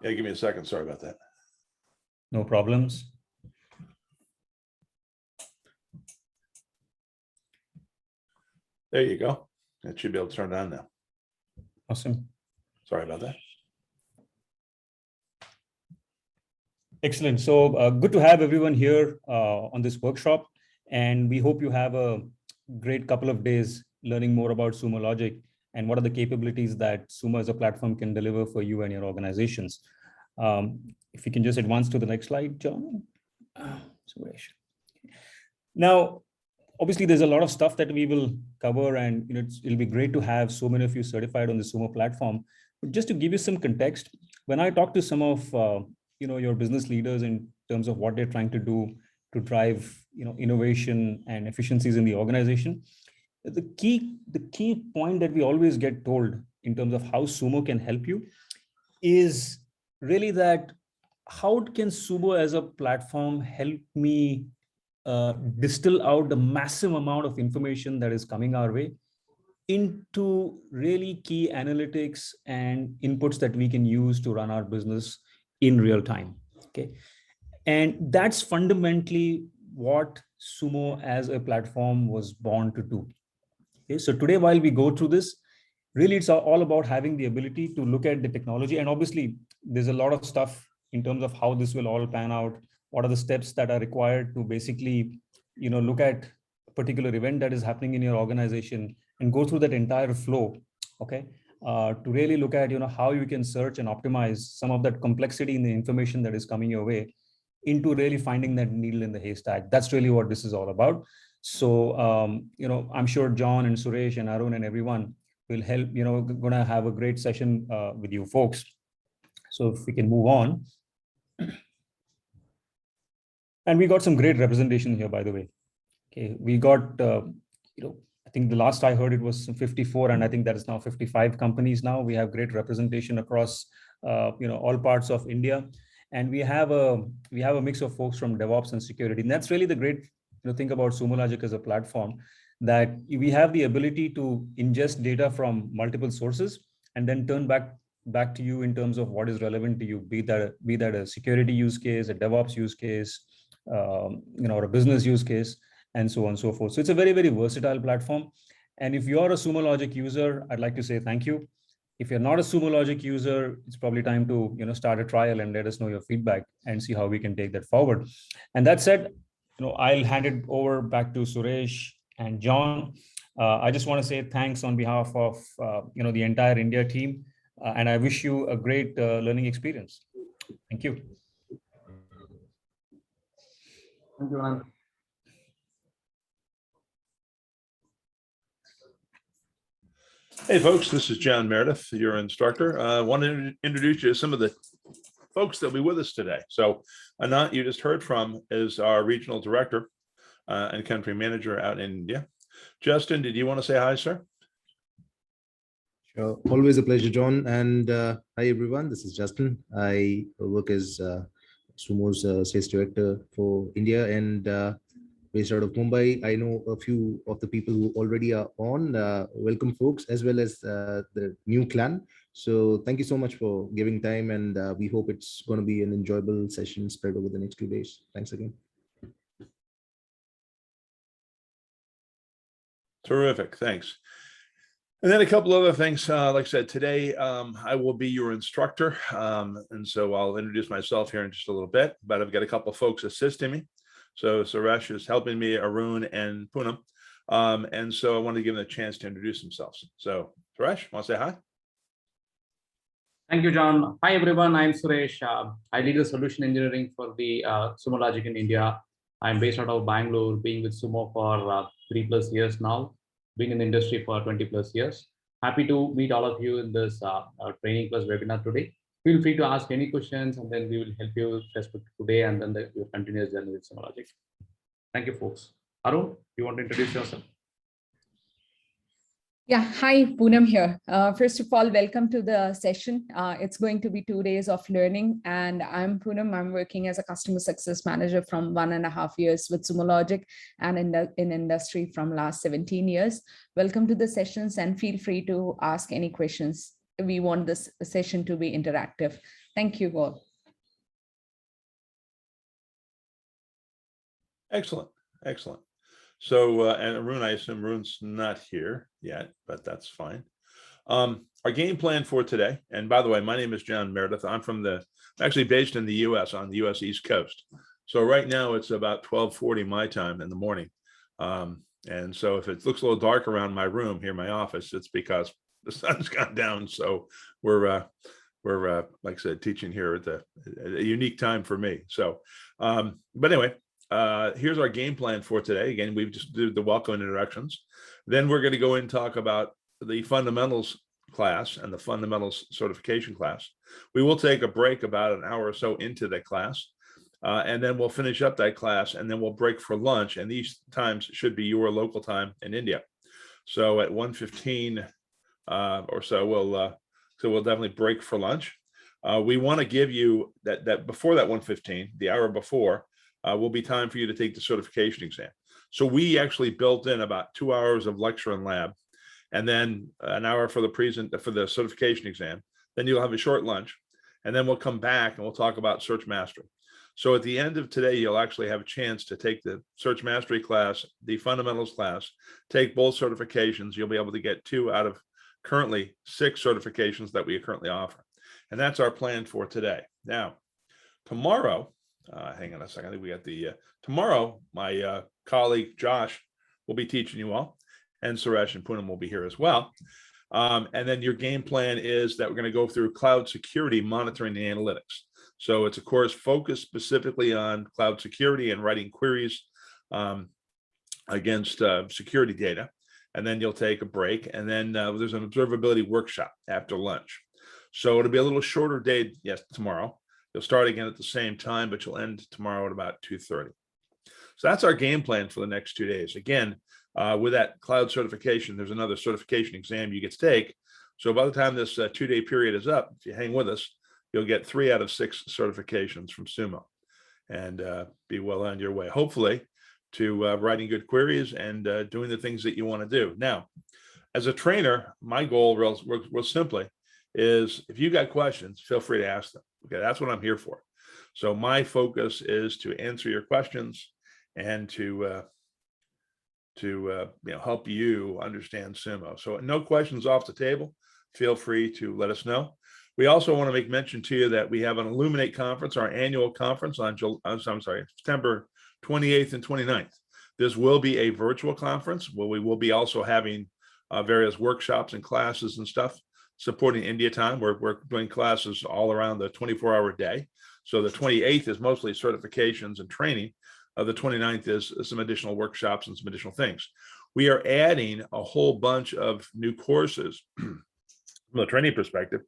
Yeah, give me a second. Sorry about that. No problems. There you go. That should be able to turn it on now. Awesome. Sorry about that. Excellent. So good to have everyone here on this workshop. And we hope you have a great couple of days learning more about Sumo Logic and what are the capabilities that Sumo as a platform can deliver for you and your organizations. If you can just advance to the next slide, John. Suresh. Now, obviously, there's a lot of stuff that we will cover, and it'll be great to have so many of you certified on the Sumo platform. But just to give you some context, when I talk to some of your business leaders in terms of what they're trying to do to drive innovation and efficiencies in the organization, the key point that we always get told in terms of how Sumo can help you is really that how can Sumo as a platform help me distill out the massive amount of information that is coming our way into really key analytics and inputs that we can use to run our business in real time. Okay. And that's fundamentally what Sumo as a platform was born to do. Okay. So today, while we go through this, really it's all about having the ability to look at the technology. And obviously there's a lot of stuff in terms of how this will all pan out. What are the steps that are required to basically, look at a particular event that is happening in your organization and go through that entire flow, okay? To really look at, how you can search and optimize some of that complexity in the information that is coming your way into really finding that needle in the haystack. That's really what this is all about. So, I'm sure John and Suresh and Arun and everyone will help, gonna have a great session with you folks. So if we can move on. And we got some great representation here, by the way. Okay, we got, I think the last I heard it was 54, and I think that is now 55 companies now. We have great representation across, all parts of India, and we have a mix of folks from DevOps and security. And that's really the great thing about Sumo Logic as a platform, that we have the ability to ingest data from multiple sources and then turn back to you in terms of what is relevant to you, be that a security use case, a DevOps use case, or a business use case, and so on and so forth. So it's a very, very versatile platform. And if you're a Sumo Logic user, I'd like to say thank you. If you're not a Sumo Logic user, it's probably time to start a trial and let us know your feedback and see how we can take that forward. And that said, I'll hand it over back to Suresh and John. I just want to say thanks on behalf of the entire India team, and I wish you a great learning experience. Thank you. Thank you, Anand. Hey folks, this is John Meredith, your instructor. I want to introduce you to some of the folks that will be with us today. So Anant, you just heard from, is our regional director and country manager out in India. Justin, did you want to say hi, sir? Sure. Always a pleasure, John. And hi, everyone. This is Justin. I work as Sumo's sales director for India and based out of Mumbai. I know a few of the people who already are on. Welcome, folks, as well as the new clan. So thank you so much for giving time, and we hope it's going to be an enjoyable session spread over the next 2 days. Thanks again. Terrific, thanks. And then a couple other things, like I said, today I will be your instructor. And so I'll introduce myself here in just a little bit, but I've got a couple of folks assisting me. So Suresh is helping me, Arun and Poonam. And so I want to give them a chance to introduce themselves. So Suresh, want to say hi? Thank you, John. Hi, everyone. I'm Suresh. I lead the solution engineering for the Sumo Logic in India. I'm based out of Bangalore, being with Sumo for 3+ years now, being in the industry for 20+ years. Happy to meet all of you in this training plus webinar today. Feel free to ask any questions, and then we will help you with respect to today and then your continuous journey with Sumo Logic. Thank you, folks. Arun, you want to introduce yourself? Yeah, hi, Poonam here. First of all, welcome to the session. It's going to be 2 days of learning, and I'm Poonam. I'm working as a customer success manager from 1.5 years with Sumo Logic and in industry from last 17 years. Welcome to the sessions and feel free to ask any questions. We want this session to be interactive. Thank you all. Excellent, excellent. So, and Arun, I assume Arun's not here yet, but that's fine. Our game plan for today, and by the way, my name is John Meredith. I'm actually based in the US, on the US East Coast. So right now it's about 12:40 my time in the morning. And so if it looks a little dark around my room here, my office, it's because the sun's gone down. So we're like I said, teaching here at a unique time for me. So, but anyway, here's our game plan for today. Again, we've just did the welcome and introductions. Then we're going to go in and talk about the fundamentals class and the fundamentals certification class. We will take a break about an hour or so into that class. And then we'll finish up that class, and then we'll break for lunch. And these times should be your local time in India. So at 1:15 or so, we'll definitely break for lunch. We want to give you that before that 1:15, the hour before, will be time for you to take the certification exam. So we actually built in about 2 hours of lecture and lab, and then an hour for the certification exam. Then you'll have a short lunch, and then we'll come back and we'll talk about search mastery. So at the end of today, you'll actually have a chance to take the search mastery class, the fundamentals class, take both certifications. You'll be able to get 2 out of currently 6 certifications that we currently offer. And that's our plan for today. Now, tomorrow, hang on a second, I think we got tomorrow, my colleague Josh will be teaching you all, and Suresh and Poonam will be here as well. And then your game plan is that we're going to go through cloud security monitoring and analytics. So it's a course focused specifically on cloud security and writing queries against security data. And then you'll take a break. And then there's an observability workshop after lunch. So it'll be a little shorter day, yes, tomorrow. You'll start again at the same time, but you'll end tomorrow at about 2:30. So that's our game plan for the next 2 days. Again, with that cloud certification, there's another certification exam you get to take. So by the time this 2-day period is up, if you hang with us, you'll get 3 out of 6 certifications from Sumo, and be well on your way, hopefully, to writing good queries and doing the things that you want to do. Now, as a trainer, my goal real simply is if you got questions, feel free to ask them. Okay, that's what I'm here for. So my focus is to answer your questions and to help you understand Sumo. So no questions off the table. Feel free to let us know. We also want to make mention to you that we have an Illuminate conference, our annual conference on September 28th and 29th. This will be a virtual conference where we will be also having various workshops and classes and stuff supporting India time. We're doing classes all around the 24-hour day. So the 28th is mostly certifications and training. The 29th is some additional workshops and some additional things. We are adding a whole bunch of new courses from a training perspective.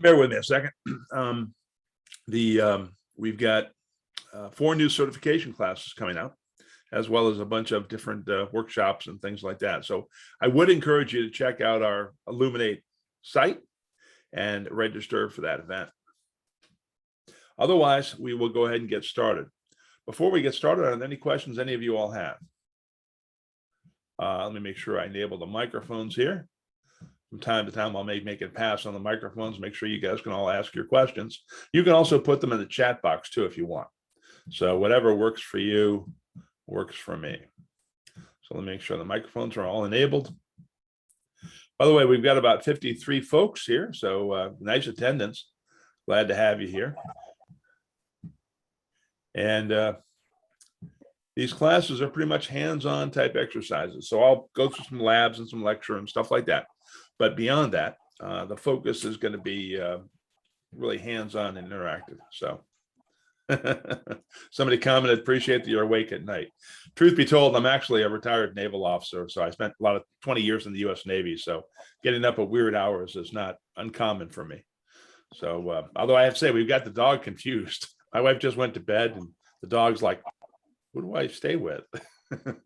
Bear with me a second. We've got 4 new certification classes coming out, as well as a bunch of different workshops and things like that. So I would encourage you to check out our Illuminate site and register for that event. Otherwise, we will go ahead and get started. Before we get started, are there any questions any of you all have? Let me make sure I enable the microphones here. From time to time, I'll make it pass on the microphones, make sure you guys can all ask your questions. You can also put them in the chat box too, if you want. So whatever works for you, works for me. So let me make sure the microphones are all enabled. By the way, we've got about 53 folks here, so nice attendance. Glad to have you here. And these classes are pretty much hands-on type exercises. So I'll go through some labs and some lecture and stuff like that. But beyond that, the focus is going to be really hands-on and interactive. So somebody commented, appreciate that you're awake at night. Truth be told, I'm actually a retired naval officer. So I spent a lot of 20 years in the US Navy. So getting up at weird hours is not uncommon for me. So although I have to say, we've got the dog confused. My wife just went to bed and the dog's like, who do I stay with?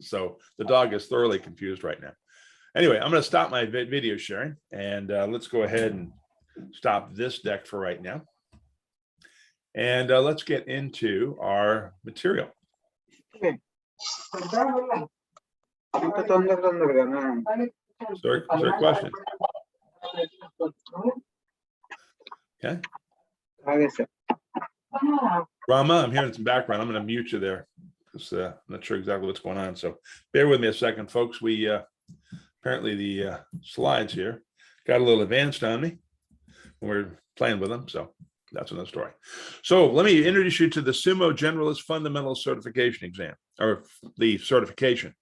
So the dog is thoroughly confused right now. Anyway, I'm going to stop my video sharing, and let's go ahead and stop this deck for right now. And let's get into our material. Sir, Sir, question. Okay. Okay, sir. Rama, I'm hearing some background. I'm going to mute you there because I'm not sure exactly what's going on. So bear with me a second, folks. We apparently the slides here got a little advanced on me when we were playing with them. So that's another story. So let me introduce you to the Sumo Generalist Fundamental Certification Exam, or the certification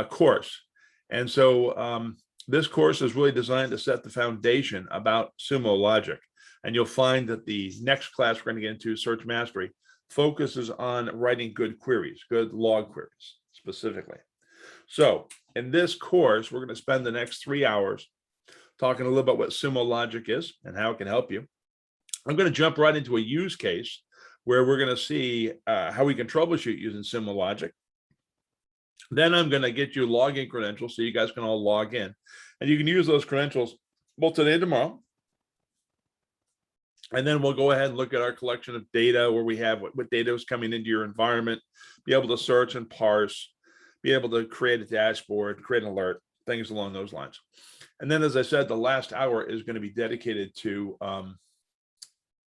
course. And so this course is really designed to set the foundation about Sumo Logic. And you'll find that the next class we're going to get into, Search Mastery, focuses on writing good queries, good log queries specifically. So in this course, we're going to spend the next 3 hours talking a little about what Sumo Logic is and how it can help you. I'm going to jump right into a use case where we're going to see how we can troubleshoot using Sumo Logic. Then I'm going to get you login credentials so you guys can all log in. And you can use those credentials both today and tomorrow. And then we'll go ahead and look at our collection of data where we have what data is coming into your environment, be able to search and parse, be able to create a dashboard, create an alert, things along those lines. And then, as I said, the last hour is going to be dedicated to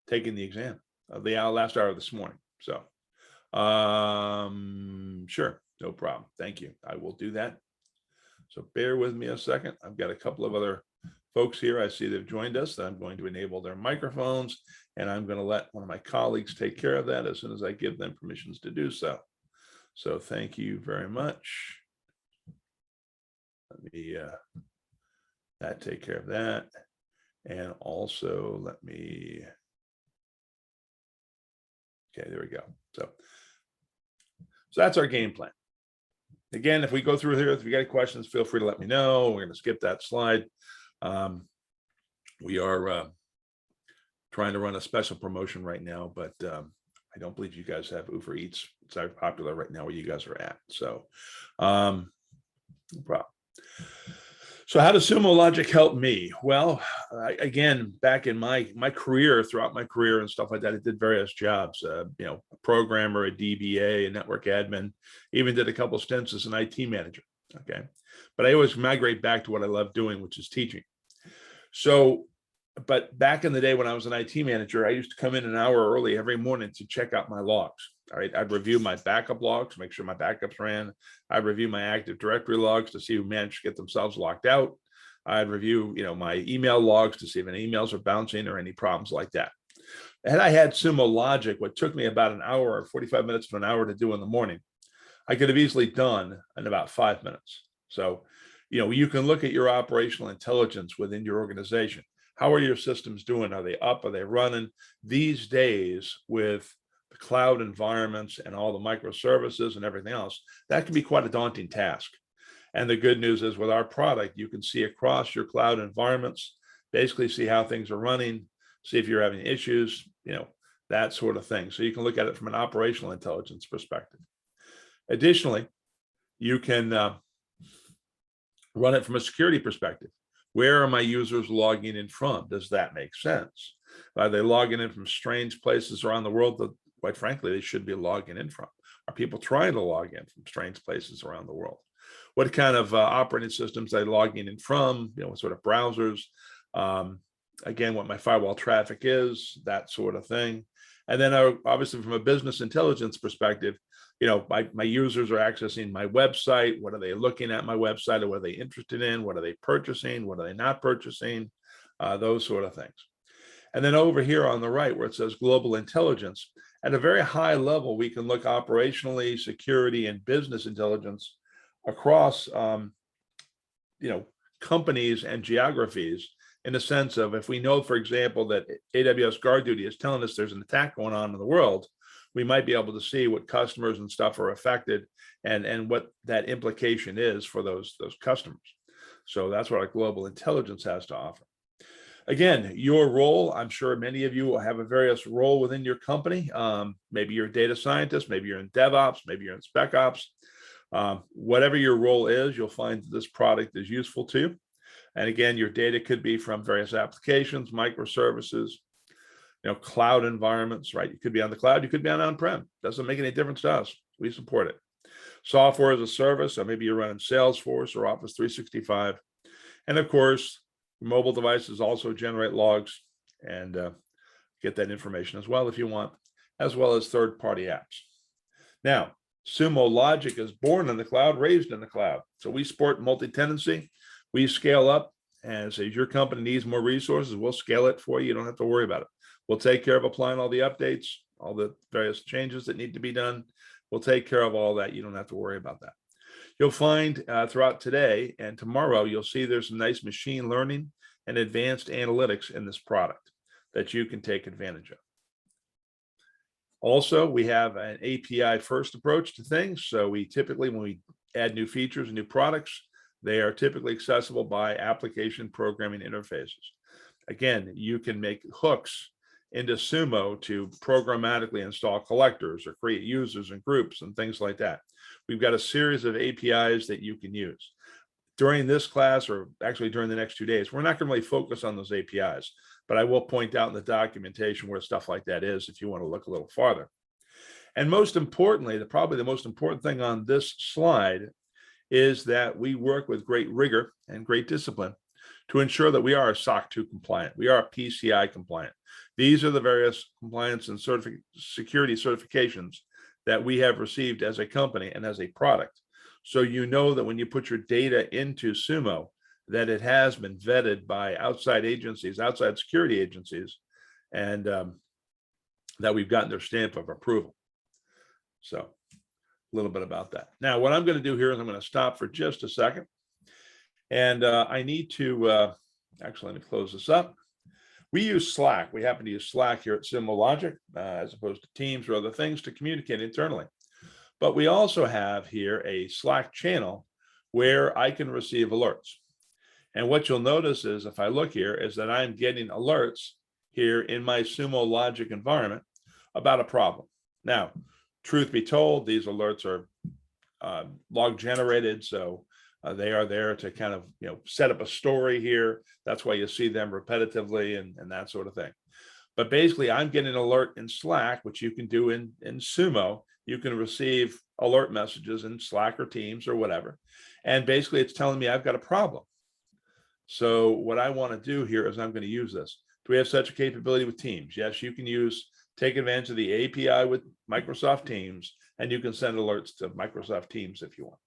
taking the exam, the last hour of this morning. So sure, no problem. Thank you. I will do that. So bear with me a second. I've got a couple of other folks here. I see they've joined us. I'm going to enable their microphones, and I'm going to let one of my colleagues take care of that as soon as I give them permissions to do so. So thank you very much. Let me that take care of that. And also let me, okay, there we go. So that's our game plan. Again, if we go through here, if you got any questions, feel free to let me know. We're going to skip that slide. We are trying to run a special promotion right now, but I don't believe you guys have Uber Eats. It's very popular right now where you guys are at. So no problem. So how does Sumo Logic help me? Well, again, back in my career, throughout my career and stuff like that, I did various jobs, you know, a programmer, a DBA, a network admin, even did a couple of stints as an IT manager. Okay. But I always migrate back to what I love doing, which is teaching. So, but back in the day when I was an IT manager, I used to come in an hour early every morning to check out my logs. All right, I'd review my backup logs, make sure my backups ran. I'd review my Active Directory logs to see who managed to get themselves locked out. I'd review, you know, my email logs to see if any emails are bouncing or any problems like that. Had I had Sumo Logic, what took me about an hour or 45 minutes to an hour to do in the morning, I could have easily done in about 5 minutes. So, you know, you can look at your operational intelligence within your organization. How are your systems doing? Are they up? Are they running? These days with the cloud environments and all the microservices and everything else, that can be quite a daunting task. And the good news is with our product, you can see across your cloud environments, basically see how things are running, see if you're having issues, you know, that sort of thing. So you can look at it from an operational intelligence perspective. Additionally, you can run it from a security perspective. Where are my users logging in from? Does that make sense? Are they logging in from strange places around the world that, quite frankly, they should be logging in from? Are people trying to log in from strange places around the world? What kind of operating systems are they logging in from? You know, what sort of browsers? Again, what my firewall traffic is, that sort of thing. And then obviously from a business intelligence perspective, you know, my users are accessing my website. What are they looking at my website? Or what are they interested in? What are they purchasing? What are they not purchasing? Those sort of things. And then over here on the right where it says global intelligence, at a very high level, we can look operationally, security, and business intelligence across, you know, companies and geographies, in the sense of if we know, for example, that AWS Guard Duty is telling us there's an attack going on in the world, we might be able to see what customers and stuff are affected and what that implication is for those customers. So that's what our global intelligence has to offer. Again, your role, I'm sure many of you will have a various role within your company. Maybe you're a data scientist, maybe you're in DevOps, maybe you're in SpecOps. Whatever your role is, you'll find that this product is useful to you. And again, your data could be from various applications, microservices, you know, cloud environments, right? You could be on the cloud, you could be on-prem. Doesn't make any difference to us. We support it. Software as a service, or maybe you're running Salesforce or Office 365. And of course, mobile devices also generate logs. And get that information as well if you want, as well as third-party apps. Now, Sumo Logic is born in the cloud, raised in the cloud. So we support multi-tenancy. We scale up, and so if your company needs more resources, we'll scale it for you. You don't have to worry about it. We'll take care of applying all the updates, all the various changes that need to be done. We'll take care of all that. You don't have to worry about that. You'll find throughout today and tomorrow, you'll see there's some nice machine learning and advanced analytics in this product that you can take advantage of. Also, we have an API first approach to things. So we typically, when we add new features and new products, they are typically accessible by application programming interfaces. Again, you can make hooks into Sumo to programmatically install collectors or create users and groups and things like that. We've got a series of APIs that you can use. During this class, or actually during the next 2 days, we're not going to really focus on those APIs, but I will point out in the documentation where stuff like that is if you want to look a little farther. And most importantly, probably the most important thing on this slide is that we work with great rigor and great discipline to ensure that we are SOC 2 compliant. We are PCI compliant. These are the various compliance and security certifications that we have received as a company and as a product. So you know that when you put your data into Sumo, that it has been vetted by outside agencies, outside security agencies, and that we've gotten their stamp of approval. So a little bit about that. Now, what I'm going to do here is I'm going to stop for just a second. And I need to, actually, let me close this up. We use Slack. We happen to use Slack here at Sumo Logic, as opposed to Teams or other things to communicate internally. But we also have here a Slack channel where I can receive alerts. And what you'll notice is if I look here is that I'm getting alerts here in my Sumo Logic environment about a problem. Now, truth be told, these alerts are log generated. So they are there to kind of, set up a story here. That's why you see them repetitively and that sort of thing. But basically, I'm getting an alert in Slack, which you can do in Sumo. You can receive alert messages in Slack or Teams or whatever. And basically, it's telling me I've got a problem. So what I want to do here is I'm going to use this. Do we have such a capability with Teams? Yes, you can take advantage of the API with Microsoft Teams, and you can send alerts to Microsoft Teams if you want.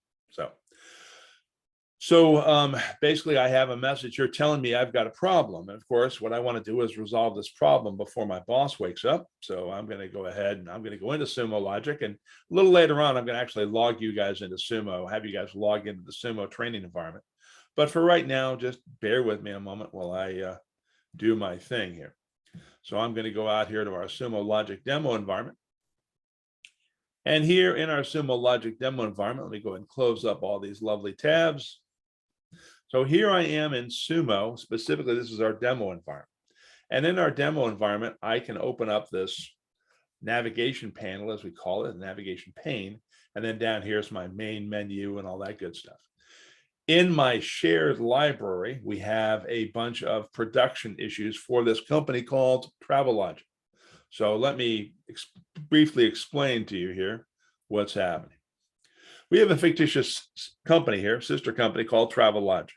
So basically, I have a message here telling me I've got a problem. And of course, what I want to do is resolve this problem before my boss wakes up. So I'm going to go ahead and I'm going to go into Sumo Logic. And a little later on, I'm going to actually log you guys into Sumo, have you guys log into the Sumo training environment. But for right now, just bear with me a moment while I do my thing here. So I'm going to go out here to our Sumo Logic demo environment. And here in our Sumo Logic demo environment, let me go ahead and close up all these lovely tabs. So here I am in Sumo, specifically, this is our demo environment. And in our demo environment, I can open up this navigation panel, as we call it, the navigation pane. And then down here's my main menu and all that good stuff. In my shared library, we have a bunch of production issues for this company called Travelogic. So let me briefly explain to you here what's happening. We have a fictitious company here, sister company called Travelogic,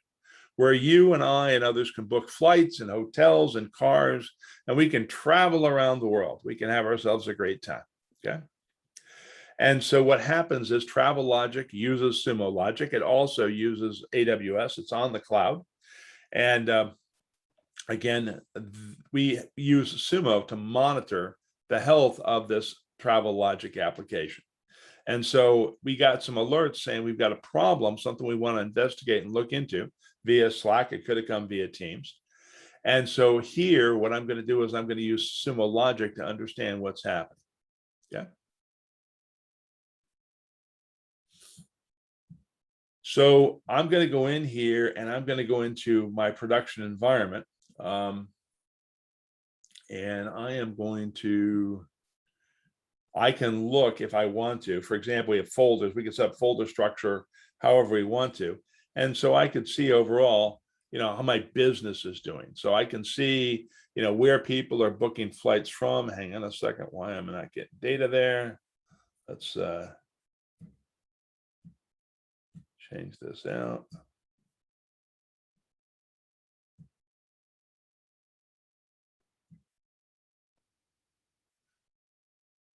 where you and I and others can book flights and hotels and cars, and we can travel around the world. We can have ourselves a great time, okay? And so what happens is Travelogic uses Sumo Logic. It also uses AWS. It's on the cloud. And again, we use Sumo to monitor the health of this Travelogic application. And so we got some alerts saying we've got a problem, something we want to investigate and look into via Slack. It could have come via Teams. And so here, what I'm going to do is I'm going to use Sumo Logic to understand what's happening. Yeah. So I'm going to go in here and I'm going to go into my production environment. And I am going to, I can look if I want to. For example, we have folders. We can set up folder structure however we want to. And so I could see overall, how my business is doing. So I can see, where people are booking flights from. Hang on a second. Why am I not getting data there? Let's change this out.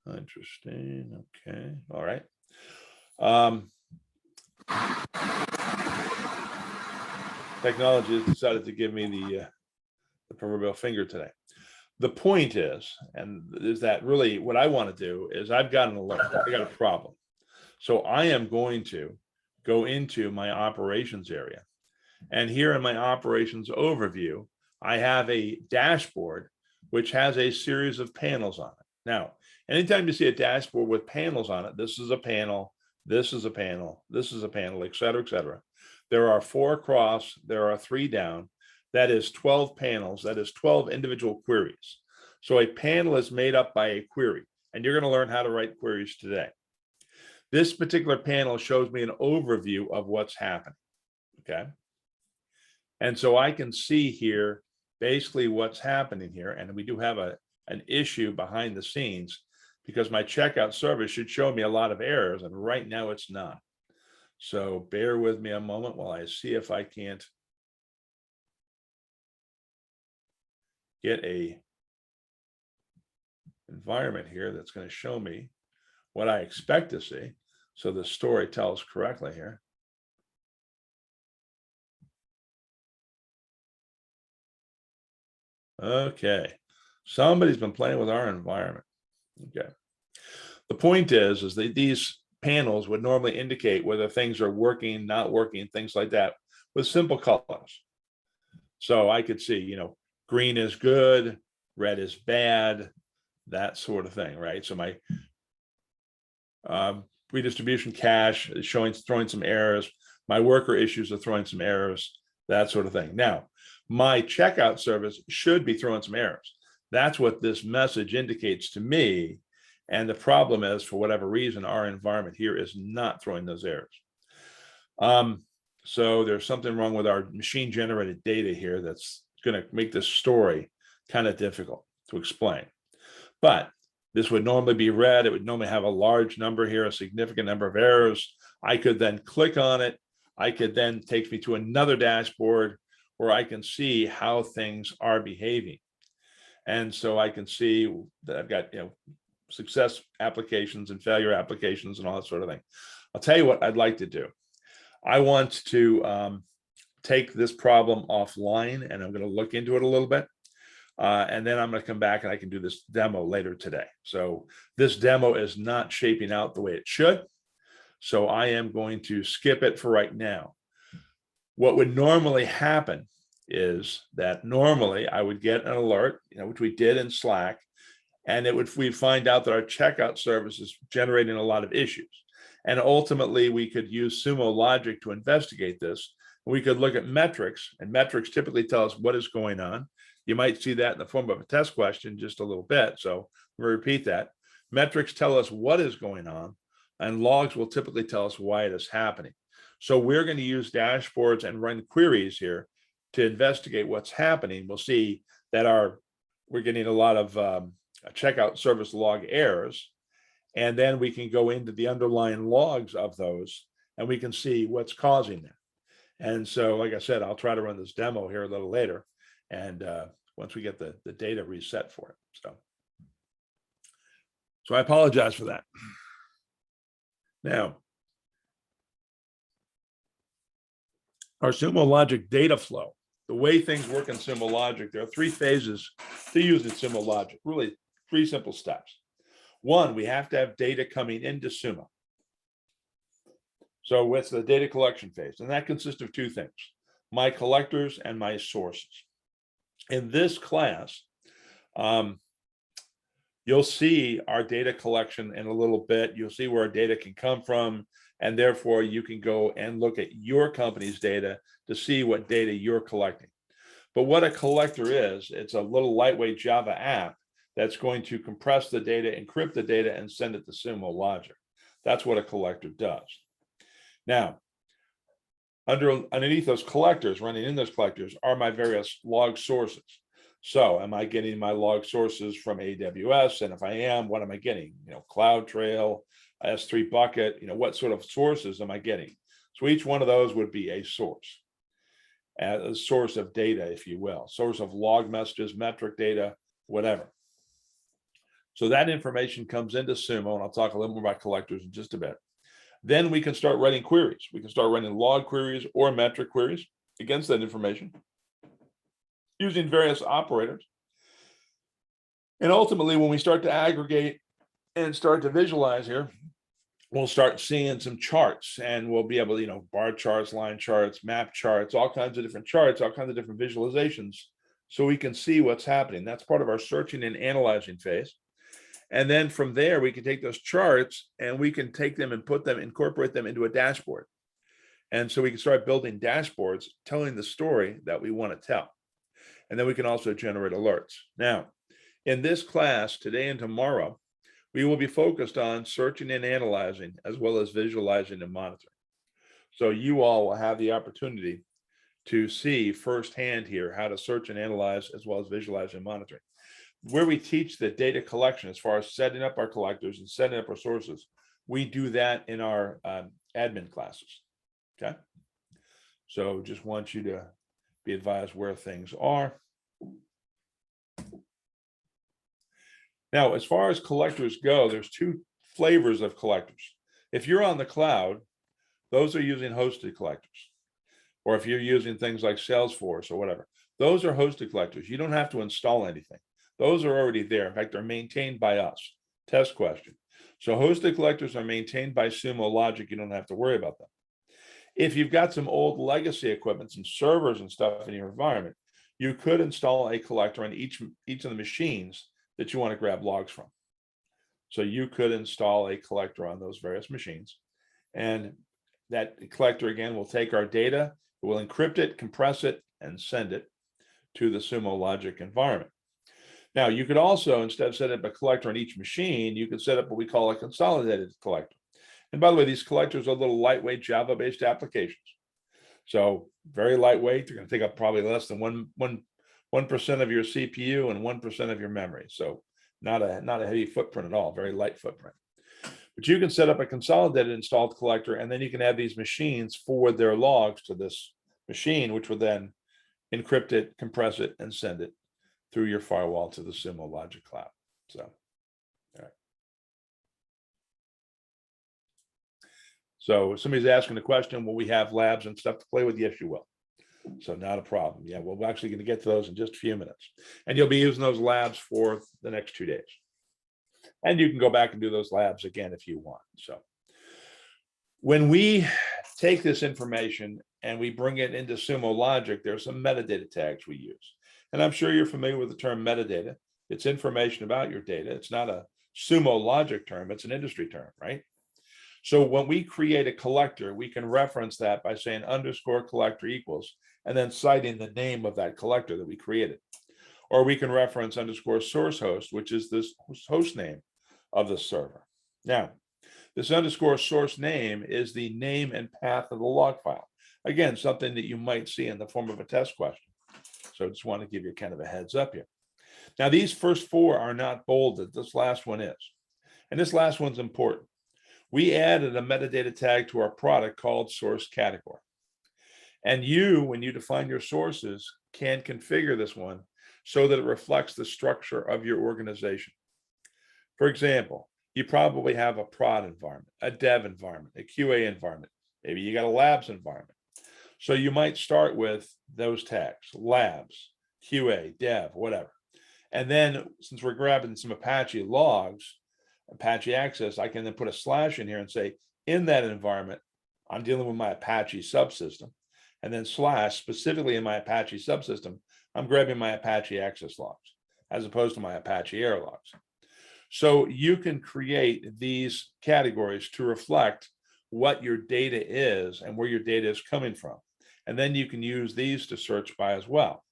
Interesting. Okay. All right. Technology has decided to give me the proverbial finger today. The point is that really what I want to do is I've got an alert. I got a problem. So I am going to go into my operations area. And here in my operations overview, I have a dashboard which has a series of panels on it. Now, anytime you see a dashboard with panels on it, this is a panel, this is a panel, this is a panel, et cetera, et cetera. There are 4 across, there are 3 down. That is 12 panels. That is 12 individual queries. So a panel is made up by a query, and you're going to learn how to write queries today. This particular panel shows me an overview of what's happening. Okay. And so I can see here basically what's happening here. And we do have an issue behind the scenes because my checkout service should show me a lot of errors, and right now it's not. So bear with me a moment while I see if I can't get a environment here that's going to show me what I expect to see. So the story tells correctly here. Okay, somebody's been playing with our environment. Okay, the point is that these panels would normally indicate whether things are working, not working, things like that with simple colors. So I could see, you know, green is good, red is bad, that sort of thing, right? So my redistribution cache is throwing some errors. My worker issues are throwing some errors, that sort of thing. Now, my checkout service should be throwing some errors. That's what this message indicates to me. And the problem is, for whatever reason, our environment here is not throwing those errors. So there's something wrong with our machine generated data here that's going to make this story kind of difficult to explain. But this would normally be red. It would normally have a large number here, a significant number of errors. I could then click on it. I could then take me to another dashboard where I can see how things are behaving. And so I can see that I've got, you know, success applications and failure applications and all that sort of thing. I'll tell you what I'd like to do. I want to take this problem offline, and I'm going to look into it a little bit. And then I'm going to come back and I can do this demo later today. So this demo is not shaping out the way it should. So I am going to skip it for right now. What would normally happen is that normally I would get an alert, you know, which we did in Slack, and we'd find out that our checkout service is generating a lot of issues. And ultimately we could use Sumo Logic to investigate this. We could look at metrics, and metrics typically tell us what is going on. You might see that in the form of a test question just a little bit. So we'll repeat that. Metrics tell us what is going on, and logs will typically tell us why it is happening. So we're going to use dashboards and run queries here to investigate what's happening. We'll see that we're getting a lot of checkout service log errors. And then we can go into the underlying logs of those, and we can see what's causing that. And so, like I said, I'll try to run this demo here a little later. And once we get the data reset for it. So I apologize for that. Now, our Sumo Logic data flow, the way things work in Sumo Logic, there are 3 phases to use in Sumo Logic, really 3 simple steps. 1, we have to have data coming into Sumo. So what's the data collection phase? And that consists of 2 things, my collectors and my sources. In this class, you'll see our data collection in a little bit. You'll see where our data can come from, and therefore you can go and look at your company's data to see what data you're collecting. But what a collector is, it's a little lightweight Java app that's going to compress the data, encrypt the data, and send it to Sumo Logic. That's what a collector does. Now, underneath those collectors, running in those collectors, are my various log sources. So am I getting my log sources from AWS? And if I am, what am I getting? You know, CloudTrail, S3 bucket, you know, what sort of sources am I getting? So each one of those would be a source of data, if you will, source of log messages, metric data, whatever. So that information comes into Sumo, and I'll talk a little more about collectors in just a bit. Then we can start writing queries. We can start writing log queries or metric queries against that information using various operators. And ultimately, when we start to aggregate and start to visualize here, we'll start seeing some charts, and we'll be able to, bar charts, line charts, map charts, all kinds of different charts, all kinds of different visualizations, so we can see what's happening. That's part of our searching and analyzing phase. And then from there, we can take those charts and we can take them and incorporate them into a dashboard. And so we can start building dashboards telling the story that we want to tell. And then we can also generate alerts. Now, in this class today and tomorrow, we will be focused on searching and analyzing, as well as visualizing and monitoring. So you all will have the opportunity to see firsthand here how to search and analyze, as well as visualize and monitoring. Where we teach the data collection, as far as setting up our collectors and setting up our sources, we do that in our admin classes. Okay. So just want you to be advised where things are. Now, as far as collectors go, there's two flavors of collectors. If you're on the cloud, those are using hosted collectors. Or if you're using things like Salesforce or whatever, those are hosted collectors. You don't have to install anything. Those are already there. In fact, they're maintained by us. Test question. So hosted collectors are maintained by Sumo Logic. You don't have to worry about them. If you've got some old legacy equipment, some servers and stuff in your environment, you could install a collector on each of the machines that you want to grab logs from. So you could install a collector on those various machines. And that collector, again, will take our data, it will encrypt it, compress it, and send it to the Sumo Logic environment. Now, you could also, instead of setting up a collector on each machine, you could set up what we call a consolidated collector. And by the way, these collectors are little lightweight Java-based applications. So very lightweight. They're going to take up probably less than 1% of your CPU and 1% of your memory. So not a heavy footprint at all, very light footprint. But you can set up a consolidated installed collector, and then you can add these machines forward their logs to this machine, which will then encrypt it, compress it, and send it through your firewall to the Sumo Logic cloud. So, all right. So somebody's asking the question, will we have labs and stuff to play with? Yes, you will. So not a problem. Yeah, we're actually going to get to those in just a few minutes. And you'll be using those labs for the next 2 days. And you can go back and do those labs again if you want. So when we take this information and we bring it into Sumo Logic, there's some metadata tags we use. And I'm sure you're familiar with the term metadata. It's information about your data. It's not a Sumo Logic term, it's an industry term, right? So when we create a collector, we can reference that by saying underscore collector equals, and then citing the name of that collector that we created. Or we can reference underscore source host, which is this host name of the server. Now, this underscore source name is the name and path of the log file. Again, something that you might see in the form of a test question. So I just want to give you kind of a heads up here. Now, these first four are not bolded. This last one is. And this last one's important. We added a metadata tag to our product called source category. And you, when you define your sources, can configure this one so that it reflects the structure of your organization. For example, you probably have a prod environment, a dev environment, a QA environment. Maybe you got a labs environment. So you might start with those tags, labs, QA, dev, whatever. And then since we're grabbing some Apache logs, Apache access, I can then put a slash in here and say, in that environment, I'm dealing with my Apache subsystem. And then slash, specifically in my Apache subsystem, I'm grabbing my Apache access logs, as opposed to my Apache error logs. So you can create these categories to reflect what your data is and where your data is coming from. And then you can use these to search by as well.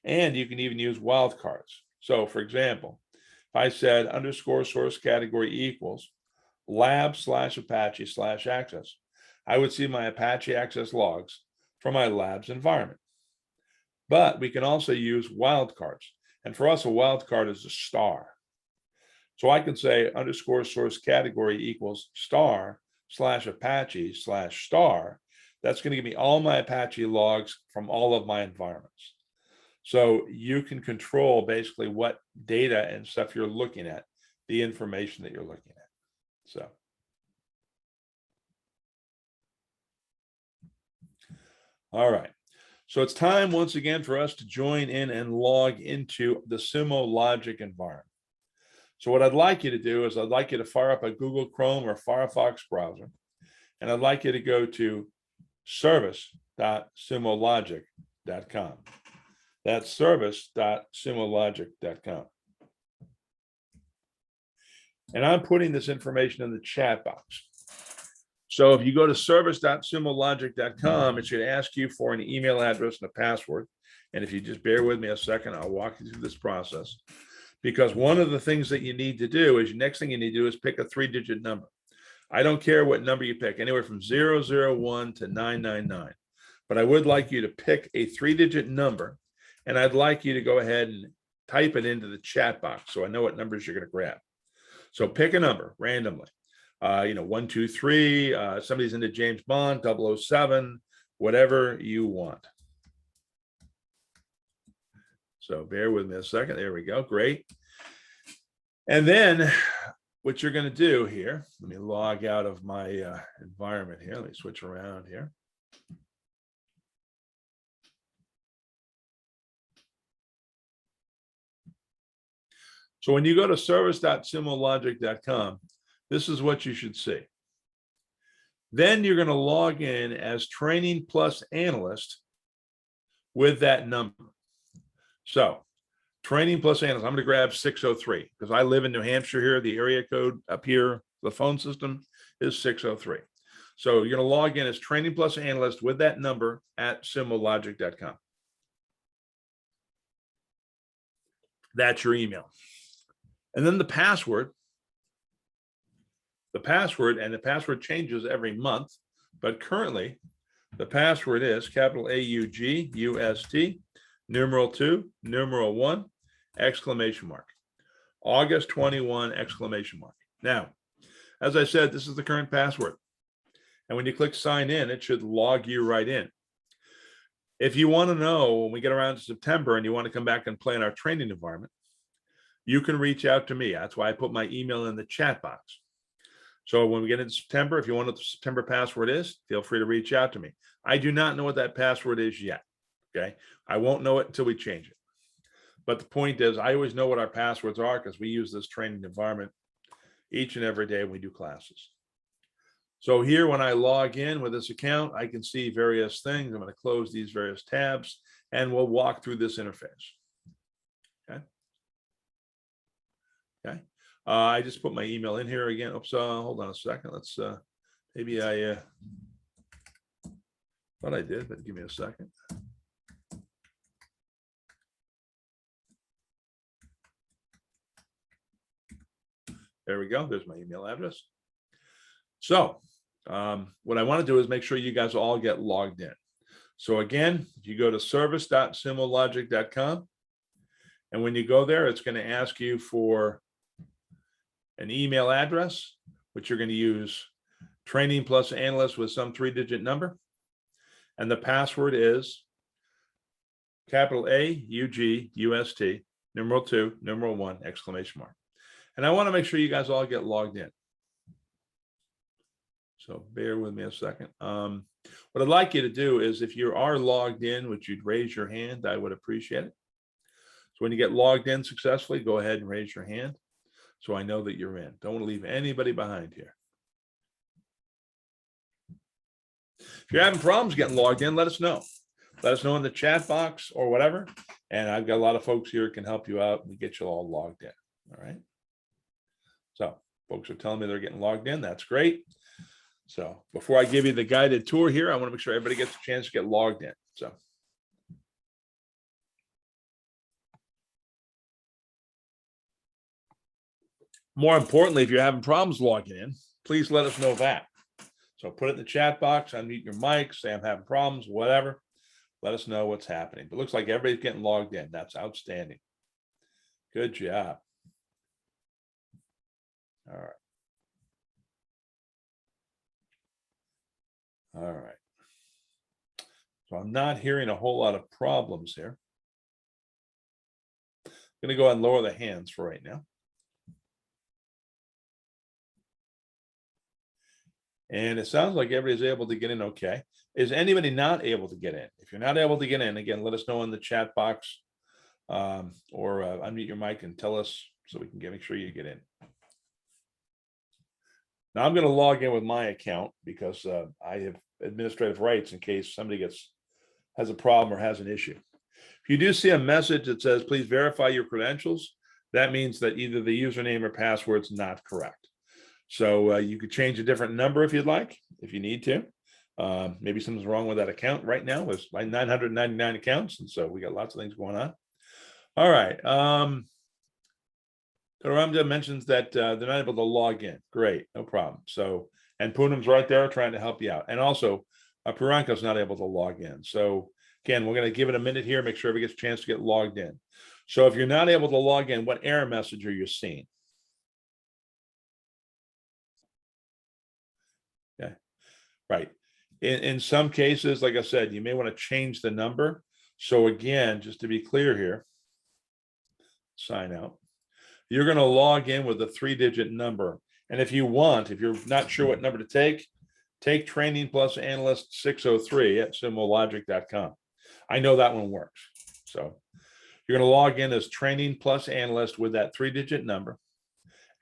And you can even use wildcards. So for example, if I said underscore source category equals lab / Apache / access, I would see my Apache access logs from my labs environment. But we can also use wildcards. And for us, a wildcard is a star. So I can say underscore source category equals star / Apache / star. That's going to give me all my Apache logs from all of my environments. So you can control basically what data and stuff you're looking at the information that you're looking at. So. All right. So it's time once again for us to join in and log into the Sumo Logic environment. So what I'd like you to do is I'd like you to fire up a Google Chrome or Firefox browser, and I'd like you to go to service.sumologic.com. That's service.sumologic.com. And I'm putting this information in the chat box. So if you go to service.sumologic.com, it should ask you for an email address and a password. And if you just bear with me a second, I'll walk you through this process. Because one of the things that you need to do is, next thing you need to do is pick a 3-digit number. I don't care what number you pick, anywhere from 001 to 999. But I would like you to pick a 3-digit number, and I'd like you to go ahead and type it into the chat box so I know what numbers you're going to grab. So pick a number randomly. 1, 2, 3, somebody's into James Bond, 007, whatever you want. So bear with me a second. There we go. Great. And then what you're going to do here, let me log out of my environment here. Let me switch around here. So when you go to service.sumologic.com, this is what you should see. Then you're going to log in as Training Plus Analyst with that number. So Training Plus Analyst, I'm going to grab 603 because I live in New Hampshire here. The area code up here, the phone system is 603. So you're going to log in as Training Plus Analyst with that number at sumologic.com. That's your email. And then the password changes every month, but currently the password is capital AUGUST, numeral 2, numeral 1, exclamation mark, August 21, exclamation mark. Now, as I said, this is the current password. And when you click sign in, it should log you right in. If you want to know when we get around to September and you want to come back and play in our training environment, you can reach out to me. That's why I put my email in the chat box. So when we get into September, if you want what the September password is, feel free to reach out to me. I do not know what that password is yet. Okay. I won't know it until we change it. But the point is, I always know what our passwords are because we use this training environment each and every day when we do classes. So here, when I log in with this account, I can see various things. I'm going to close these various tabs and we'll walk through this interface. Okay. Okay. I just put my email in here again. Oops, hold on a second. Let's maybe I thought I did, but give me a second. There we go. There's my email address. So what I want to do is make sure you guys all get logged in. So again, if you go to service.sumologic.com, and when you go there, it's going to ask you for an email address, which you're going to use Training Plus Analyst with some 3-digit number. And the password is capital AUGUST, numeral 2, numeral 1, exclamation mark. And I want to make sure you guys all get logged in. So bear with me a second. What I'd like you to do is, if you are logged in, which you'd raise your hand, I would appreciate it. So when you get logged in successfully, go ahead and raise your hand so I know that you're in. Don't want to leave anybody behind here. If you're having problems getting logged in, let us know. Let us know in the chat box or whatever. And I've got a lot of folks here who can help you out and get you all logged in. All right. So folks are telling me they're getting logged in. That's great. So before I give you the guided tour here, I want to make sure everybody gets a chance to get logged in. So. More importantly, if you're having problems logging in, please let us know that. So put it in the chat box, unmute your mic, say I'm having problems, whatever. Let us know what's happening. But it looks like everybody's getting logged in. That's outstanding. Good job. All right. All right. So I'm not hearing a whole lot of problems here. I'm going to go ahead and lower the hands for right now. And it sounds like everybody's able to get in okay. Is anybody not able to get in? If you're not able to get in, again, let us know in the chat box, or unmute your mic and tell us so we can make sure you get in. Now I'm going to log in with my account because I have administrative rights in case somebody has a problem or has an issue. If you do see a message that says, please verify your credentials, that means that either the username or password's not correct. So you could change a different number if you'd like, if you need to. Maybe something's wrong with that account right now. There's like 999 accounts, and so we got lots of things going on. All right. Ramja mentions that they're not able to log in. Great, no problem. So, and Poonam's right there trying to help you out. And also, Priyanka's not able to log in. So again, we're going to give it a minute here, make sure everybody gets a chance to get logged in. So if you're not able to log in, what error message are you seeing? Okay, right. In some cases, like I said, you may want to change the number. So again, just to be clear here, sign out. You're going to log in with a 3-digit number. And if you're not sure what number to take training plus analyst 603 at sumologic.com. I know that one works. So you're going to log in as training plus analyst with that 3-digit number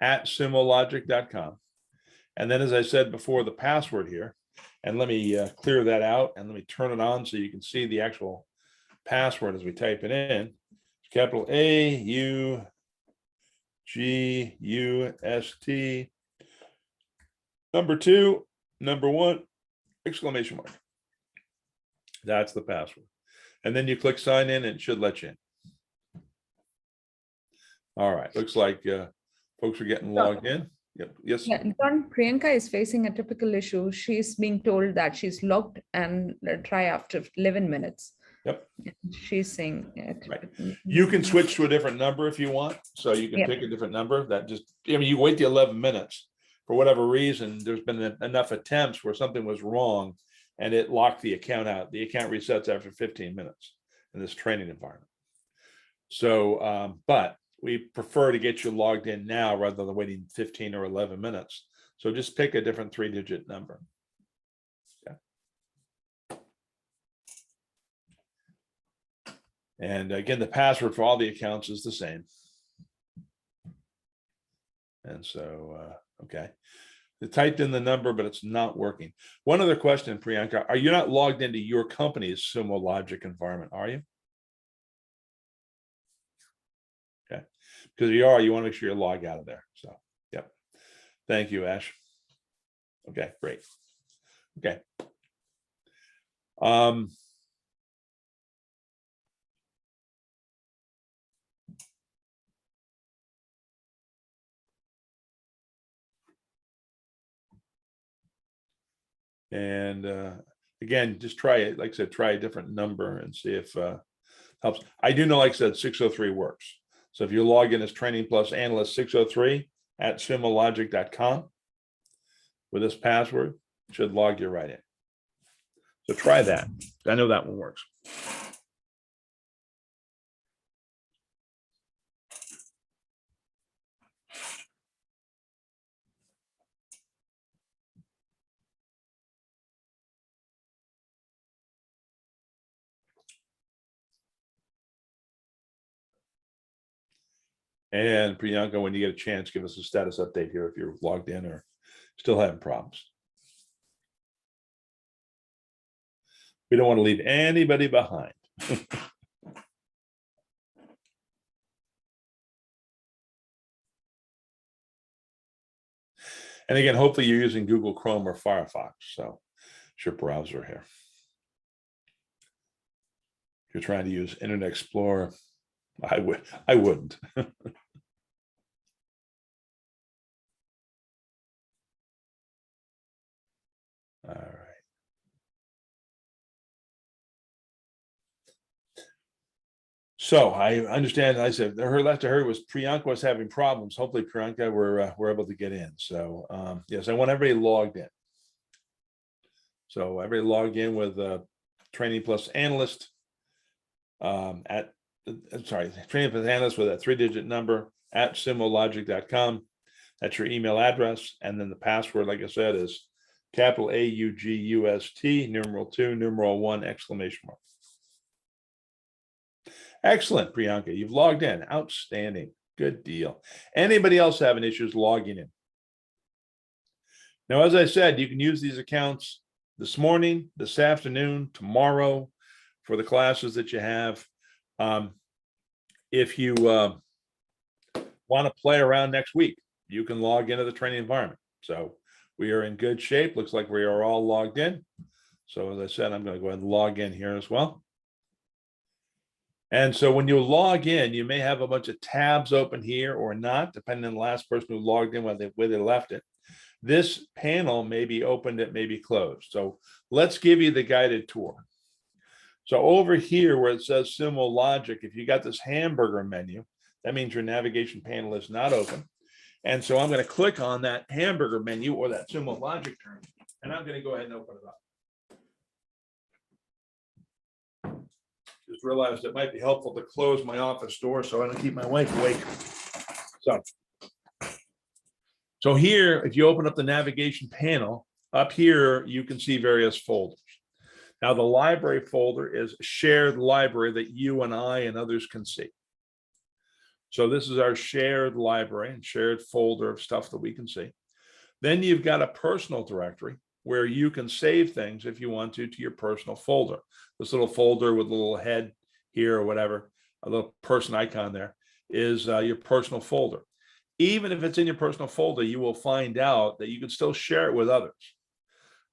at sumologic.com. And then, as I said before, the password here, and let me clear that out and let me turn it on so you can see the actual password as we type it in. Capital AUGUST, number 2, number 1, exclamation mark. That's the password. And then you click sign in and it should let you in. All right, looks like folks are getting logged in. Yep. Yes. Yeah, John, Priyanka is facing a typical issue. She's being told that she's logged and try after 11 minutes. Yep. She's saying it. Right. You can switch to a different number if you want. So you can pick a different number. That just, I mean, you wait the 11 minutes. For whatever reason, there's been enough attempts where something was wrong and it locked the account out. The account resets after 15 minutes in this training environment. So, but we prefer to get you logged in now rather than waiting 15 or 11 minutes. So just pick a different 3-digit number. Okay. And again, the password for all the accounts is the same. And so, okay. They typed in the number, but it's not working. One other question, Priyanka, are you not logged into your company's Sumo Logic environment, are you? Okay, because you are, you want to make sure you log out of there. So, yep. Thank you, Ash. Okay, great. Okay. And again, just try it. Like I said, try a different number and see if helps. I do know, like I said, 603 works. So if you log in as training plus analyst 603 at sumologic.com with this password, it should log you right in. So try that. I know that one works. And Priyanka, when you get a chance, give us a status update here if you're logged in or still having problems. We don't want to leave anybody behind. And again, hopefully you're using Google Chrome or Firefox. So it's your browser here. If you're trying to use Internet Explorer, I wouldn't. All right. So I understand. I said last I heard was Priyanka was having problems. Hopefully, Priyanka, we're able to get in. So yes, I want everybody logged in. So everybody log in with training plus analyst training plus analyst with a 3-digit number at sumologic.com. That's your email address, and then the password, like I said, is capital AUGUST, numeral 2, numeral 1, exclamation mark. Excellent, Priyanka. You've logged in. Outstanding. Good deal. Anybody else having issues logging in? Now, as I said, you can use these accounts this morning, this afternoon, tomorrow for the classes that you have. If you want to play around next week, you can log into the training environment. So we are in good shape. Looks like we are all logged in. So as I said, I'm going to go ahead and log in here as well. And so when you log in, you may have a bunch of tabs open here or not, depending on the last person who logged in, where they left it. This panel may be opened, it may be closed. So let's give you the guided tour. So over here where it says Sumo Logic, if you got this hamburger menu, that means your navigation panel is not open. And so I'm going to click on that hamburger menu or that Sumo Logic term, and I'm going to go ahead and open it up. Just realized it might be helpful to close my office door so I don't keep my wife awake. So here, if you open up the navigation panel, up here, you can see various folders. Now, the library folder is shared library that you and I and others can see. So this is our shared library and shared folder of stuff that we can see. Then you've got a personal directory where you can save things if you want to your personal folder. This little folder with a little head here or whatever, a little person icon there is your personal folder. Even if it's in your personal folder, you will find out that you can still share it with others.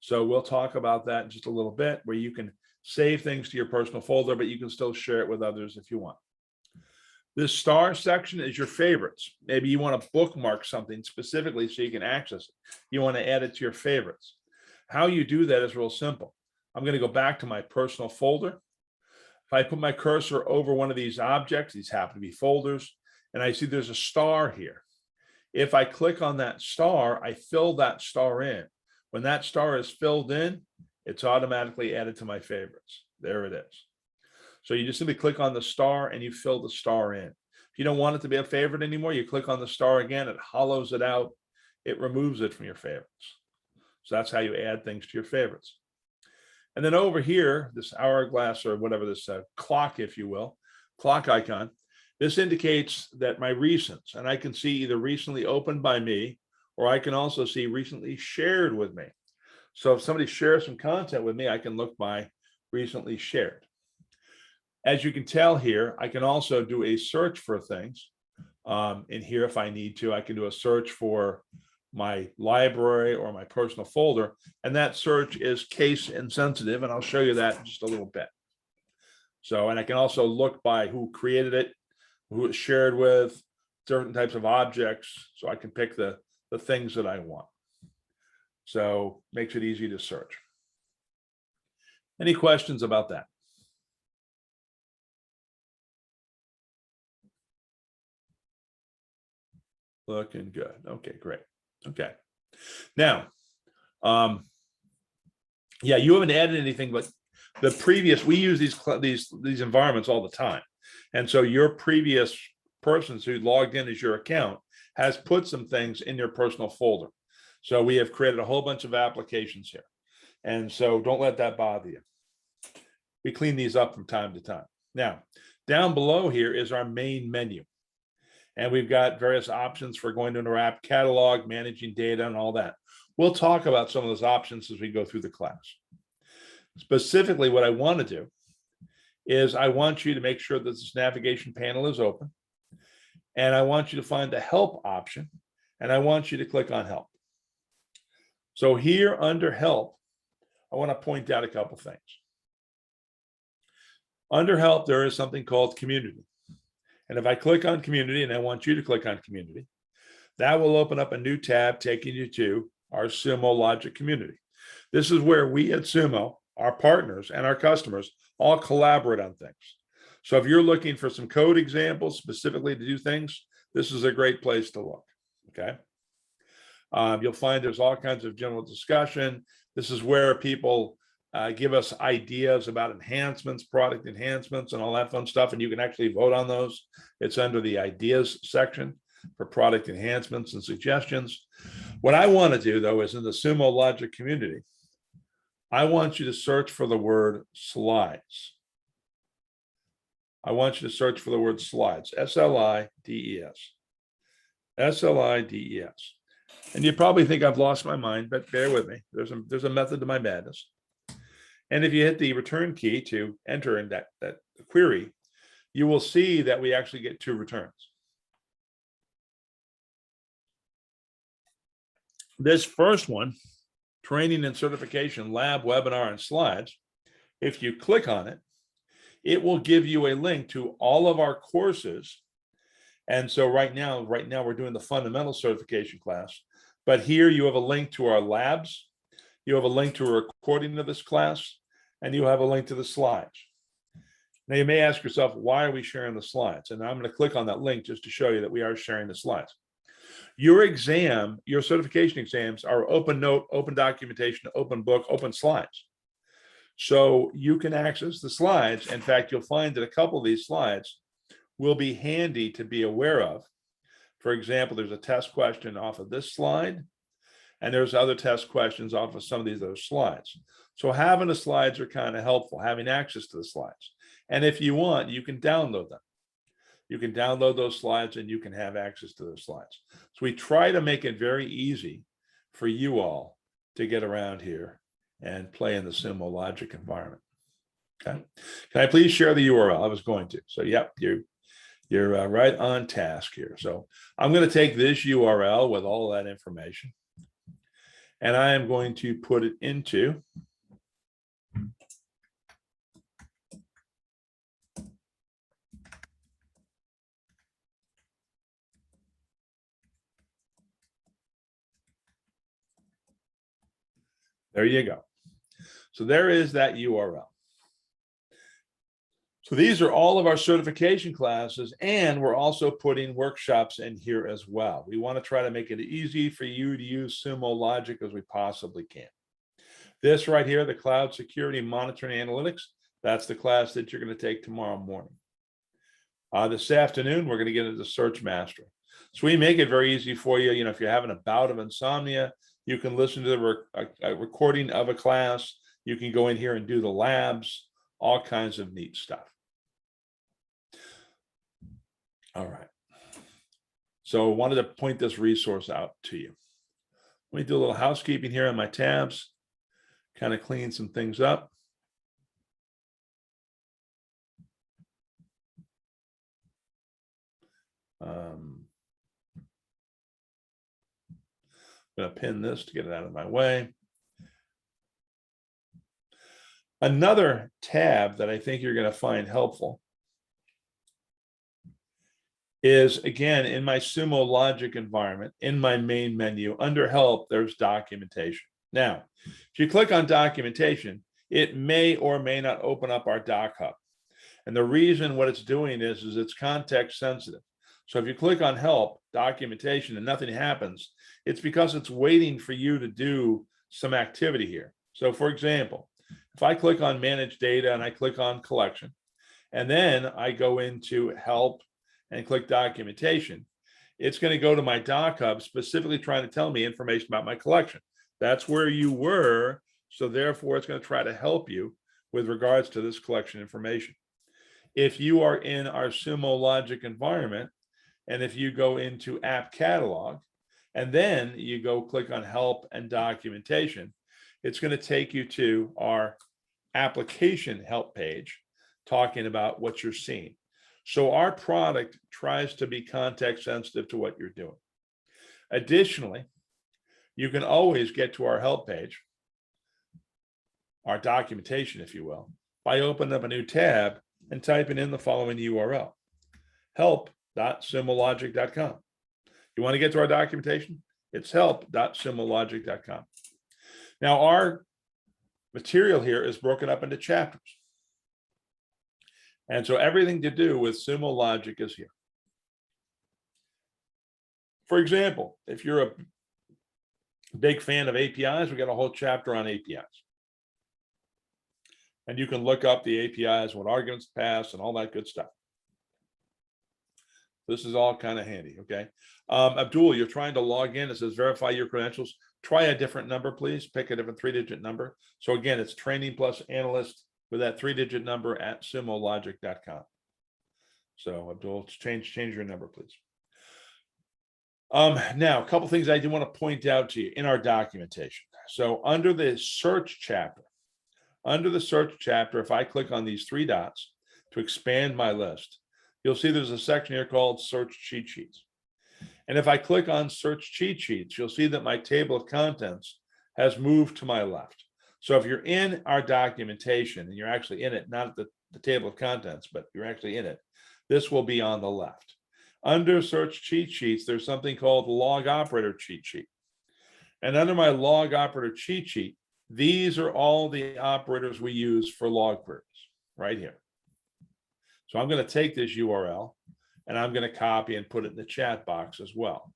So we'll talk about that in just a little bit, where you can save things to your personal folder, but you can still share it with others if you want. This star section is your favorites. Maybe you want to bookmark something specifically so you can access it. You want to add it to your favorites. How you do that is real simple. I'm going to go back to my personal folder. If I put my cursor over one of these objects, these happen to be folders, and I see there's a star here. If I click on that star, I fill that star in. When that star is filled in, it's automatically added to my favorites. There it is. So you just simply click on the star and you fill the star in. If you don't want it to be a favorite anymore, you click on the star again, it hollows it out, it removes it from your favorites. So that's how you add things to your favorites. And then over here, this hourglass or whatever, this clock, if you will, clock icon, this indicates that my recents, and I can see either recently opened by me, or I can also see recently shared with me. So if somebody shares some content with me, I can look by recently shared. As you can tell here, I can also do a search for things. In here, if I need to, I can do a search for my library or my personal folder, and that search is case insensitive, and I'll show you that in just a little bit. So, and I can also look by who created it, who it's shared with, certain types of objects, so I can pick the things that I want. So makes it easy to search. Any questions about that? Looking good. Okay, great. Okay. Now, yeah, you haven't added anything, but the previous, we use these environments all the time. And so your previous persons who logged in as your account has put some things in your personal folder. So we have created a whole bunch of applications here. And so don't let that bother you. We clean these up from time to time. Now, down below here is our main menu. And we've got various options for going to our app catalog, managing data, and all that. We'll talk about some of those options as we go through the class. Specifically, what I want to do is I want you to make sure that this navigation panel is open. And I want you to find the help option. And I want you to click on help. So here under help, I want to point out a couple things. Under help, there is something called community. And if I click on community, and I want you to click on community, that will open up a new tab taking you to our Sumo Logic community. This is where we at Sumo, our partners and our customers, all collaborate on things. So if you're looking for some code examples specifically to do things, this is a great place to look, okay? You'll find there's all kinds of general discussion. This is where people give us ideas about enhancements, product enhancements, and all that fun stuff, and you can actually vote on those. It's under the ideas section. for product enhancements and suggestions. What I want to do, though, is in the Sumo Logic community, I want you to search for the word slides. I want you to search for the word slides, S-L-I-D-E-S. S-L-I-D-E-S. And you probably think I've lost my mind, but bear with me. There's a method to my madness. And if you hit the return key to enter in that query, you will see that we actually get 2 returns. This first one, training and certification, lab, webinar, and slides, if you click on it, it will give you a link to all of our courses. And so right now we're doing the fundamental certification class, but here you have a link to our labs, you have a link to a recording of this class, and you have a link to the slides. Now you may ask yourself, why are we sharing the slides? And I'm going to click on that link just to show you that we are sharing the slides. Your exam, your certification exams are open note, open documentation, open book, open slides. So you can access the slides. In fact, you'll find that a couple of these slides will be handy to be aware of. For example, there's a test question off of this slide, and there's other test questions off of some of these other slides. So having the slides are kind of helpful, having access to the slides. And if you want, you can download them. You can download those slides and you can have access to those slides. So we try to make it very easy for you all to get around here and play in the Sumo Logic environment. Okay. Can I please share the URL? I was going to. So yep, you're right on task here. So I'm going to take this URL with all that information, and I am going to put it into there you go. So there is that URL. So these are all of our certification classes, and we're also putting workshops in here as well. We want to try to make it easy for you to use Sumo Logic as we possibly can. This right here, the Cloud Security Monitoring Analytics, that's the class that you're going to take tomorrow morning. This afternoon, we're going to get into Search Mastery. So we make it very easy for you. You know, if you're having a bout of insomnia, you can listen to a recording of a class. You can go in here and do the labs, all kinds of neat stuff. All right. So I wanted to point this resource out to you. Let me do a little housekeeping here on my tabs, kind of clean some things up. I'm going to pin this to get it out of my way. Another tab that I think you're going to find helpful is, again, in my Sumo Logic environment, in my main menu, under Help, there's Documentation. Now, if you click on Documentation, it may or may not open up our Doc Hub. And the reason what it's doing is it's context sensitive. So if you click on Help, Documentation, and nothing happens, it's because it's waiting for you to do some activity here. So for example, if I click on Manage Data and I click on Collection, and then I go into Help and click Documentation, it's going to go to my Doc Hub, specifically trying to tell me information about my collection. That's where you were, so therefore it's going to try to help you with regards to this collection information. If you are in our Sumo Logic environment, and if you go into App Catalog, and then you go click on Help and Documentation, it's going to take you to our application help page, talking about what you're seeing. So our product tries to be context sensitive to what you're doing. Additionally, you can always get to our help page, our documentation, if you will, by opening up a new tab and typing in the following URL, help.sumologic.com. You want to get to our documentation? It's help.sumologic.com. Now, our material here is broken up into chapters. And so everything to do with Sumo Logic is here. For example, if you're a big fan of APIs, we got a whole chapter on APIs. And you can look up the APIs, what arguments pass, and all that good stuff. This is all kind of handy, okay? Abdul, you're trying to log in. It says verify your credentials. Try a different number, please. Pick a different 3-digit number. So again, it's training plus analyst with that 3-digit number at sumologic.com. So Abdul, change your number, please. Now, a couple things I do want to point out to you in our documentation. So under the search chapter, if I click on these 3 dots to expand my list, you'll see there's a section here called search cheat sheets. And if I click on search cheat sheets, you'll see that my table of contents has moved to my left. So if you're in our documentation and you're actually in it, not the table of contents, but you're actually in it, this will be on the left. Under search cheat sheets, there's something called log operator cheat sheet. And under my log operator cheat sheet, these are all the operators we use for log queries right here. So I'm going to take this URL and I'm going to copy and put it in the chat box as well.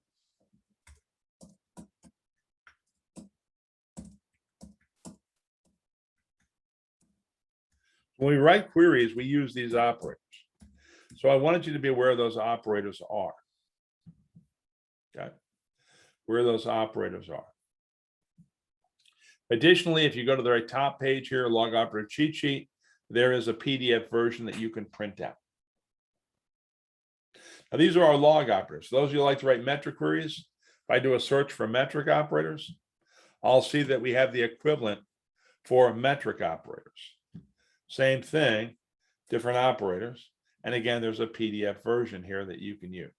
When we write queries, we use these operators. So I wanted you to be aware those operators are. Okay, where those operators are. Additionally, if you go to the very top page here, log operator cheat sheet, there is a PDF version that you can print out. Now, these are our log operators. Those of you who like to write metric queries, if I do a search for metric operators, I'll see that we have the equivalent for metric operators. Same thing, different operators. And again, there's a PDF version here that you can use.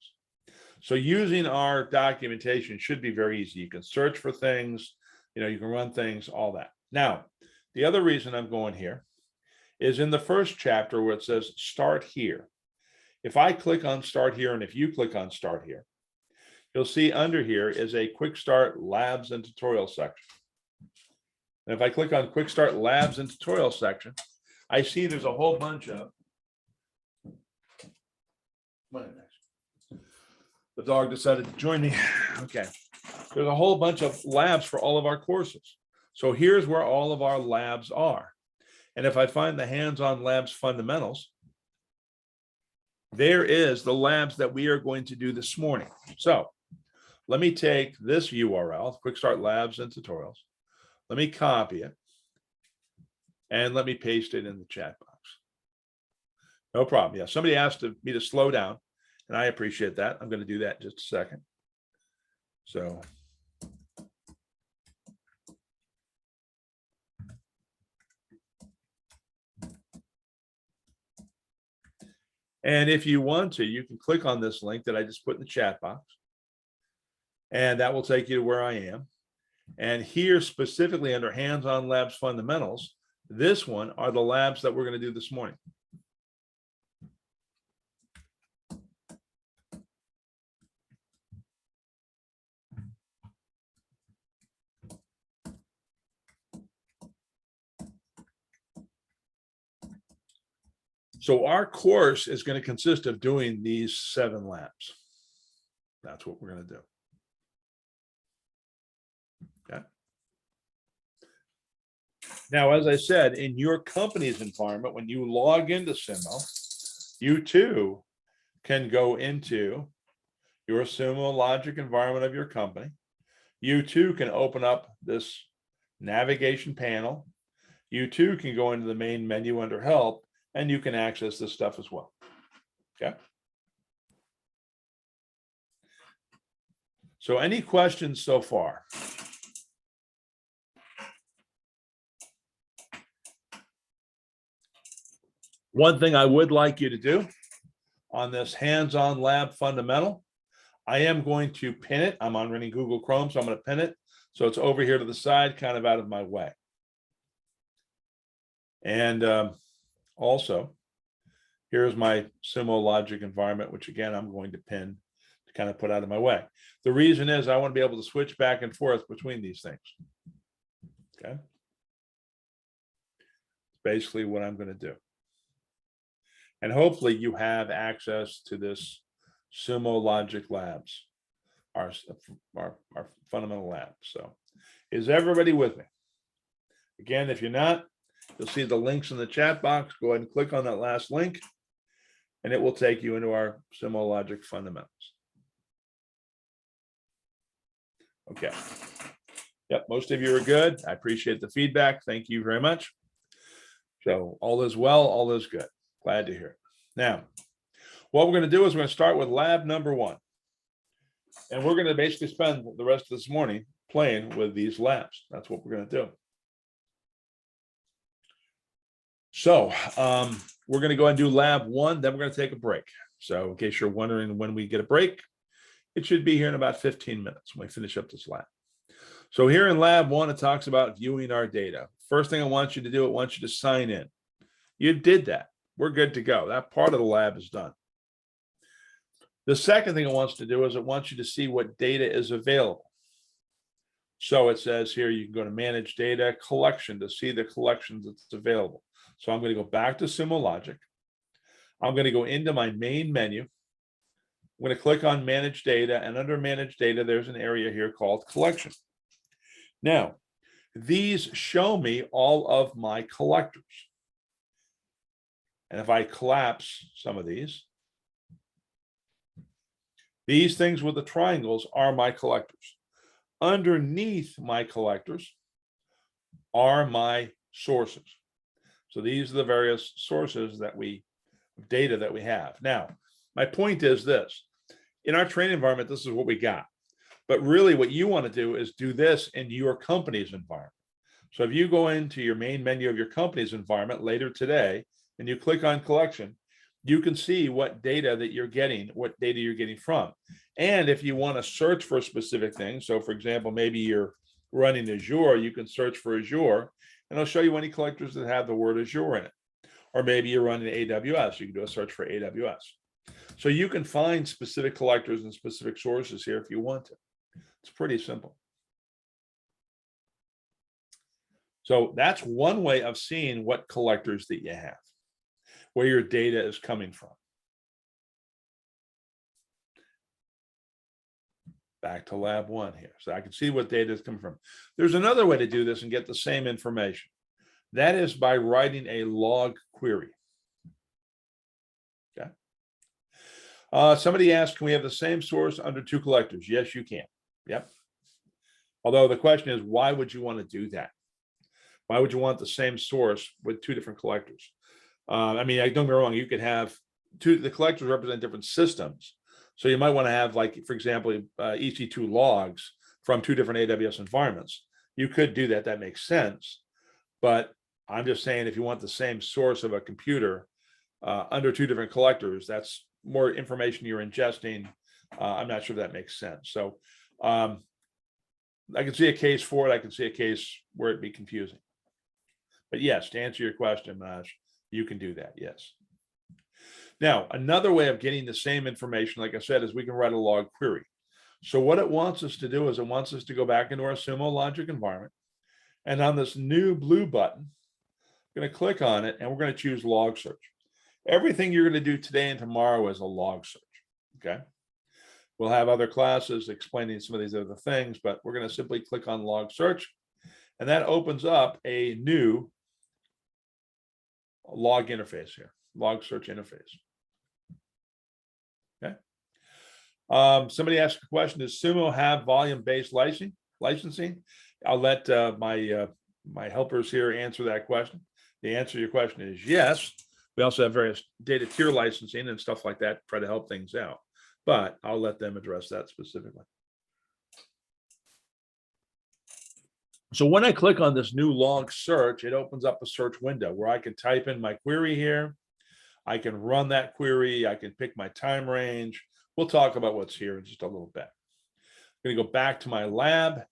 So using our documentation should be very easy. You can search for things, you can run things, all that. Now, the other reason I'm going here is in the first chapter where it says start here. If I click on start here, and if you click on start here, you'll see under here is a quick start labs and tutorial section. And if I click on quick start labs and tutorial section, I see there's a whole bunch of, the dog decided to join me. Okay. There's a whole bunch of labs for all of our courses. So here's where all of our labs are. And if I find the hands-on labs fundamentals, there is the labs that we are going to do this morning. So let me take this URL, quick start labs and tutorials. Let me copy it and let me paste it in the chat box. No problem. Yeah, somebody asked me to slow down, and I appreciate that. I'm going to do that in just a second. So and if you want to, you can click on this link that I just put in the chat box, and that will take you to where I am. And here specifically under hands-on labs fundamentals, this one are the labs that we're going to do this morning. So our course is going to consist of doing these 7 labs. That's what we're going to do. Okay. Now, as I said, in your company's environment, when you log into Sumo, you too can go into your Sumo Logic environment of your company. You too can open up this navigation panel. You too can go into the main menu under help, and you can access this stuff as well. Okay. So any questions so far? One thing I would like you to do on this hands-on lab fundamental, I am going to pin it. I'm on running Google Chrome, so I'm going to pin it. So it's over here to the side, kind of out of my way. And also, here's my Sumo Logic environment, which again, I'm going to pin to kind of put out of my way. The reason is I want to be able to switch back and forth between these things. Okay. Basically what I'm going to do. And hopefully you have access to this Sumo Logic labs, our fundamental labs. So is everybody with me? Again, if you're not, you'll see the links in the chat box. Go ahead and click on that last link. and it will take you into our Sumo Logic fundamentals. Okay. Yep, most of you are good. I appreciate the feedback. Thank you very much. So all is well, all is good. Glad to hear it. Now, what we're going to do is we're going to start with lab number 1. And we're going to basically spend the rest of this morning playing with these labs. That's what we're going to do. So we're going to go and do lab 1, then we're going to take a break. So in case you're wondering when we get a break, it should be here in about 15 minutes when we finish up this lab. So here in lab 1, it talks about viewing our data. First thing I want you to do, I want you to sign in. You did that. We're good to go. That part of the lab is done. The second thing it wants to do is it wants you to see what data is available. So it says here, you can go to manage data collection to see the collections that's available. So I'm going to go back to Sumo Logic. I'm going to go into my main menu. I'm going to click on manage data, and under manage data, there's an area here called collection. Now, these show me all of my collectors. And if I collapse some of these things with the triangles are my collectors. Underneath my collectors are my sources. So these are the various sources that data that we have. Now, my point is this. In our training environment, this is what we got. But really what you want to do is do this in your company's environment. So if you go into your main menu of your company's environment later today, and you click on collection, you can see what data that you're getting, what data you're getting from. And if you want to search for a specific thing, so for example, maybe you're running Azure, you can search for Azure, and it'll show you any collectors that have the word Azure in it. Or maybe you're running AWS, you can do a search for AWS. So you can find specific collectors and specific sources here if you want to. It's pretty simple. So that's one way of seeing what collectors that you have, where your data is coming from. Back to lab 1 here. So I can see what data is coming from. There's another way to do this and get the same information. That is by writing a log query. Okay. Somebody asked, can we have the same source under 2 collectors? Yes, you can. Yep. Although the question is, why would you want to do that? Why would you want the same source with 2 different collectors? I mean, don't get me wrong, you could have the collectors represent different systems. So you might want to have, like, for example, EC2 logs from 2 different AWS environments. You could do that. That makes sense. But I'm just saying, if you want the same source of a computer under 2 different collectors, that's more information you're ingesting. I'm not sure if that makes sense. So I can see a case for it. I can see a case where it'd be confusing. But yes, to answer your question, Maj, you can do that, yes. Now, another way of getting the same information, like I said, is we can write a log query. So what it wants us to do is it wants us to go back into our Sumo Logic environment. And on this new blue button, I'm going to click on it, and we're going to choose log search. Everything you're going to do today and tomorrow is a log search, okay? We'll have other classes explaining some of these other things, but we're going to simply click on log search, and that opens up a new log interface here, log search interface. Okay. Somebody asked a question, does Sumo have volume-based licensing? I'll let my helpers here answer that question. The answer to your question is yes. We also have various data tier licensing and stuff like that to try to help things out, but I'll let them address that specifically. So when I click on this new log search, it opens up a search window where I can type in my query here. I can run that query. I can pick my time range. We'll talk about what's here in just a little bit. I'm going to go back to my lab.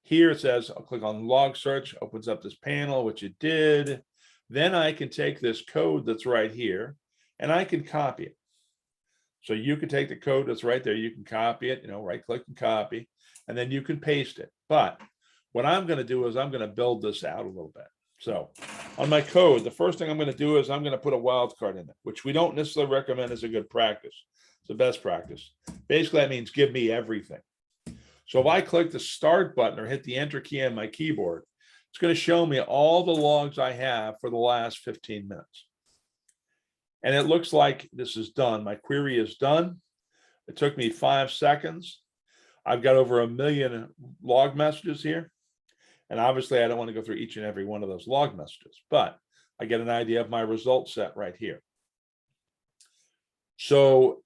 Here it says, I'll click on log search, opens up this panel, which it did. Then I can take this code that's right here and I can copy it. So you can take the code that's right there. You can copy it, right click and copy, and then you can paste it. But what I'm going to do is I'm going to build this out a little bit. So on my code, the first thing I'm going to do is I'm going to put a wildcard in it, which we don't necessarily recommend as a good practice. It's a best practice. Basically, that means give me everything. So if I click the start button or hit the enter key on my keyboard, it's going to show me all the logs I have for the last 15 minutes. And it looks like this is done. My query is done. It took me 5 seconds. I've got over 1 million log messages here. And obviously I don't want to go through each and every one of those log messages, but I get an idea of my result set right here. So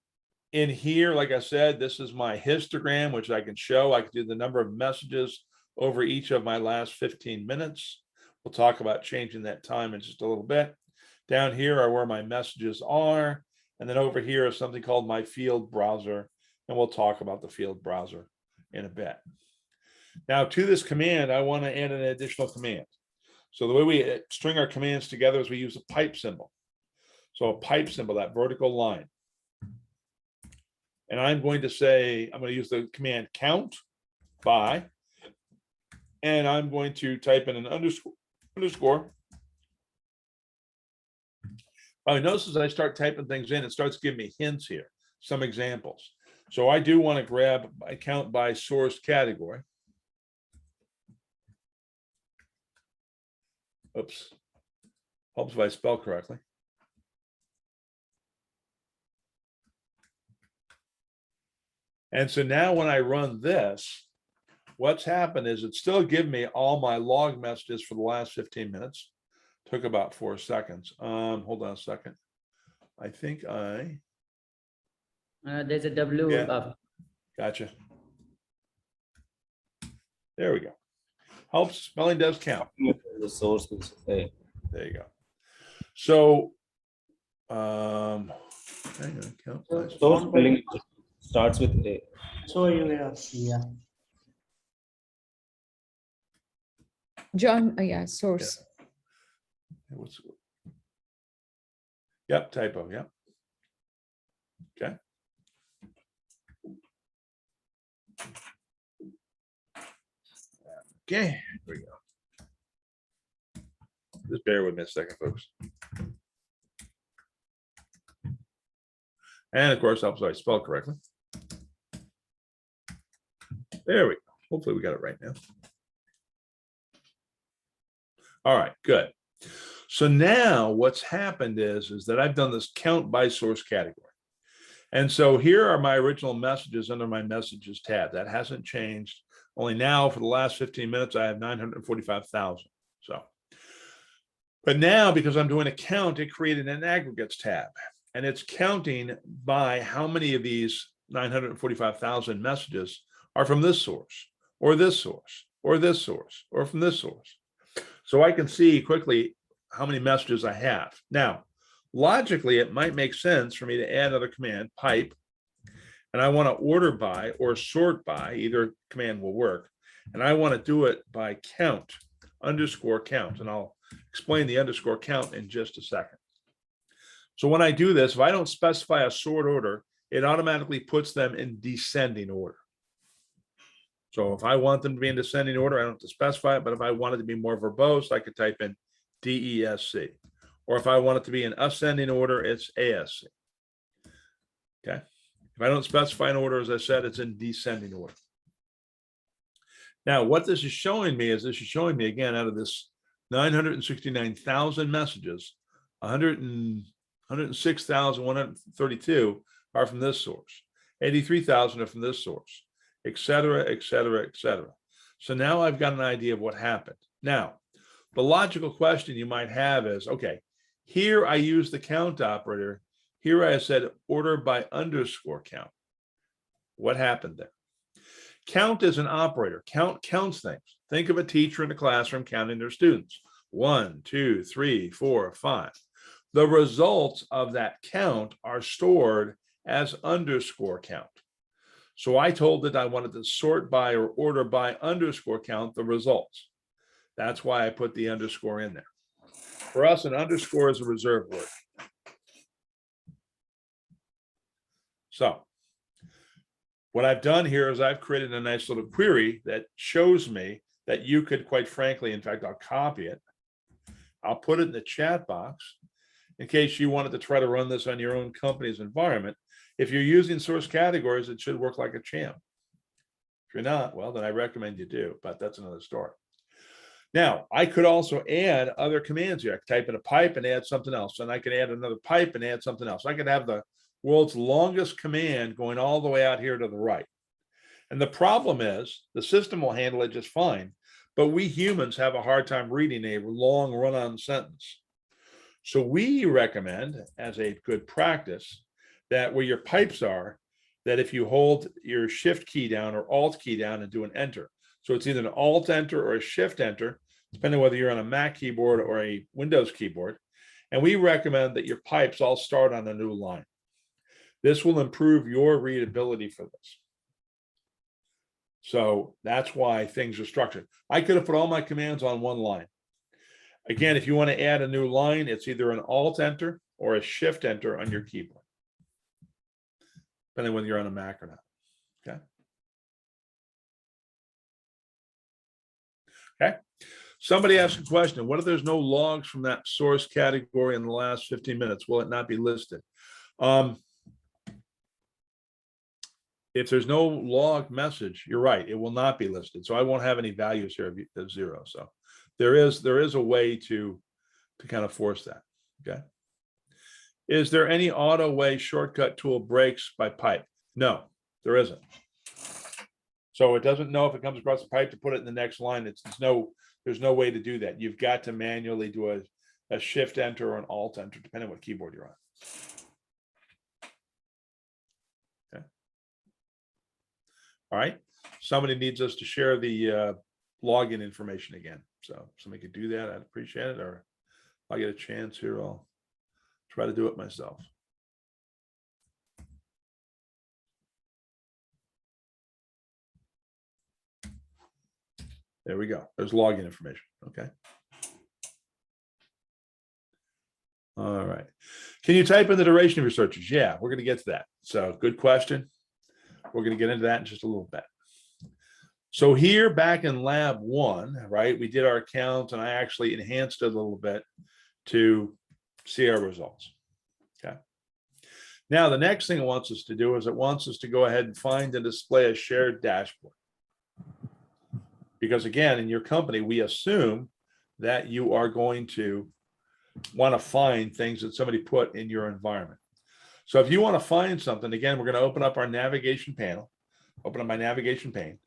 in here, like I said, this is my histogram, which I can show. I can do the number of messages over each of my last 15 minutes. We'll talk about changing that time in just a little bit. Down here are where my messages are. And then over here is something called my field browser. And we'll talk about the field browser in a bit. Now to this command, I want to add an additional command. So the way we string our commands together is we use a pipe symbol. So a pipe symbol, that vertical line. And I'm going to say, I'm going to use the command count by, and I'm going to type in an underscore. Notice as I start typing things in, it starts giving me hints here, some examples. So I do want to grab my count by source category. Oops. Helps if I spell correctly. And so now when I run this, what's happened is it's still giving me all my log messages for the last 15 minutes. Took about 4 seconds. Hold on a second. I think there's a W. Yeah. Gotcha. There we go. Helps, spelling does count. The source is A. There you go. So, hang on, count by Source spelling starts with A. So yeah. John, yeah, source. What's, yep, typo, yep. Okay. Okay, here we go. Just bear with me a second, folks. And of course, helps I spell correctly. There we go. Hopefully we got it right now. All right, good. So now what's happened is that I've done this count by source category. And so here are my original messages under my messages tab. That hasn't changed. Only now for the last 15 minutes, I have 945,000. So, but now because I'm doing a count, it created an aggregates tab and it's counting by how many of these 945,000 messages are from this source or this source or this source or from this source. So I can see quickly how many messages I have. Now, logically, it might make sense for me to add another command, pipe, and I want to order by or sort by, either command will work. And I want to do it by count, underscore count. And I'll explain the underscore count in just a second. So when I do this, if I don't specify a sort order, it automatically puts them in descending order. So if I want them to be in descending order, I don't have to specify it, but if I want it to be more verbose, I could type in DESC. Or if I want it to be in ascending order, it's ASC. Okay. If I don't specify an order, as I said, it's in descending order. Now, what this is showing me is this is showing me again out of this 969,000 messages, 106,132 are from this source. 83,000 are from this source, et cetera, et cetera, et cetera. So now I've got an idea of what happened. Now, the logical question you might have is, okay, here I use the count operator. Here I said order by underscore count. What happened there? Count is an operator. Count counts things. Think of a teacher in a classroom counting their students. 1, 2, 3, 4, 5. The results of that count are stored as underscore count. So I told it I wanted to sort by or order by underscore count the results. That's why I put the underscore in there. For us, an underscore is a reserved word. So what I've done here is I've created a nice little query that shows me that you could, quite frankly, in fact, I'll copy it. I'll put it in the chat box in case you wanted to try to run this on your own company's environment. If you're using source categories, it should work like a champ. If you're not, well, then I recommend you do, but that's another story. Now, I could also add other commands here. I could type in a pipe and add something else. And I could add another pipe and add something else. I could have the world's longest command going all the way out here to the right. And the problem is the system will handle it just fine, but we humans have a hard time reading a long run-on sentence. So we recommend, as a good practice, that where your pipes are, that if you hold your shift key down or alt key down and do an enter. So it's either an alt enter or a shift enter, depending on whether you're on a Mac keyboard or a Windows keyboard. And we recommend that your pipes all start on a new line. This will improve your readability for this. So that's why things are structured. I could have put all my commands on one line. Again, if you want to add a new line, it's either an alt enter or a shift enter on your keyboard, depending on whether you're on a Mac or not. Okay. Okay. Somebody asked a question. What if there's no logs from that source category in the last 15 minutes? Will it not be listed? If there's no log message, you're right, it will not be listed. So I won't have any values here of 0. So there is a way to kind of force that. Okay. Is there any auto way shortcut tool breaks by pipe? No, there isn't. So it doesn't know if it comes across the pipe to put it in the next line. There's no way to do that. You've got to manually do a shift enter or an alt enter, depending on what keyboard you're on. Okay. All right. Somebody needs us to share the login information again. So somebody could do that. I'd appreciate it. Or if I get a chance here, I'll try to do it myself. There we go. There's login information. Okay. All right. Can you type in the duration of your searches? Yeah, we're going to get to that. So good question. We're going to get into that in just a little bit. So here back in lab 1, right, we did our count and I actually enhanced it a little bit to see our results. Okay. Now, the next thing it wants us to do is it wants us to go ahead and find and display a shared dashboard. Because again, in your company, we assume that you are going to want to find things that somebody put in your environment. So if you want to find something, again, we're going to open up our navigation panel, open up my navigation pane.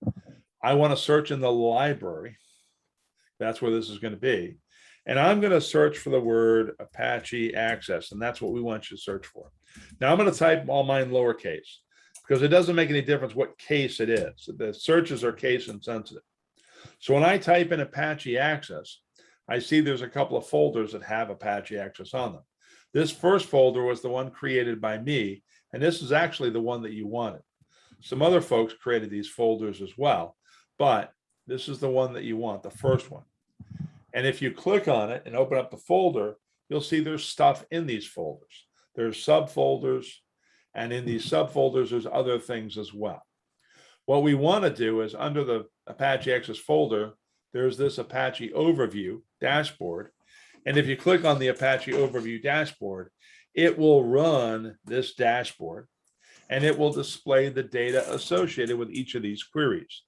I want to search in the library. That's where this is going to be. And I'm going to search for the word Apache Access, and that's what we want you to search for. Now I'm going to type all mine lowercase because it doesn't make any difference what case it is. The searches are case insensitive. So when I type in Apache Access, I see there's a couple of folders that have Apache Access on them. This first folder was the one created by me, and this is actually the one that you wanted. Some other folks created these folders as well, but this is the one that you want, the first one. And if you click on it and open up the folder, you'll see there's stuff in these folders. There's subfolders, and in these subfolders, there's other things as well. What we want to do is under the Apache Access folder, there's this Apache Overview dashboard. And if you click on the Apache Overview dashboard, it will run this dashboard and it will display the data associated with each of these queries.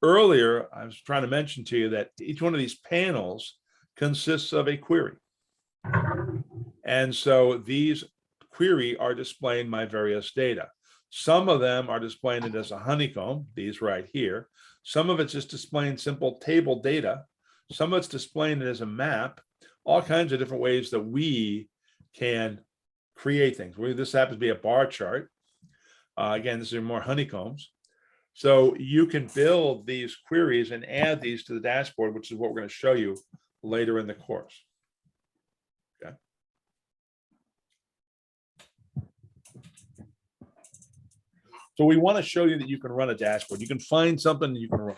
Earlier, I was trying to mention to you that each one of these panels consists of a query. And so these query are displaying my various data. Some of them are displaying it as a honeycomb, these right here. Some of it's just displaying simple table data. Some of it's displaying it as a map, all kinds of different ways that we can create things. This happens to be a bar chart. Again, this is more honeycombs. So you can build these queries and add these to the dashboard, which is what we're going to show you later in the course. Okay. So we want to show you that you can run a dashboard. You can find something that you can run.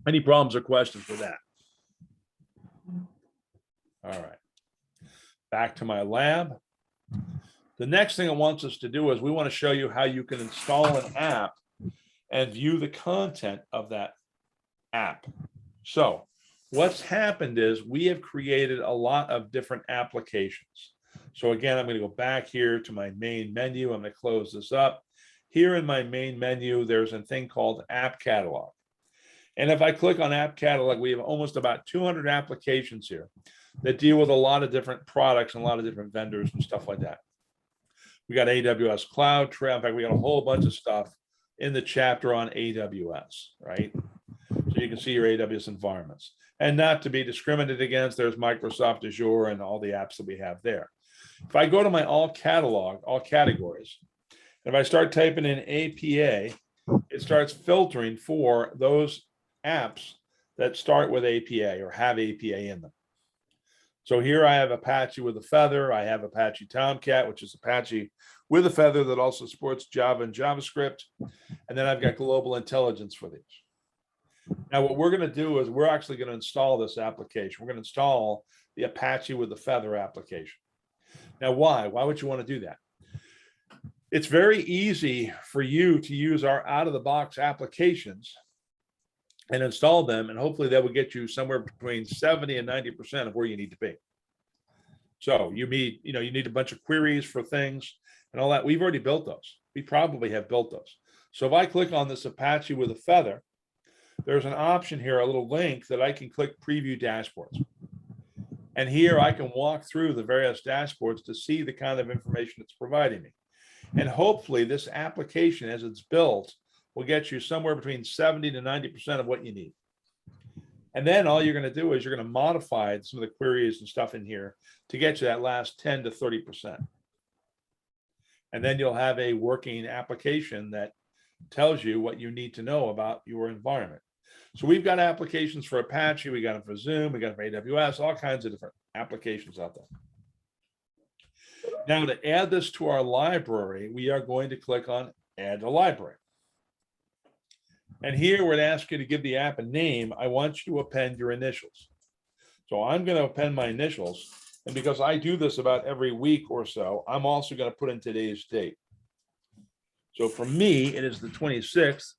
Any problems or questions with that? All right. Back to my lab. The next thing it wants us to do is we want to show you how you can install an app and view the content of that app. So what's happened is we have created a lot of different applications. So again, I'm going to go back here to my main menu. I'm going to close this up. here in my main menu, there's a thing called App Catalog. And if I click on App Catalog, we have almost about 200 applications here that deal with a lot of different products and a lot of different vendors and stuff like that. We got AWS Cloud Trail. In fact, we got a whole bunch of stuff in the chapter on AWS, right? So you can see your AWS environments. And not to be discriminated against, there's Microsoft Azure and all the apps that we have there. If I go to my all catalog, all categories, if I start typing in APA, it starts filtering for those apps that start with APA or have APA in them. So here I have Apache with a feather. I have Apache Tomcat, which is Apache with a feather that also supports Java and JavaScript. And then I've got global intelligence for these. Now, what we're going to do is we're actually going to install this application. We're going to install the Apache with the feather application. Now, why? Why would you want to do that? It's very easy for you to use our out-of-the-box applications and install them, and hopefully that will get you somewhere between 70 and 90% of where you need to be. So you need a bunch of queries for things and all that. We've already built those. We probably have built those. So if I click on this Apache with a feather, there's an option here, a little link that I can click preview dashboards. And here I can walk through the various dashboards to see the kind of information it's providing me. And hopefully this application, as it's built, will get you somewhere between 70 to 90% of what you need. And then all you're going to do is you're going to modify some of the queries and stuff in here to get you that last 10 to 30%. And then you'll have a working application that tells you what you need to know about your environment. So we've got applications for Apache, we got them for Zoom, we got them for AWS, all kinds of different applications out there. Now to add this to our library, we are going to click on Add to Library. And here we're going to ask you to give the app a name. I want you to append your initials. So I'm going to append my initials. And because I do this about every week or so, I'm also going to put in today's date. So for me, it is the 26th.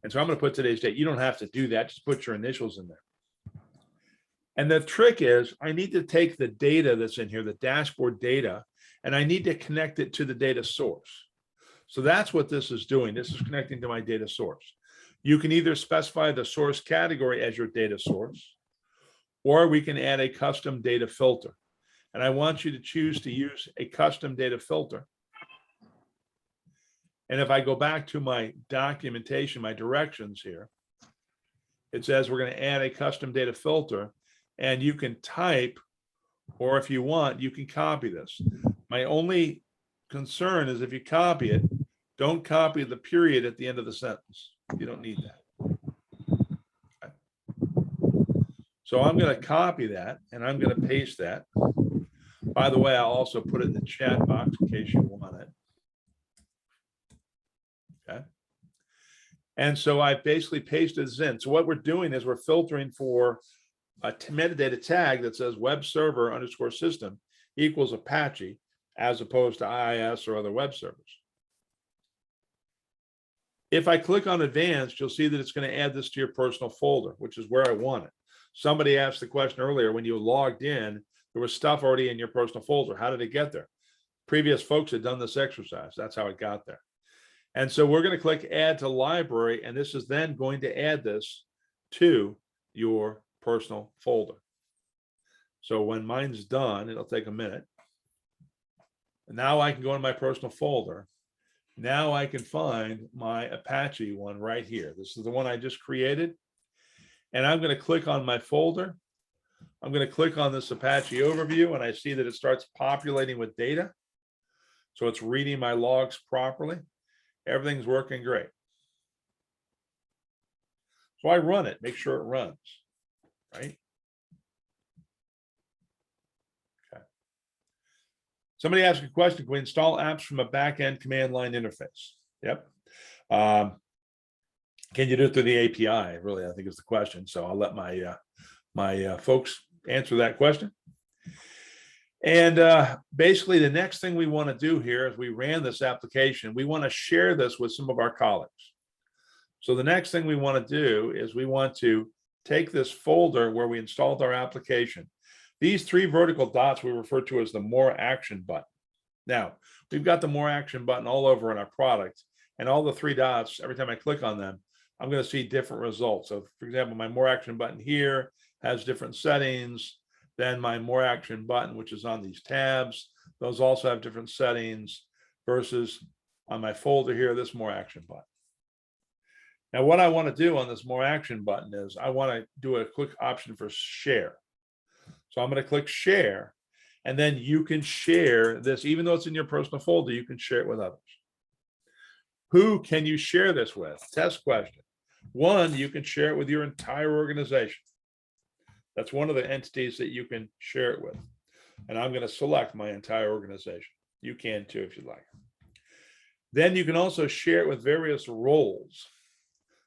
And so I'm going to put today's date. You don't have to do that. Just put your initials in there. And the trick is I need to take the data that's in here, the dashboard data, and I need to connect it to the data source. So that's what this is doing. This is connecting to my data source. You can either specify the source category as your data source, or we can add a custom data filter. And I want you to choose to use a custom data filter. And if I go back to my documentation, my directions here, it says we're going to add a custom data filter, and you can type, or if you want, you can copy this. My only concern is if you copy it, don't copy the period at the end of the sentence. You don't need that. Okay. So I'm going to copy that and I'm going to paste that. By the way, I'll also put it in the chat box in case you want it. Okay. And so I basically pasted this in. So what we're doing is we're filtering for a metadata tag that says web server _ system equals Apache, as opposed to IIS or other web servers. If I click on advanced, you'll see that it's going to add this to your personal folder, which is where I want it. Somebody asked the question earlier, when you logged in, there was stuff already in your personal folder. How did it get there? Previous folks had done this exercise. That's how it got there. And so we're going to click add to library, and this is then going to add this to your personal folder. So when mine's done, it'll take a minute. And now I can go to my personal folder. Now I can find my Apache one right here. This is the one I just created. And I'm going to click on my folder. I'm going to click on this Apache overview, and I see that it starts populating with data. So it's reading my logs properly. Everything's working great. So I run it, make sure it runs, right? Okay. Somebody asked a question, can we install apps from a back-end command line interface? Yep. Can you do it through the API? Really, I think is the question. So I'll let my folks answer that question. And basically, the next thing we want to do here is we ran this application. We want to share this with some of our colleagues. So the next thing we want to do is we want to take this folder where we installed our application. These three vertical dots we refer to as the More Action button. Now, we've got the more action button all over in our product, and all the three dots, every time I click on them, I'm going to see different results. So for example, my more action button here has different settings than my more action button, which is on these tabs. Those also have different settings versus on my folder here, this more action button. Now, what I want to do on this more action button is I want to do a quick option for share. So I'm going to click share, and then you can share this, even though it's in your personal folder, you can share it with others. Who can you share this with? Test question. One, you can share it with your entire organization. That's one of the entities that you can share it with. And I'm going to select my entire organization. You can too, if you like. Then you can also share it with various roles.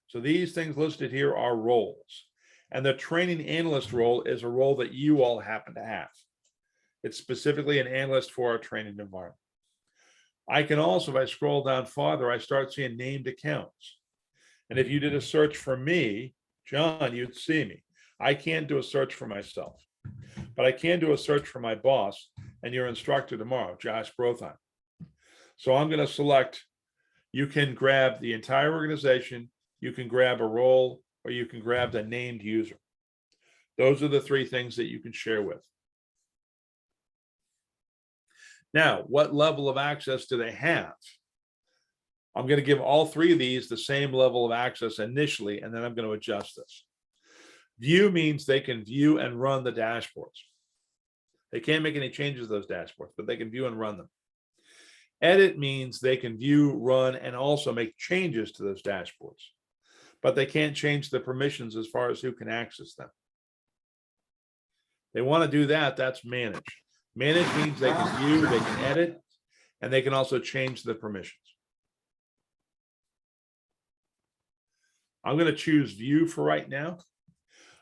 So these things listed here are roles. And the training analyst role is a role that you all happen to have. It's specifically an analyst for our training environment. I can also, if I scroll down farther, I start seeing named accounts. And if you did a search for me, John, you'd see me. I can't do a search for myself, but I can do a search for my boss and your instructor tomorrow, Josh Brothheim. So I'm going to select, you can grab the entire organization, you can grab a role, or you can grab the named user. Those are the three things that you can share with. Now, what level of access do they have? I'm going to give all three of these the same level of access initially, and then I'm going to adjust this. View means they can view and run the dashboards. They can't make any changes to those dashboards, but they can view and run them. Edit means they can view, run, and also make changes to those dashboards, but they can't change the permissions as far as who can access them. They want to do that, that's manage. Manage means they can view, they can edit, and they can also change the permissions. I'm going to choose view for right now.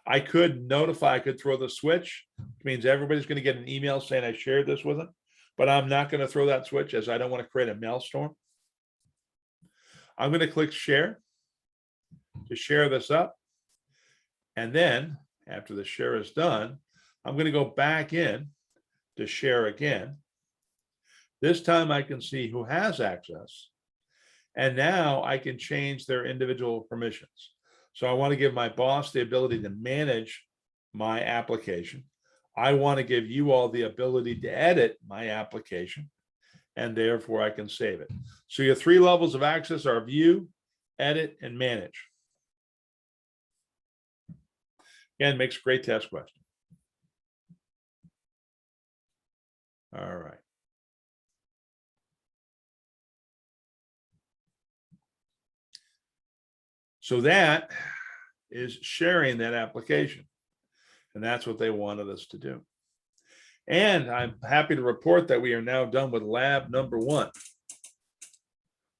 I could notify, I could throw the switch, which means everybody's going to get an email saying I shared this with them, but I'm not going to throw that switch as I don't want to create a maelstrom. I'm going to click share to share this up. And then after the share is done, I'm going to go back in to share again. This time I can see who has access. And now I can change their individual permissions. So I want to give my boss the ability to manage my application. I want to give you all the ability to edit my application, and therefore I can save it. So your three levels of access are view, edit, and manage. Again, makes a great test question. All right. So that is sharing that application. And that's what they wanted us to do. And I'm happy to report that we are now done with lab number 1.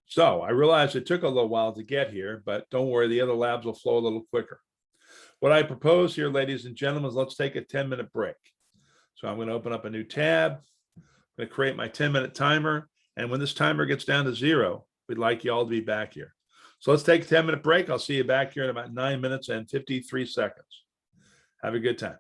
So I realize it took a little while to get here, but don't worry, the other labs will flow a little quicker. What I propose here, ladies and gentlemen, is let's take a 10-minute break. So I'm going to open up a new tab. I'm going to create my 10-minute timer. And when this timer gets down to 0, we'd like you all to be back here. So let's take a 10-minute break. I'll see you back here in about 9 minutes and 53 seconds. Have a good time.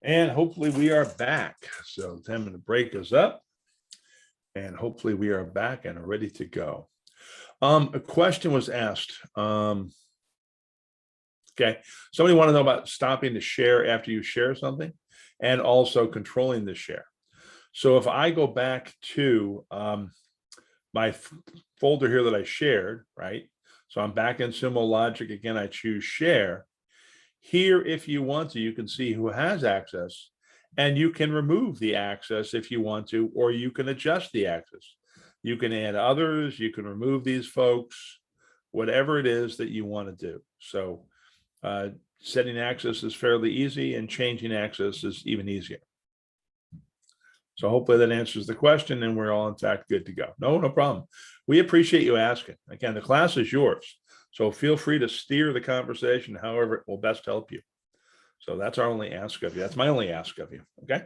And hopefully we are back. So 10-minute break is up. And hopefully we are back and are ready to go. A question was asked. Okay. Somebody want to know about stopping the share after you share something and also controlling the share. So if I go back to my folder here that I shared, right? So I'm back in Sumo Logic. Again, I choose share. Here, if you want to, you can see who has access, and you can remove the access if you want to, or you can adjust the access. You can add others, you can remove these folks, whatever it is that you want to do. So setting access is fairly easy, and changing access is even easier. So hopefully that answers the question, and we're all in fact good to go. No problem. We appreciate you asking. Again, the class is yours. So feel free to steer the conversation however it will best help you. So that's our only ask of you. That's my only ask of you. Okay.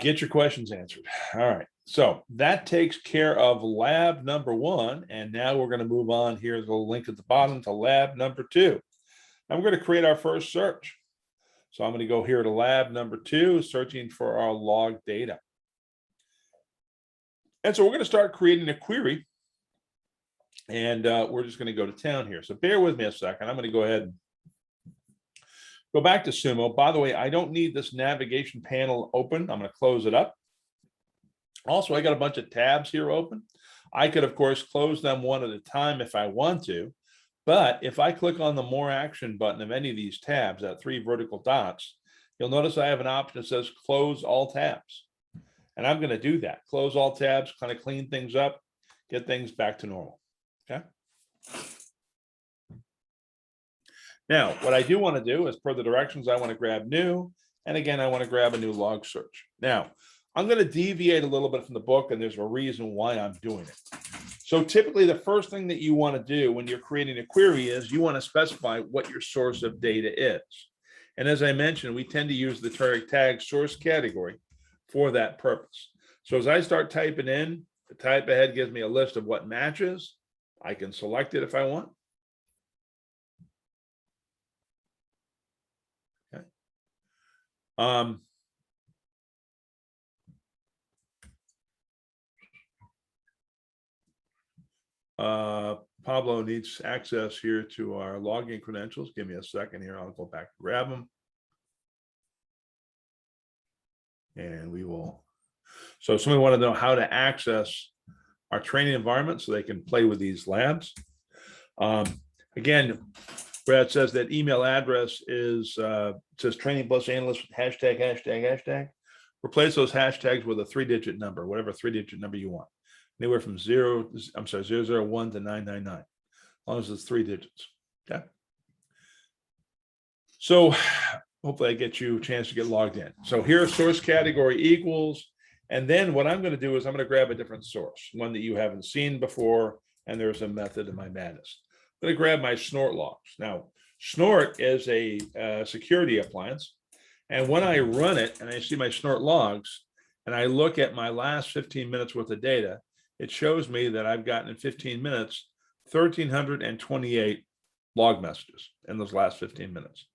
Get your questions answered. All right. So that takes care of lab number 1. And now we're going to move on. Here's a link at the bottom to lab number 2. And we're going to create our first search. So I'm going to go here to lab number 2, searching for our log data. And so we're going to start creating a query. And we're just going to go to town here. So bear with me a second. I'm going to go ahead and go back to Sumo. By the way, I don't need this navigation panel open. I'm going to close it up. Also, I got a bunch of tabs here open. I could, of course, close them one at a time if I want to. But if I click on the More Action button of any of these tabs, that 3 vertical dots, you'll notice I have an option that says Close All Tabs. And I'm going to do that. Close all tabs, kind of clean things up, get things back to normal. Okay. Now, what I do want to do is per the directions, I want to grab new. And again, I want to grab a new log search. Now, I'm going to deviate a little bit from the book, and there's a reason why I'm doing it. So typically the first thing that you want to do when you're creating a query is you want to specify what your source of data is. And as I mentioned, we tend to use the tag source category for that purpose. So as I start typing in, the type ahead gives me a list of what matches. I can select it if I want. Okay. Pablo needs access here to our login credentials. Give me a second here. I'll go back and grab them. And we will. So somebody want to know how to access our training environment so they can play with these labs. Again, Brad says that email address is says training plus analyst with hashtag. Replace those hashtags with a 3-digit number, whatever 3-digit number you want. Anywhere from 001 to 999, as long as it's 3 digits. Okay. So hopefully I get you a chance to get logged in. So here source category equals, and then what I'm going to do is I'm going to grab a different source, one that you haven't seen before, and there's a method in my madness. I'm going to grab my Snort logs. Now, Snort is a security appliance, and when I run it and I see my Snort logs, and I look at my last 15 minutes worth of data, it shows me that I've gotten in 15 minutes 1,328 log messages in those last 15 minutes.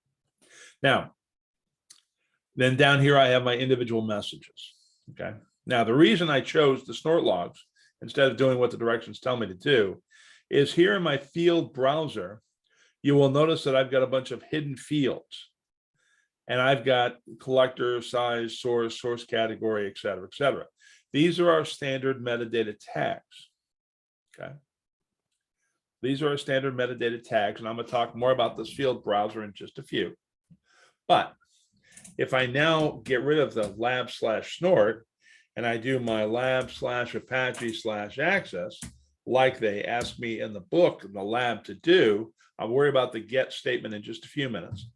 Now, then down here I have my individual messages. Okay. Now, the reason I chose the Snort logs instead of doing what the directions tell me to do is here in my field browser, you will notice that I've got a bunch of hidden fields. And I've got collector, size, source category, et cetera, et cetera. These are our standard metadata tags. Okay. These are our standard metadata tags, and I'm going to talk more about this field browser in just a few. But if I now get rid of the lab/snort and I do my lab/apache/access, like they asked me in the book, in the lab to do, I'll worry about the get statement in just a few minutes.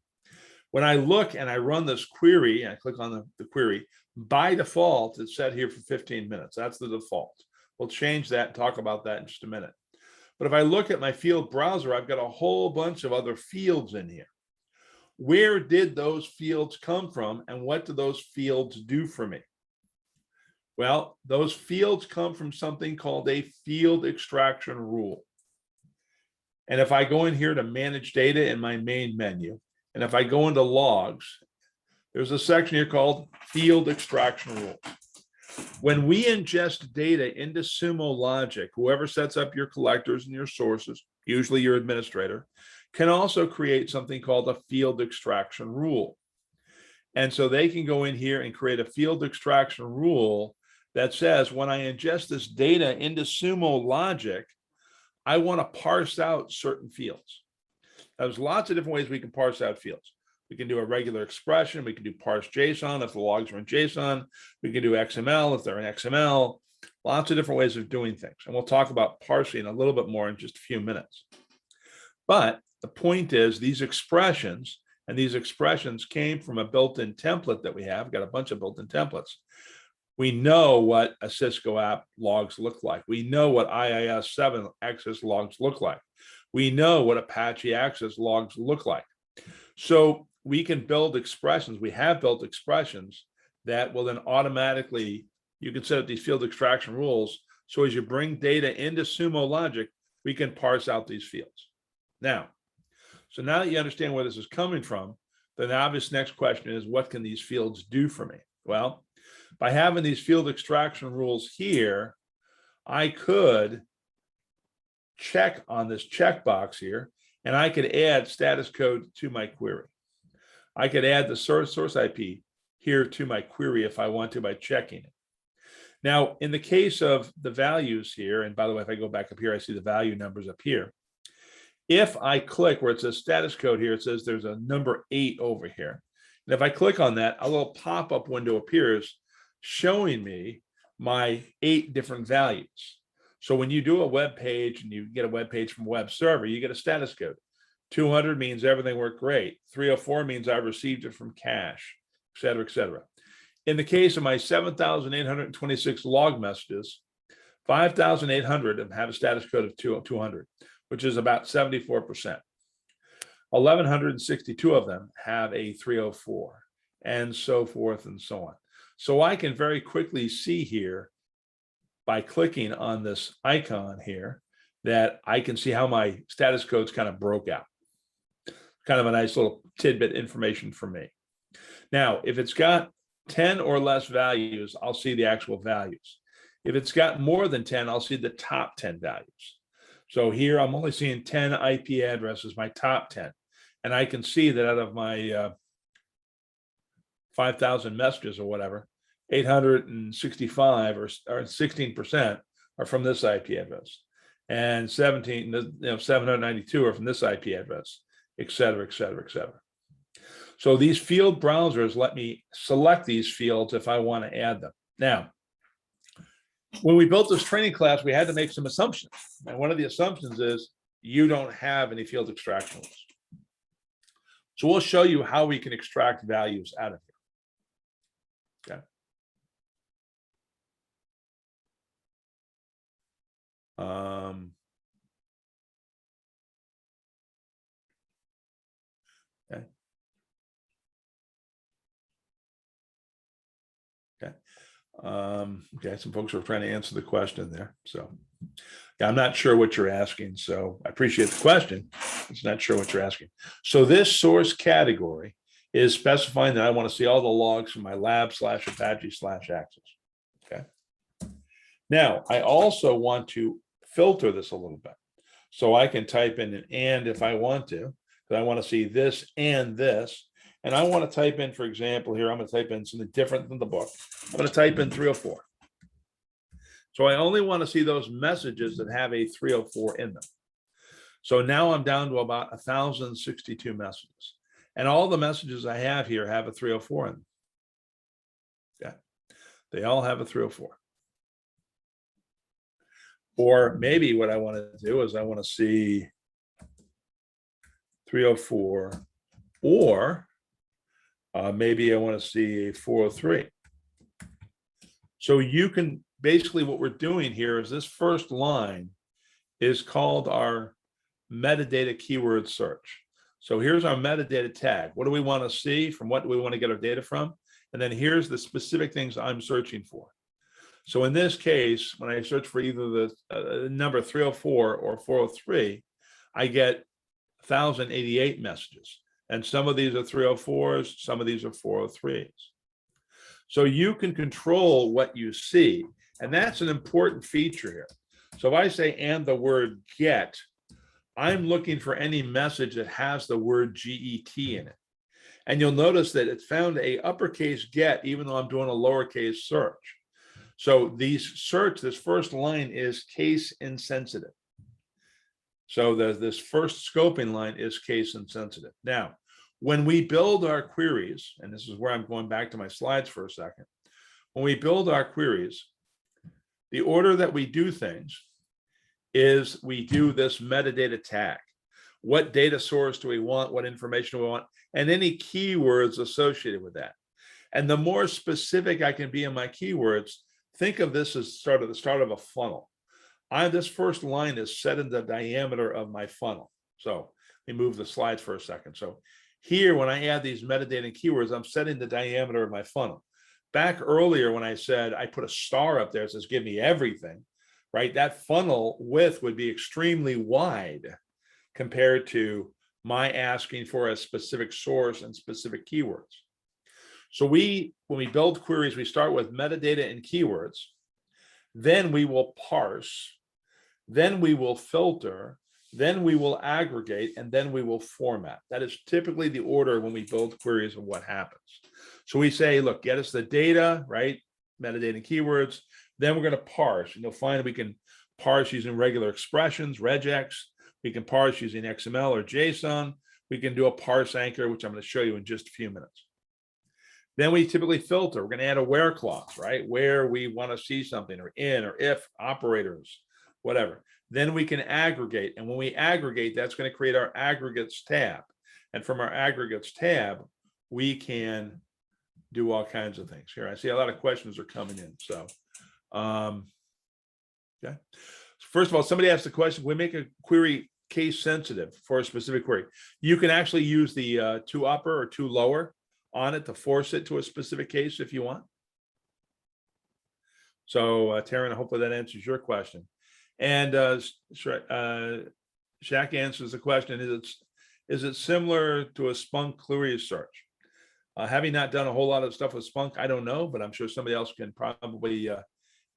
When I look and I run this query, and I click on the query, by default, it's set here for 15 minutes. That's the default. We'll change that and talk about that in just a minute. But if I look at my field browser, I've got a whole bunch of other fields in here. Where did those fields come from, and what do those fields do for me? Well, those fields come from something called a field extraction rule. And if I go in here to manage data in my main menu, and if I go into logs, there's a section here called field extraction rules. When we ingest data into Sumo Logic, whoever sets up your collectors and your sources, usually your administrator, can also create something called a field extraction rule. And so they can go in here and create a field extraction rule that says, when I ingest this data into Sumo Logic, I want to parse out certain fields. There's lots of different ways we can parse out fields. We can do a regular expression. We can do parse JSON if the logs are in JSON. We can do XML if they're in XML. Lots of different ways of doing things. And we'll talk about parsing a little bit more in just a few minutes. But the point is, these expressions, and these expressions came from a built-in template that we have. We've got a bunch of built-in templates. We know what a Cisco app logs look like. We know what IIS 7 access logs look like. We know what Apache access logs look like. So we can build expressions. We have built expressions that will then automatically, you can set up these field extraction rules. So as you bring data into Sumo Logic, we can parse out these fields. Now, so now that you understand where this is coming from, the obvious next question is, what can these fields do for me? Well, by having these field extraction rules here, I could check on this checkbox here, and I could add status code to my query. I could add the source IP here to my query if I want to by checking it. Now, in the case of the values here, and by the way, if I go back up here, I see the value numbers up here. If I click where it says status code here, it says there's a number 8 over here. And if I click on that, a little pop-up window appears showing me my 8 different values. So when you do a web page and you get a web page from a web server, you get a status code. 200 means everything worked great. 304 means I received it from cache, et cetera, et cetera. In the case of my 7,826 log messages, 5,800 have a status code of 200, which is about 74%. 1,162 of them have a 304, and so forth and so on. So I can very quickly see here by clicking on this icon here that I can see how my status codes kind of broke out. Kind of a nice little tidbit information for me. Now, if it's got 10 or less values, I'll see the actual values. If it's got more than 10, I'll see the top 10 values. So here I'm only seeing 10 IP addresses, my top 10. And I can see that out of my 5,000 messages or whatever, 865 or 16% are from this IP address. And 792 are from this IP address, et cetera, et cetera, et cetera. So these field browsers let me select these fields if I want to add them. Now, when we built this training class, we had to make some assumptions. And one of the assumptions is you don't have any field extraction rules. So we'll show you how we can extract values out of here. Okay. Okay. Okay. Okay, some folks are trying to answer the question there. So yeah, I'm not sure what you're asking. So I appreciate the question. It's not sure what you're asking. So this source category is specifying that I want to see all the logs from my lab/Apache/access. Okay. Now I also want to filter this a little bit. So I can type in an and if I want to, because I want to see this and this. And I want to type in, for example, here, I'm going to type in something different than the book. I'm going to type in 304. So I only want to see those messages that have a 304 in them. So now I'm down to about 1,062 messages. And all the messages I have here have a 304 in them. Yeah, they all have a 304. Or maybe what I want to do is I want to see 304 or maybe I want to see a 403. So you can basically, what we're doing here is this first line is called our metadata keyword search. So here's our metadata tag. What do we want to see? From what do we want to get our data from? And then here's the specific things I'm searching for. So in this case, when I search for either the number 304 or 403, I get 1,088 messages. And some of these are 304s, some of these are 403s. So you can control what you see. And that's an important feature here. So if I say, and the word get, I'm looking for any message that has the word GET in it. And you'll notice that it found a uppercase get, even though I'm doing a lowercase search. So these search, this first line is case insensitive. So this first scoping line is case insensitive. Now, when we build our queries, and this is where I'm going back to my slides for a second. When we build our queries, the order that we do things is we do this metadata tag. What data source do we want? What information do we want? And any keywords associated with that. And the more specific I can be in my keywords, think of this as the start of a funnel. This first line is set in the diameter of my funnel. So let me move the slides for a second. So here, when I add these metadata and keywords, I'm setting the diameter of my funnel. Back earlier, when I said I put a star up there, it says give me everything, right? That funnel width would be extremely wide compared to my asking for a specific source and specific keywords. So when we build queries, we start with metadata and keywords. Then we will parse. Then we will filter. Then we will aggregate, and then we will format. That is typically the order when we build queries of what happens. So we say, look, get us the data, right? Metadata and keywords. Then we're going to parse, and you'll find we can parse using regular expressions, regex. We can parse using XML or JSON. We can do a parse anchor, which I'm going to show you in just a few minutes. Then we typically filter. We're going to add a where clause, right? Where we want to see something, or in, or if, operators, whatever. Then we can aggregate. And when we aggregate, that's going to create our aggregates tab. And from our aggregates tab, we can do all kinds of things. Here, I see a lot of questions are coming in. So, okay. First of all, somebody asked the question, we make a query case sensitive for a specific query. You can actually use the to upper or to lower on it to force it to a specific case if you want. So, Taryn, hopefully that answers your question. And Shaq answers the question, is it similar to a Splunk query search? Having not done a whole lot of stuff with Splunk, I don't know, but I'm sure somebody else can probably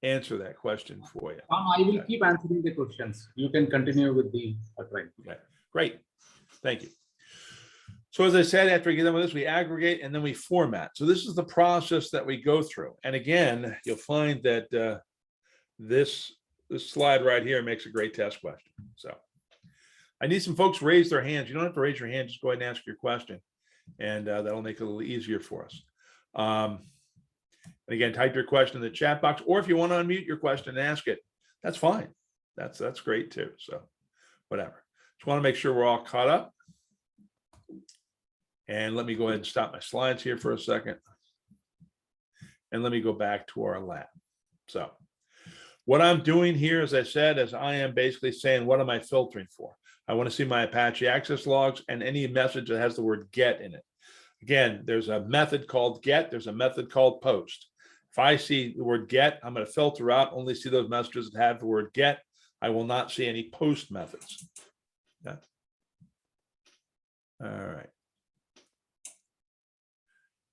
answer that question for you. I will keep answering the questions. You can continue with the thread. Okay. Great. Thank you. So as I said, after we get done with this, we aggregate and then we format. So this is the process that we go through. And again, you'll find that this slide right here makes a great test question. So I need some folks raise their hands. You don't have to raise your hand, just go ahead and ask your question. And that'll make it a little easier for us. And again, type your question in the chat box, or if you want to unmute your question and ask it, that's fine. That's great too. So whatever. Just want to make sure we're all caught up. And let me go ahead and stop my slides here for a second. And let me go back to our lab. So what I'm doing here, as I said, is I am basically saying, what am I filtering for? I want to see my Apache access logs and any message that has the word get in it. Again, there's a method called get. There's a method called post. If I see the word get, I'm going to filter out, only see those messages that have the word get. I will not see any post methods. Yeah. All right.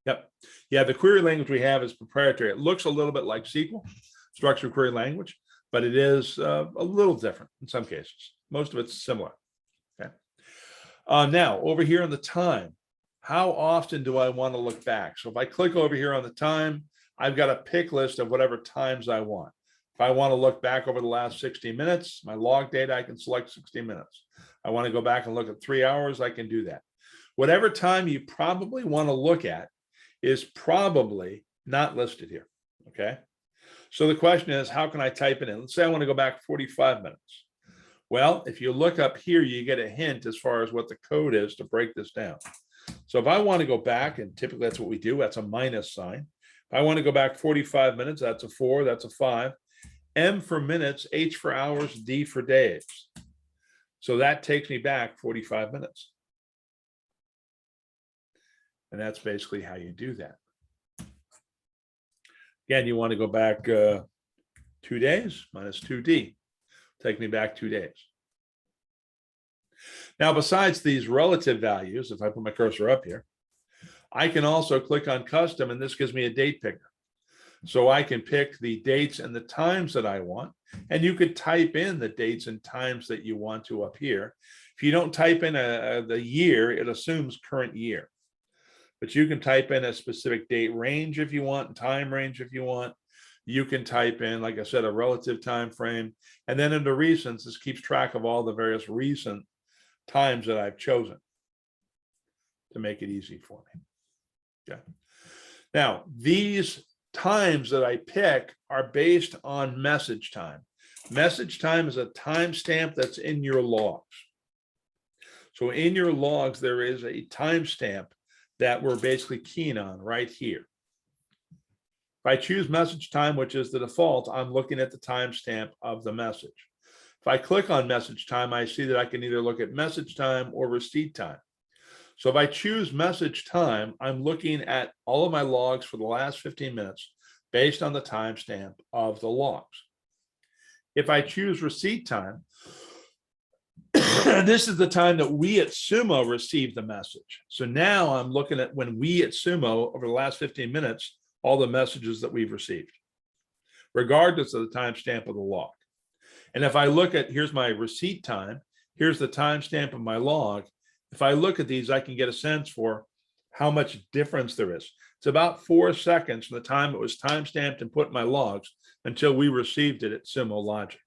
Yep. Yeah, the query language we have is proprietary. It looks a little bit like SQL, structured query language, but it is a little different in some cases. Most of it's similar. Okay. Now, over here on the time, how often do I want to look back? So if I click over here on the time, I've got a pick list of whatever times I want. If I want to look back over the last 60 minutes, my log data, I can select 60 minutes. I want to go back and look at 3 hours, I can do that. Whatever time you probably want to look at is probably not listed here, okay? So the question is, how can I type it in? Let's say I want to go back 45 minutes. Well, if you look up here, you get a hint as far as what the code is to break this down. So if I want to go back, and typically that's what we do, that's a minus sign. If I want to go back 45 minutes, that's a 4, that's a 5. M for minutes, H for hours, D for days. So that takes me back 45 minutes. And that's basically how you do that. Again, you want to go back 2 days minus 2D. Take me back 2 days. Now, besides these relative values, if I put my cursor up here, I can also click on custom, and this gives me a date picker. So I can pick the dates and the times that I want, and you could type in the dates and times that you want to up here. If you don't type in the year, it assumes current year. But you can type in a specific date range if you want, and time range if you want. You can type in, like I said, a relative time frame. And then into recents, this keeps track of all the various recent times that I've chosen to make it easy for me. Okay. Now, these times that I pick are based on message time. Message time is a timestamp that's in your logs. So in your logs, there is a timestamp that we're basically keying on right here. If I choose message time, which is the default, I'm looking at the timestamp of the message. If I click on message time, I see that I can either look at message time or receipt time. So if I choose message time, I'm looking at all of my logs for the last 15 minutes based on the timestamp of the logs. If I choose receipt time, this is the time that we at Sumo received the message. So now I'm looking at when we at Sumo over the last 15 minutes, all the messages that we've received, regardless of the timestamp of the log. And if I look at, here's my receipt time, here's the timestamp of my log. If I look at these, I can get a sense for how much difference there is. It's about 4 seconds from the time it was timestamped and put in my logs until we received it at Sumo Logic,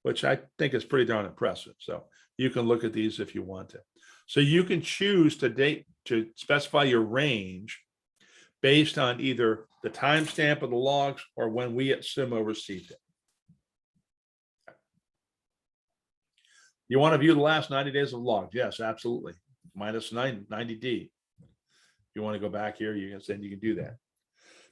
which I think is pretty darn impressive. So you can look at these if you want to. So you can choose to specify your range based on either the timestamp of the logs or when we at Sumo received it. You want to view the last 90 days of logs? Yes, absolutely. Minus 90D. If you want to go back here, you can do that.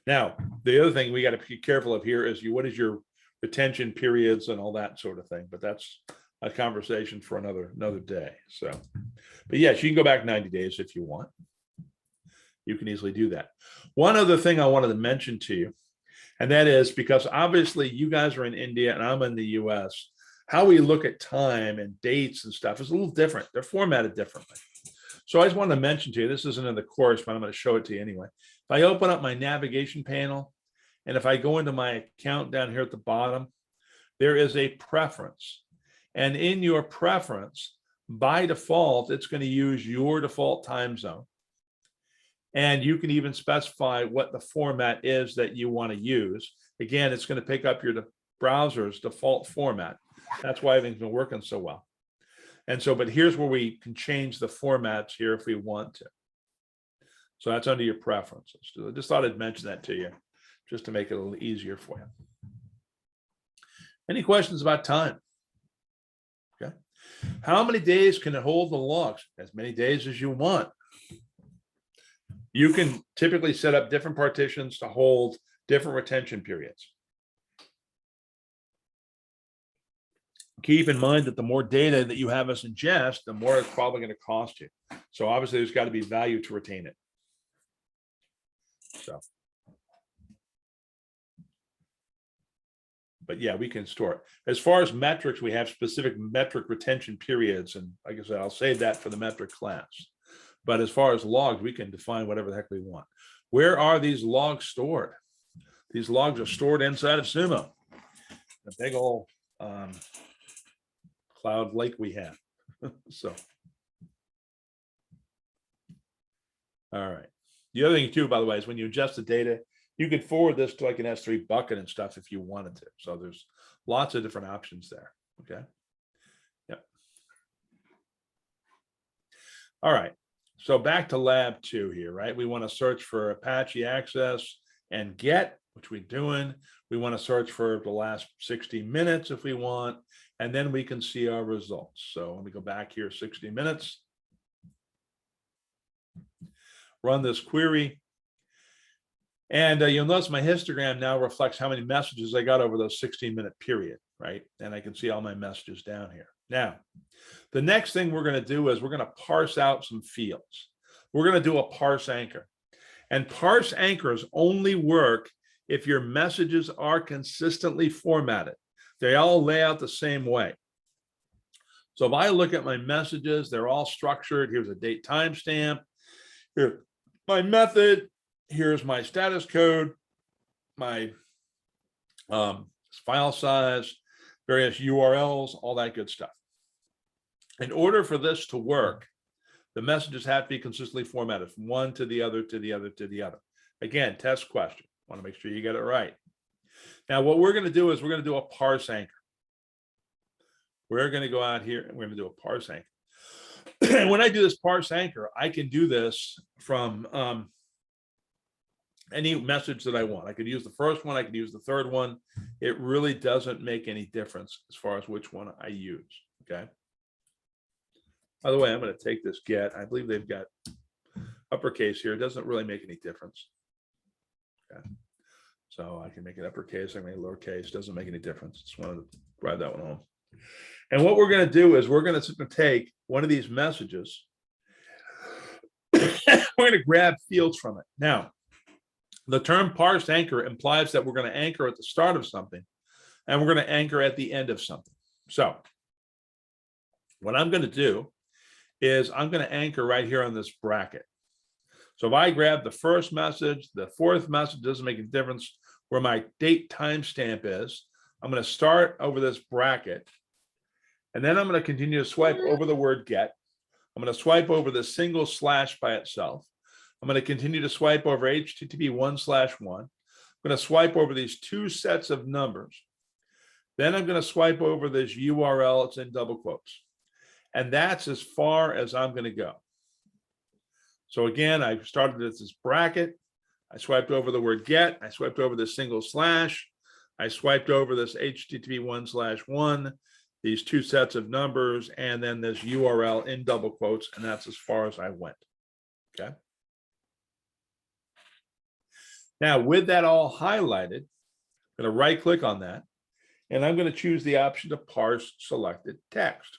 Now, the other thing we got to be careful of here is what is your retention periods and all that sort of thing. But that's a conversation for another day. So, but yes, you can go back 90 days if you want. You can easily do that. One other thing I wanted to mention to you, and that is because obviously you guys are in India and I'm in the US, how we look at time and dates and stuff is a little different. They're formatted differently. So I just wanted to mention to you, this isn't in the course, but I'm going to show it to you anyway. If I open up my navigation panel, and if I go into my account down here at the bottom, there is a preference. And in your preference, by default, it's going to use your default time zone. And you can even specify what the format is that you want to use. Again, it's going to pick up your browser's default format. That's why everything's been working so well. And so, but here's where we can change the formats here if we want to. So that's under your preferences. So I just thought I'd mention that to you, just to make it a little easier for you. Any questions about time? Okay. How many days can it hold the logs? As many days as you want. You can typically set up different partitions to hold different retention periods. Keep in mind that the more data that you have us ingest, the more it's probably going to cost you. So obviously there's got to be value to retain it. So, but yeah, we can store it. As far as metrics, we have specific metric retention periods. And like I said, I'll save that for the metric class. But as far as logs, we can define whatever the heck we want. Where are these logs stored? These logs are stored inside of Sumo. A big old cloud lake we have. So, all right. The other thing too, by the way, is when you adjust the data, you could forward this to like an S3 bucket and stuff if you wanted to. So there's lots of different options there. Okay. Yep. All right. So back to lab 2 here, right? We want to search for Apache access and get, which we're doing. We want to search for the last 60 minutes if we want, and then we can see our results. So let me go back here, 60 minutes. Run this query. And you'll notice my histogram now reflects how many messages I got over those 16-minute period, right? And I can see all my messages down here. Now, the next thing we're going to do is we're going to parse out some fields. We're going to do a parse anchor. And parse anchors only work if your messages are consistently formatted. They all lay out the same way. So if I look at my messages, they're all structured. Here's a date timestamp. Here, my method. Here's my status code, my file size, various URLs, all that good stuff. In order for this to work, the messages have to be consistently formatted from one to the other, to the other, to the other. Again, test question. Want to make sure you get it right. Now, what we're going to do is we're going to do a parse anchor. We're going to go out here and we're going to do a parse anchor. And when I do this parse anchor, I can do this from any message that I want. I could use the first one, I could use the third one. It really doesn't make any difference as far as which one I use, okay? By the way, I'm going to take this get. I believe they've got uppercase here. It doesn't really make any difference. Okay. So I can make it uppercase, I can make it lowercase, doesn't make any difference. Just wanted to drive that one home. And what we're going to do is we're going to take one of these messages. We're going to grab fields from it. Now, the term parse anchor implies that we're going to anchor at the start of something and we're going to anchor at the end of something. So what I'm going to do is I'm going to anchor right here on this bracket. So if I grab the first message, the fourth message, doesn't make a difference where my date timestamp is. I'm going to start over this bracket. And then I'm going to continue to swipe over the word get. I'm going to swipe over the single slash by itself. I'm going to continue to swipe over HTTP 1/1. I'm going to swipe over these two sets of numbers. Then I'm going to swipe over this URL. It's in double quotes. And that's as far as I'm going to go. So again, I started at this bracket. I swiped over the word get. I swiped over the single slash. I swiped over this HTTP 1/1, these two sets of numbers, and then this URL in double quotes. And that's as far as I went. Okay. Now, with that all highlighted, I'm going to right click on that, and I'm going to choose the option to parse selected text.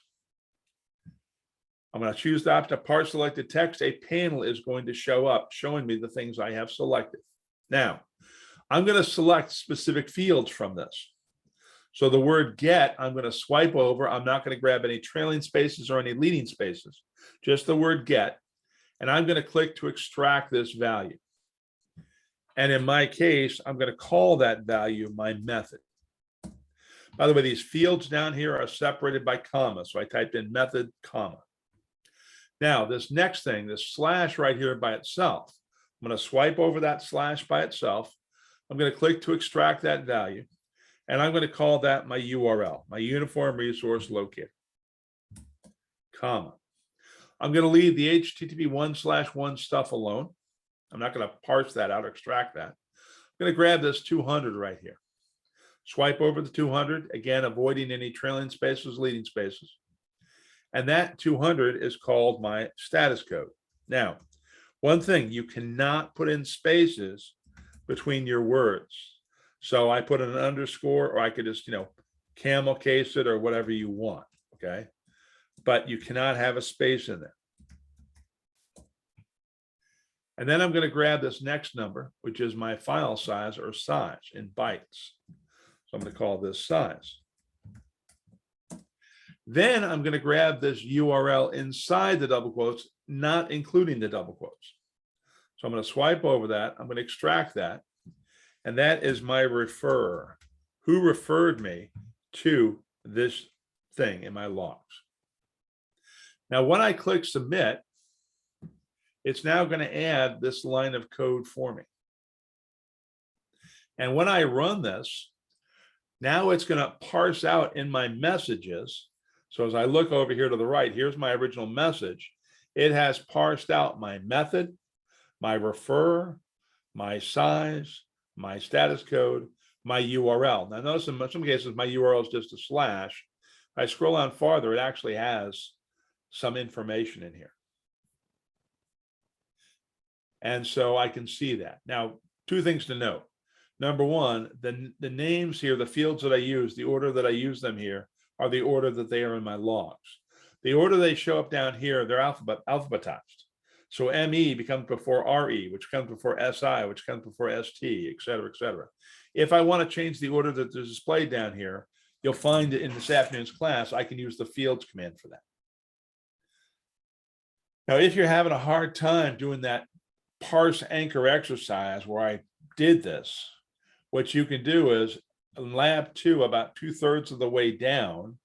I'm going to choose the option to parse selected text. A panel is going to show up showing me the things I have selected. Now, I'm going to select specific fields from this. So the word get, I'm going to swipe over. I'm not going to grab any trailing spaces or any leading spaces, just the word get. And I'm going to click to extract this value. And in my case, I'm going to call that value my method. By the way, these fields down here are separated by comma. So I typed in method, comma. Now, this next thing, this slash right here by itself, I'm going to swipe over that slash by itself. I'm going to click to extract that value. And I'm going to call that my URL, my uniform resource locator, comma. I'm going to leave the HTTP 1/1 stuff alone. I'm not going to parse that out or extract that. I'm going to grab this 200 right here. Swipe over the 200, again, avoiding any trailing spaces, leading spaces. And that 200 is called my status code. Now, one thing, you cannot put in spaces between your words. So I put an underscore, or I could just, camel case it or whatever you want, okay? But you cannot have a space in there. And then I'm going to grab this next number, which is my file size or size in bytes. So I'm going to call this size. Then I'm going to grab this URL inside the double quotes, not including the double quotes. So I'm going to swipe over that. I'm going to extract that. And that is my referrer, who referred me to this thing in my logs. Now, when I click submit, it's now going to add this line of code for me. And when I run this, now it's going to parse out in my messages. So as I look over here to the right, here's my original message. It has parsed out my method, my referrer, my size, my status code, my URL. Now notice in some cases, my URL is just a slash. If I scroll down farther, it actually has some information in here. And so I can see that. Now, two things to note. Number one, the names here, the fields that I use, the order that I use them here are the order that they are in my logs. The order they show up down here, they're alphabetized. So ME becomes before RE, which comes before SI, which comes before ST, et cetera, et cetera. If I want to change the order that is displayed down here, you'll find that in this afternoon's class, I can use the fields command for that. Now, if you're having a hard time doing that parse anchor exercise where I did this, what you can do is in lab 2, about 2/3 of the way down,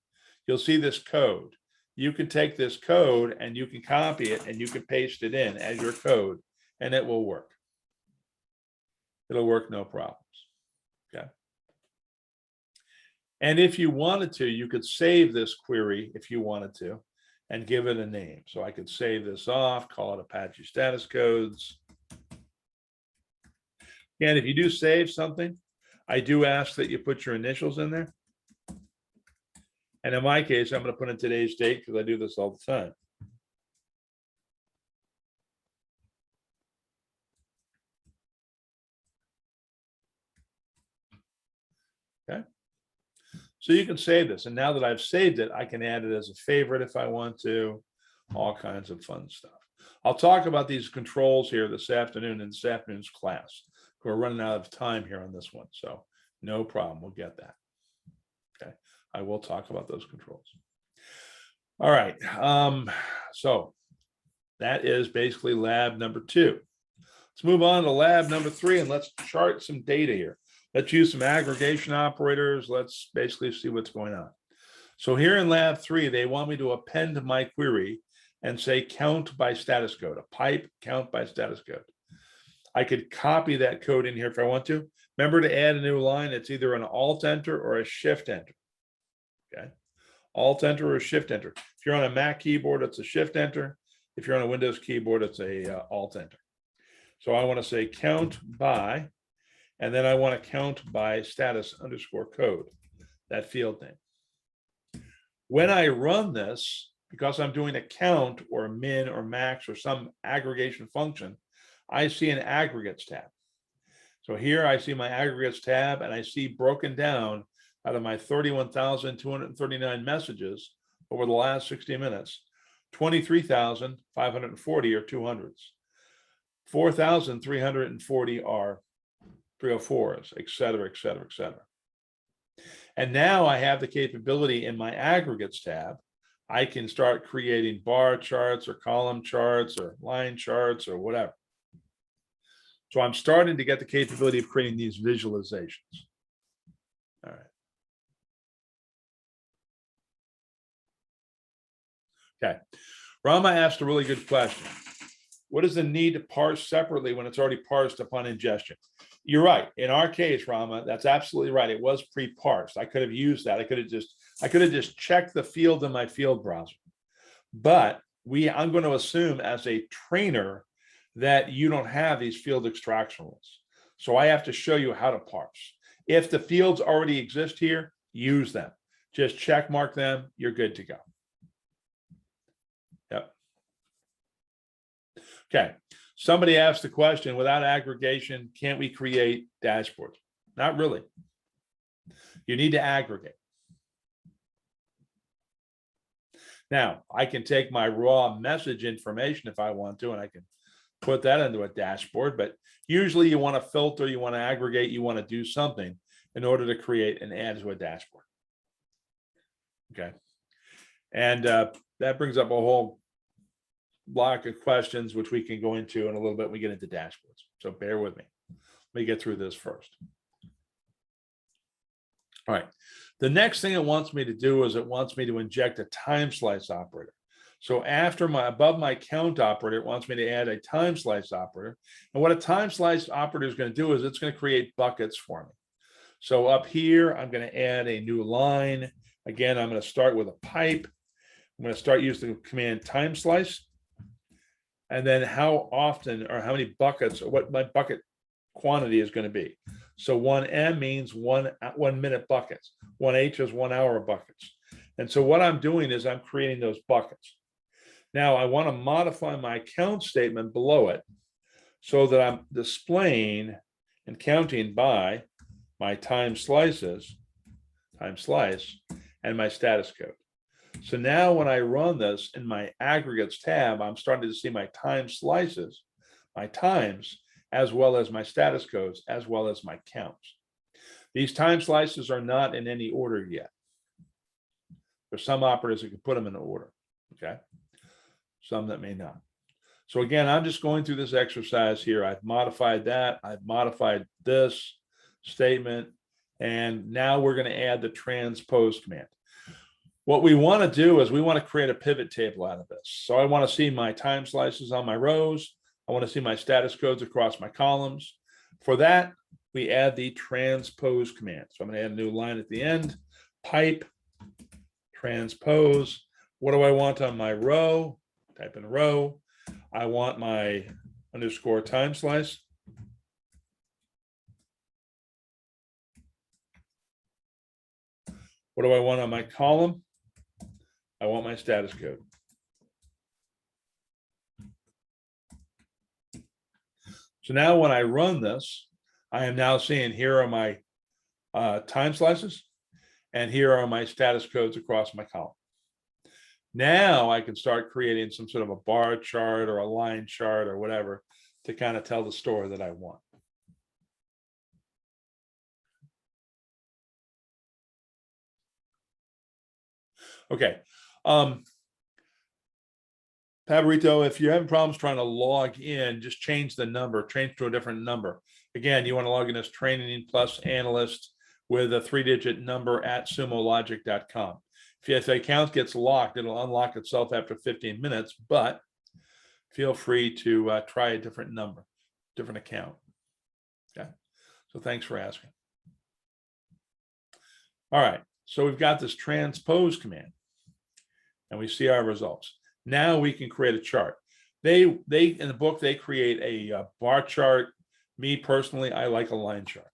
you'll see this code. You can take this code and you can copy it and you can paste it in as your code and it will work. It'll work no problems. Okay. And if you wanted to, you could save this query if you wanted to and give it a name. So I could save this off, call it Apache status codes. And if you do save something, I do ask that you put your initials in there. And in my case, I'm going to put in today's date because I do this all the time. Okay. So you can save this. And now that I've saved it, I can add it as a favorite if I want to, all kinds of fun stuff. I'll talk about these controls here this afternoon in this afternoon's class. We're running out of time here on this one, so no problem. We'll get that. Okay, I will talk about those controls. All right, so that is basically lab number 2. Let's move on to lab number 3 and let's chart some data here. Let's use some aggregation operators. Let's basically see what's going on. So here in lab 3, they want me to append my query and say count by status code, a pipe count by status code. I could copy that code in here if I want to. Remember to add a new line, it's either an alt enter or a shift enter. Okay, alt enter or shift enter. If you're on a Mac keyboard, it's a shift enter. If you're on a Windows keyboard, it's a alt enter. So I want to say count by, and then I want to count by status underscore code, that field name. When I run this, because I'm doing a count or a min or max or some aggregation function, I see an aggregates tab. So here I see my aggregates tab and I see broken down out of my 31,239 messages over the last 60 minutes, 23,540 are 200s, 4,340 are 304s, et cetera, et cetera, et cetera. And now I have the capability in my aggregates tab. I can start creating bar charts or column charts or line charts or whatever. So I'm starting to get the capability of creating these visualizations. All right. Okay. Rama asked a really good question. What is the need to parse separately when it's already parsed upon ingestion? You're right. In our case, Rama, that's absolutely right. It was pre-parsed. I could have used that. I could have just checked the field in my field browser. But I'm going to assume as a trainer that you don't have these field extraction rules. So I have to show you how to parse. If the fields already exist here, use them. Just check mark them. You're good to go. Yep. Okay. Somebody asked the question, without aggregation, can't we create dashboards? Not really. You need to aggregate. Now, I can take my raw message information if I want to, and I can put that into a dashboard, but usually you want to filter, you want to aggregate, you want to do something in order to create and add to a dashboard. Okay. And that brings up a whole block of questions, which we can go into in a little bit when we get into dashboards. So bear with me. Let me get through this first. All right. The next thing it wants me to do is it wants me to inject a time slice operator. So after above my count operator, it wants me to add a time slice operator. And what a time slice operator is going to do is it's going to create buckets for me. So up here, I'm going to add a new line. Again, I'm going to start with a pipe. I'm going to start using the command time slice. And then how often or how many buckets or what my bucket quantity is going to be. So 1M means 1 minute buckets. 1H is 1 hour buckets. And so what I'm doing is I'm creating those buckets. Now I want to modify my count statement below it so that I'm displaying and counting by my time slice, and my status code. So now when I run this in my aggregates tab, I'm starting to see my time slices, my times, as well as my status codes, as well as my counts. These time slices are not in any order yet. There's some operators that can put them in order, okay? Some that may not. So again, I'm just going through this exercise here. I've modified that. I've modified this statement. And now we're going to add the transpose command. What we want to do is we want to create a pivot table out of this. So I want to see my time slices on my rows. I want to see my status codes across my columns. For that, we add the transpose command. So I'm going to add a new line at the end, pipe, transpose. What do I want on my row? Type in row. I want my underscore time slice. What do I want on my column? I want my status code. So now when I run this, I am now seeing here are my time slices, and here are my status codes across my column. Now I can start creating some sort of a bar chart or a line chart or whatever to kind of tell the story that I want. Okay. Paborito, if you're having problems trying to log in, just change the number, change to a different number. Again, you want to log in as training plus analyst with a 3-digit number at sumologic.com. If the account gets locked, it'll unlock itself after 15 minutes, but feel free to try a different number, different account. Okay. So thanks for asking. All right. So we've got this transpose command and we see our results. Now we can create a chart. They in the book, they create a bar chart. Me personally, I like a line chart.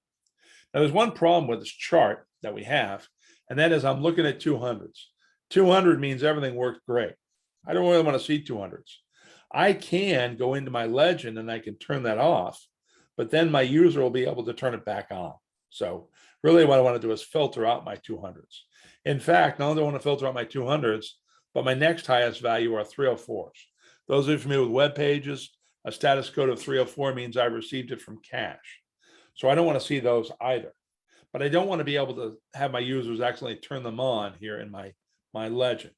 Now there's one problem with this chart that we have, and that is I'm looking at 200s. 200 means everything worked great. I don't really want to see 200s. I can go into my legend and I can turn that off, but then my user will be able to turn it back on. So really what I want to do is filter out my 200s. In fact, not only do I want to filter out my 200s, but my next highest value are 304s. Those of you familiar with web pages, a status code of 304 means I received it from cache. So I don't want to see those either. But I don't want to be able to have my users actually turn them on here in my legend.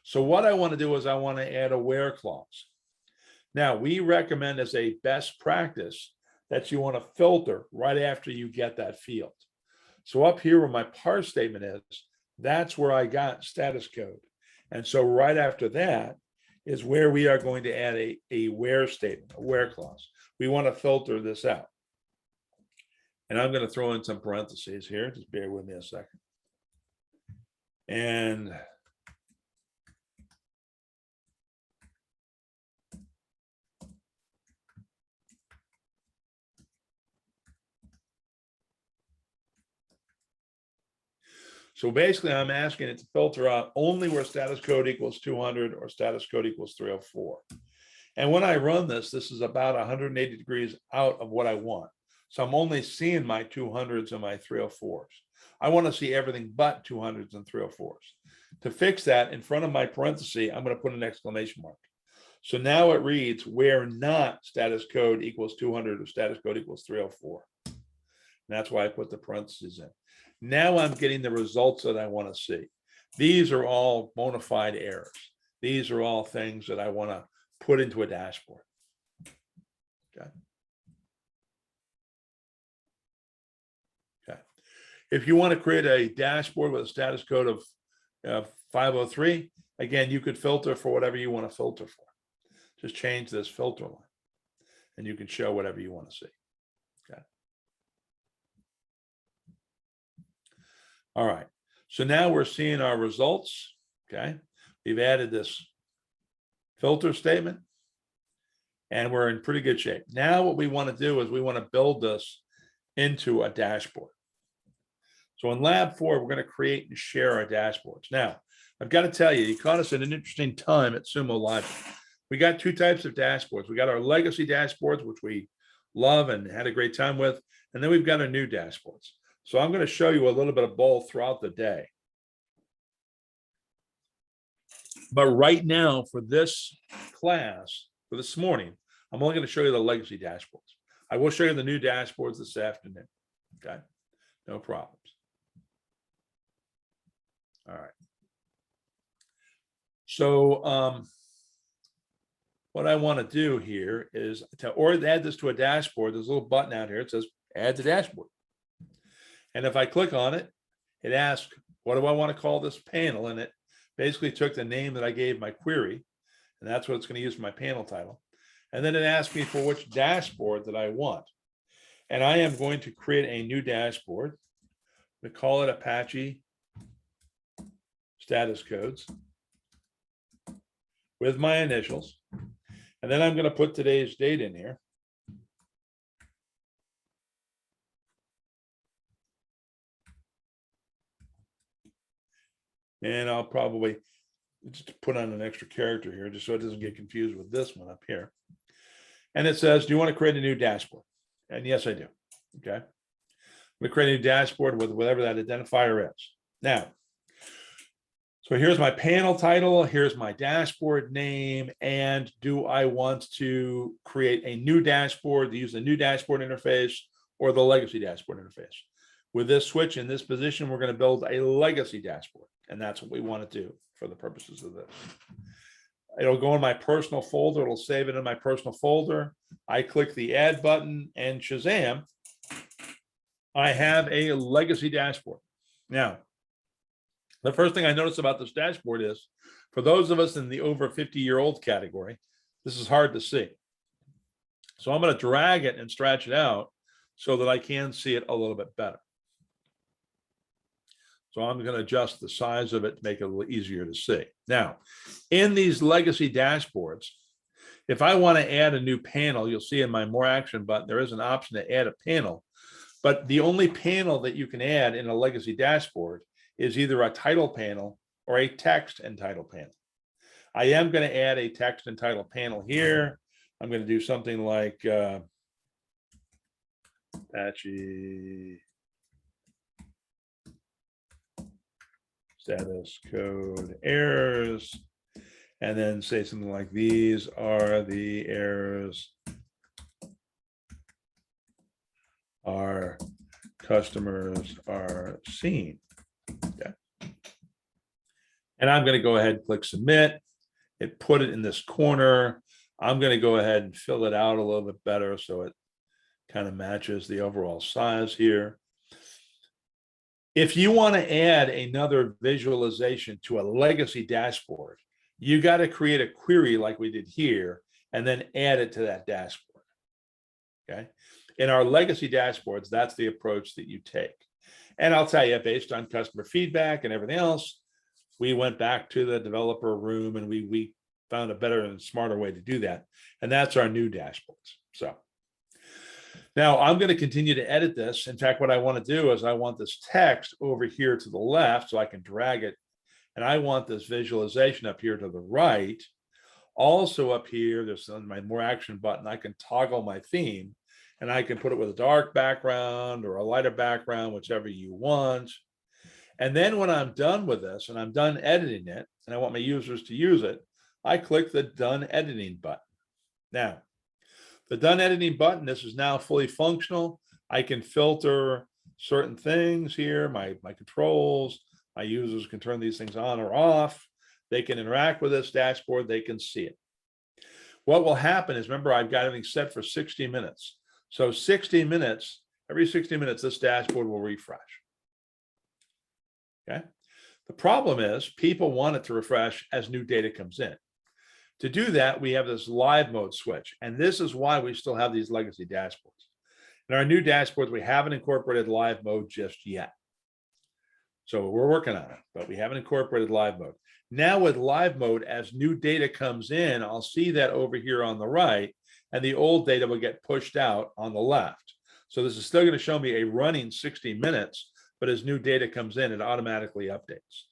So what I want to do is I want to add a where clause. Now, we recommend as a best practice that you want to filter right after you get that field. So up here where my parse statement is, that's where I got status code. And so right after that is where we are going to add a where statement, a where clause. We want to filter this out. And I'm going to throw in some parentheses here. Just bear with me a second. And so basically, I'm asking it to filter out only where status code equals 200 or status code equals 304. And when I run this, this is about 180 degrees out of what I want. So I'm only seeing my 200s and my 304s. I want to see everything but 200s and 304s. To fix that, in front of my parenthesis, I'm going to put an exclamation mark. So now it reads where not status code equals 200 or status code equals 304. And that's why I put the parentheses in. Now I'm getting the results that I want to see. These are all bona fide errors. These are all things that I want to put into a dashboard. Okay. Okay. If you want to create a dashboard with a status code of 503, again, you could filter for whatever you want to filter for. Just change this filter line and you can show whatever you want to see. Okay. All right. So now we're seeing our results. Okay. We've added this filter statement and we're in pretty good shape. Now what we want to do is we want to build this into a dashboard. So in lab 4, we're going to create and share our dashboards. Now, I've got to tell you, you caught us at an interesting time at Sumo Logic. We got two types of dashboards. We got our legacy dashboards, which we love and had a great time with. And then we've got our new dashboards. So I'm going to show you a little bit of both throughout the day. But right now for this class, for this morning, I'm only going to show you the legacy dashboards. I will show you the new dashboards this afternoon. Okay, no problems. All right. So what I want to do here is to add this to a dashboard. There's a little button out here. It says add to dashboard. And if I click on it, it asks, what do I want to call this panel? And it basically took the name that I gave my query, and that's what it's going to use for my panel title. And then it asked me for which dashboard that I want. And I am going to create a new dashboard. We call it Apache status codes with my initials. And then I'm going to put today's date in here. And I'll probably just put on an extra character here just so it doesn't get confused with this one up here. And it says, do you want to create a new dashboard? And yes, I do. Okay. We create a new dashboard with whatever that identifier is. Now, so here's my panel title. Here's my dashboard name. And do I want to create a new dashboard to use the new dashboard interface or the legacy dashboard interface? With this switch in this position, we're going to build a legacy dashboard. And that's what we want to do for the purposes of this. It'll go in my personal folder. It'll save it in my personal folder. I click the add button and Shazam, I have a legacy dashboard. Now, the first thing I notice about this dashboard is for those of us in the over 50-year-old category, this is hard to see. So I'm going to drag it and stretch it out so that I can see it a little bit better. So I'm going to adjust the size of it to make it a little easier to see. Now, in these legacy dashboards, if I want to add a new panel, you'll see in my more action button, there is an option to add a panel. But the only panel that you can add in a legacy dashboard is either a title panel or a text and title panel. I am going to add a text and title panel here. I'm going to do something like Apache status code errors, and then say something like these are the errors our customers are seeing. Okay. And I'm going to go ahead and click submit. It put it in this corner. I'm going to go ahead and fill it out a little bit better so it kind of matches the overall size here. If you want to add another visualization to a legacy dashboard, you got to create a query like we did here and then add it to that dashboard. Okay. In our legacy dashboards, that's the approach that you take. And I'll tell you, based on customer feedback and everything else, we went back to the developer room and we found a better and smarter way to do that. And that's our new dashboards. So now I'm going to continue to edit this. In fact, what I want to do is I want this text over here to the left so I can drag it. And I want this visualization up here to the right. Also up here, there's on my more action button, I can toggle my theme and I can put it with a dark background or a lighter background, whichever you want. And then when I'm done with this and I'm done editing it and I want my users to use it, I click the done editing button. Now, the done editing button, this is now fully functional. I can filter certain things here, my controls, my users can turn these things on or off. They can interact with this dashboard, they can see it. What will happen is, remember, I've got everything set for 60 minutes. So 60 minutes, every 60 minutes, this dashboard will refresh. Okay. The problem is people want it to refresh as new data comes in. To do that, we have this live mode switch. And this is why we still have these legacy dashboards. In our new dashboards, we haven't incorporated live mode just yet. So we're working on it, but we haven't incorporated live mode. Now with live mode, as new data comes in, I'll see that over here on the right, and the old data will get pushed out on the left. So this is still going to show me a running 60 minutes, but as new data comes in, it automatically updates.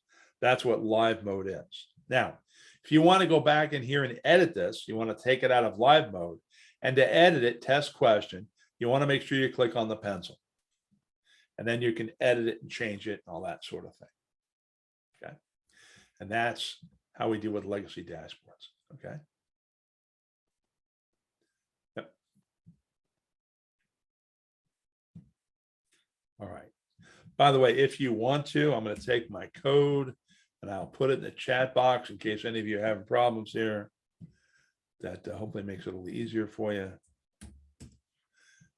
That's what live mode is. Now, if you want to go back in here and edit this, you want to take it out of live mode, and to edit it, test question, you want to make sure you click on the pencil. And then you can edit it and change it and all that sort of thing. Okay. And that's how we deal with legacy dashboards. Okay. Yep. All right. By the way, if you want to, I'm going to take my code And I'll put it in the chat box in case any of you are having problems here. That hopefully makes it a little easier for you.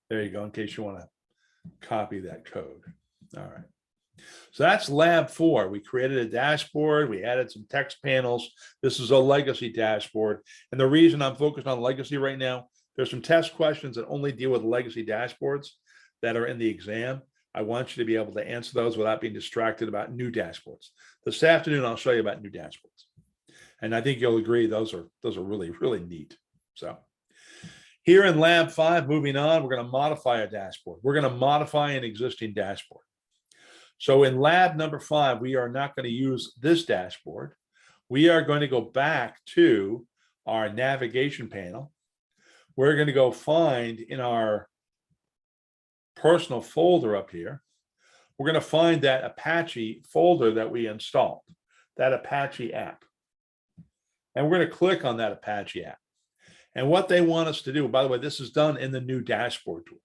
There you go, in case you want to copy that code. All right. So that's lab 4. We created a dashboard. We added some text panels. This is a legacy dashboard. And the reason I'm focused on legacy right now, there's some test questions that only deal with legacy dashboards that are in the exam. I want you to be able to answer those without being distracted about new dashboards. This afternoon, I'll show you about new dashboards. And I think you'll agree those are really, really neat. So here in lab 5, moving on, we're going to modify a dashboard. We're going to modify an existing dashboard. So in lab number 5, we are not going to use this dashboard. We are going to go back to our navigation panel. We're going to go find in our personal folder up here, we're going to find that Apache folder that we installed, that Apache app. And we're going to click on that Apache app. And what they want us to do, by the way, this is done in the new dashboard tool.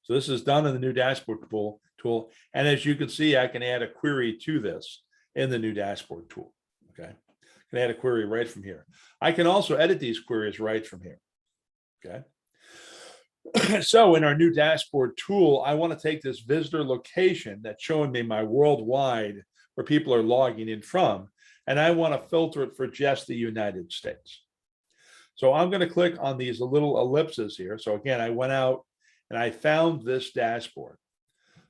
So this is done in the new dashboard tool. And as you can see, I can add a query to this in the new dashboard tool. Okay. I can add a query right from here. I can also edit these queries right from here. Okay. So in our new dashboard tool, I want to take this visitor location that's showing me my worldwide where people are logging in from, and I want to filter it for just the United States. So I'm going to click on these little ellipses here. So again, I went out and I found this dashboard.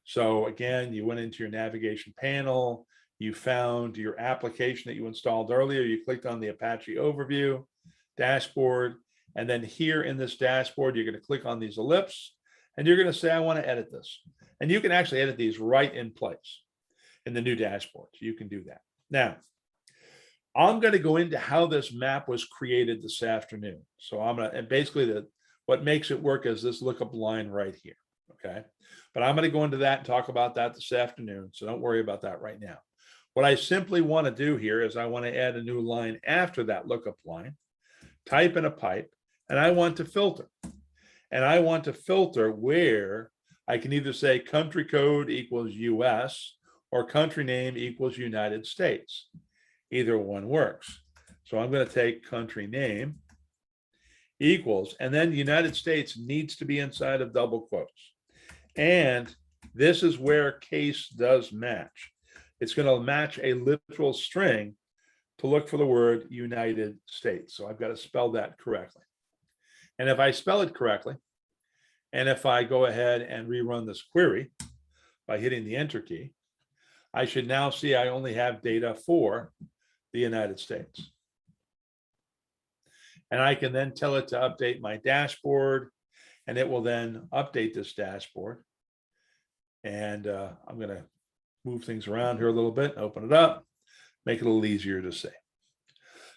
So again, you went into your navigation panel, you found your application that you installed earlier, you clicked on the Apache overview, dashboard, and then here in this dashboard, you're going to click on these ellipses and you're going to say, I want to edit this. And you can actually edit these right in place in the new dashboard. So you can do that. Now, I'm going to go into how this map was created this afternoon. So I'm going to, and basically what makes it work is this lookup line right here. Okay. But I'm going to go into that and talk about that this afternoon. So don't worry about that right now. What I simply want to do here is I want to add a new line after that lookup line, type in a pipe, and I want to filter. And I want to filter where I can either say country code equals US or country name equals United States. Either one works. So I'm going to take country name equals, and then the United States needs to be inside of double quotes. And this is where case does match. It's going to match a literal string to look for the word United States. So I've got to spell that correctly. And if I spell it correctly, and if I go ahead and rerun this query by hitting the enter key, I should now see I only have data for the United States. And I can then tell it to update my dashboard, and it will then update this dashboard. And I'm going to move things around here a little bit, open it up, make it a little easier to see.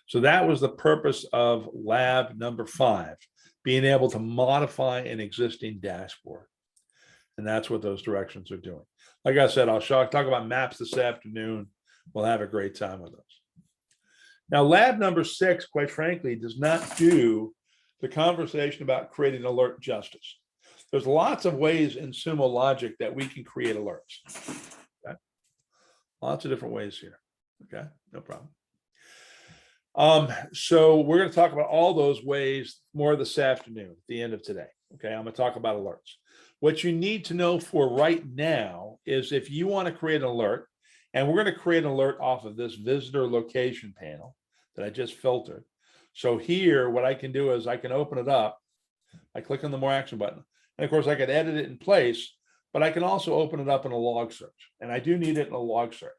So that was the purpose of lab number 5, being able to modify an existing dashboard. And that's what those directions are doing. Like I said, I'll talk about maps this afternoon. We'll have a great time with those. Now, lab number 6, quite frankly, does not do the conversation about creating alert justice. There's lots of ways in Sumo Logic that we can create alerts. Okay? Lots of different ways here. Okay, no problem. So we're going to talk about all those ways more this afternoon at the end of today. Okay, I'm going to talk about alerts. What you need to know for right now is if you want to create an alert, and we're going to create an alert off of this visitor location panel that I just filtered. So here, what I can do is I can open it up. I click on the more action button. And of course, I could edit it in place, but I can also open it up in a log search. And I do need it in a log search.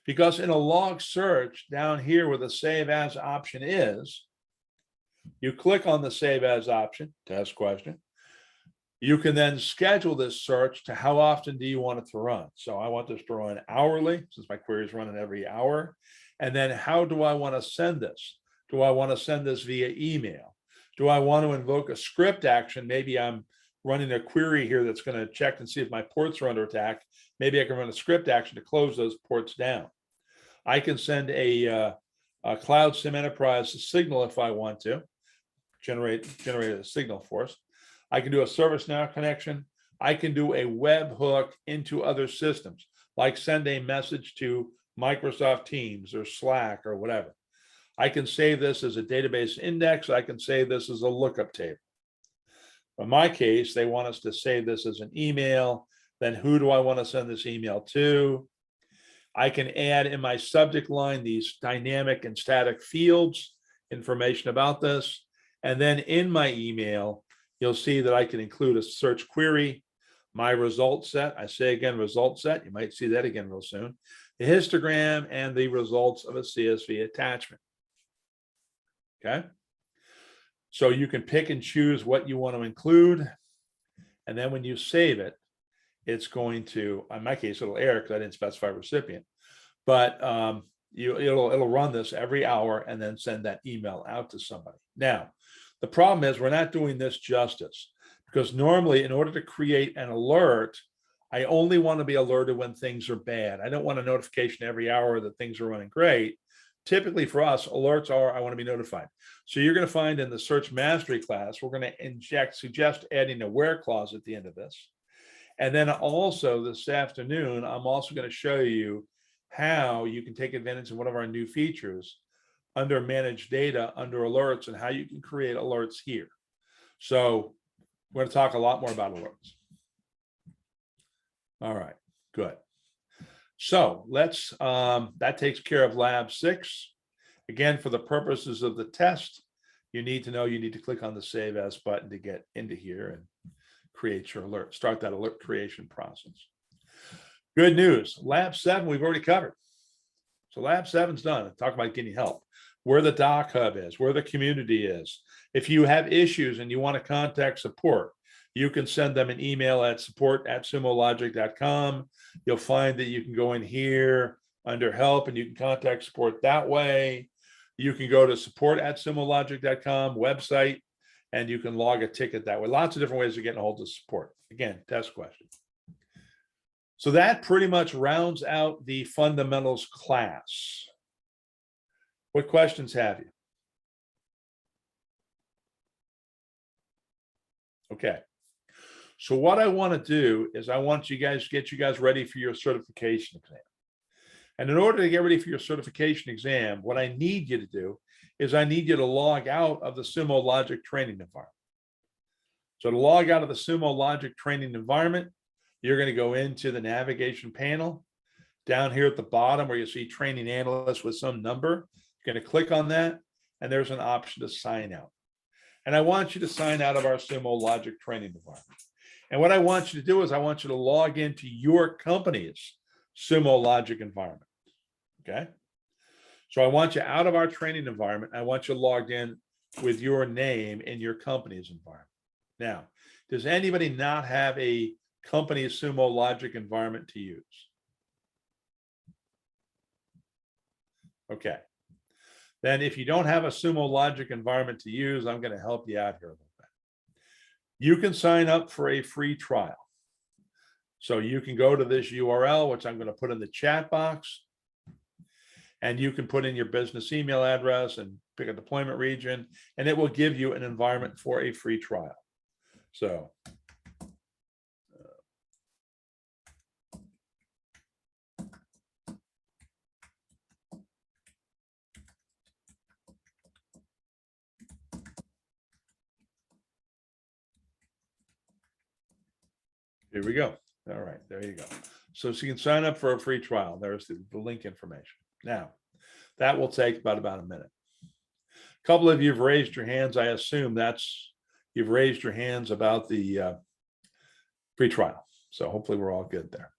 Because in a log search down here where the save as option is, you click on the save as option, test question. You can then schedule this search to how often do you want it to run. So I want this to run hourly, since my query is running every hour. And then how do I want to send this? Do I want to send this via email? Do I want to invoke a script action? Maybe I'm running a query here that's going to check and see if my ports are under attack. Maybe I can run a script action to close those ports down. I can send a Cloud SIM Enterprise signal if I want to, generate a signal for us. I can do a ServiceNow connection. I can do a webhook into other systems, like send a message to Microsoft Teams or Slack or whatever. I can save this as a database index. I can save this as a lookup table. In my case, they want us to save this as an email. Then who do I want to send this email to? I can add in my subject line these dynamic and static fields, information about this. And then in my email, you'll see that I can include a search query, my result set. I say again, result set. You might see that again real soon. The histogram and the results of a CSV attachment. Okay. So you can pick and choose what you want to include. And then when you save it, it's going to, in my case, it'll error because I didn't specify recipient, but it'll run this every hour and then send that email out to somebody. Now, the problem is we're not doing this justice, because normally in order to create an alert, I only want to be alerted when things are bad. I don't want a notification every hour that things are running great. Typically for us, alerts are, I want to be notified. So you're going to find in the search mastery class, we're going to suggest adding a where clause at the end of this. And then also this afternoon, I'm also going to show you how you can take advantage of one of our new features under managed data, under alerts, and how you can create alerts here. So we're going to talk a lot more about alerts. All right, good. So let's, that takes care of lab 6. Again, for the purposes of the test, you need to know you need to click on the Save As button to get into here and create your alert, start that alert creation process. Good news, lab 7 we've already covered. So lab 7's done. Talk about getting help, where the Doc Hub is, where the community is. If you have issues and you want to contact support, you can send them an email at support@sumologic.com. You'll find that you can go in here under help and you can contact support that way. You can go to support@sumologic.com website and you can log a ticket that way. Lots of different ways of getting a hold of support. Again, test question. So that pretty much rounds out the fundamentals class. What questions have you? Okay. So what I want to do is I want you guys, get you guys ready for your certification exam. And in order to get ready for your certification exam, what I need you to do is I need you to log out of the Sumo Logic training environment. So to log out of the Sumo Logic training environment, you're going to go into the navigation panel down here at the bottom where you see training analyst with some number. You're going to click on that and there's an option to sign out. And I want you to sign out of our Sumo Logic training environment. And what I want you to do is I want you to log into your company's Sumo Logic environment. Okay. So I want you out of our training environment. I want you logged in with your name in your company's environment. Now, does anybody not have a company's Sumo Logic environment to use? Okay. Then if you don't have a Sumo Logic environment to use, I'm going to help you out here a little bit. You can sign up for a free trial. So you can go to this URL, which I'm going to put in the chat box, and you can put in your business email address and pick a deployment region, and it will give you an environment for a free trial. So here we go. All right, there you go. So you can sign up for a free trial. There's the link information. Now, that will take about a minute. A couple of you have raised your hands. I assume you've raised your hands about the free trial. So hopefully we're all good there.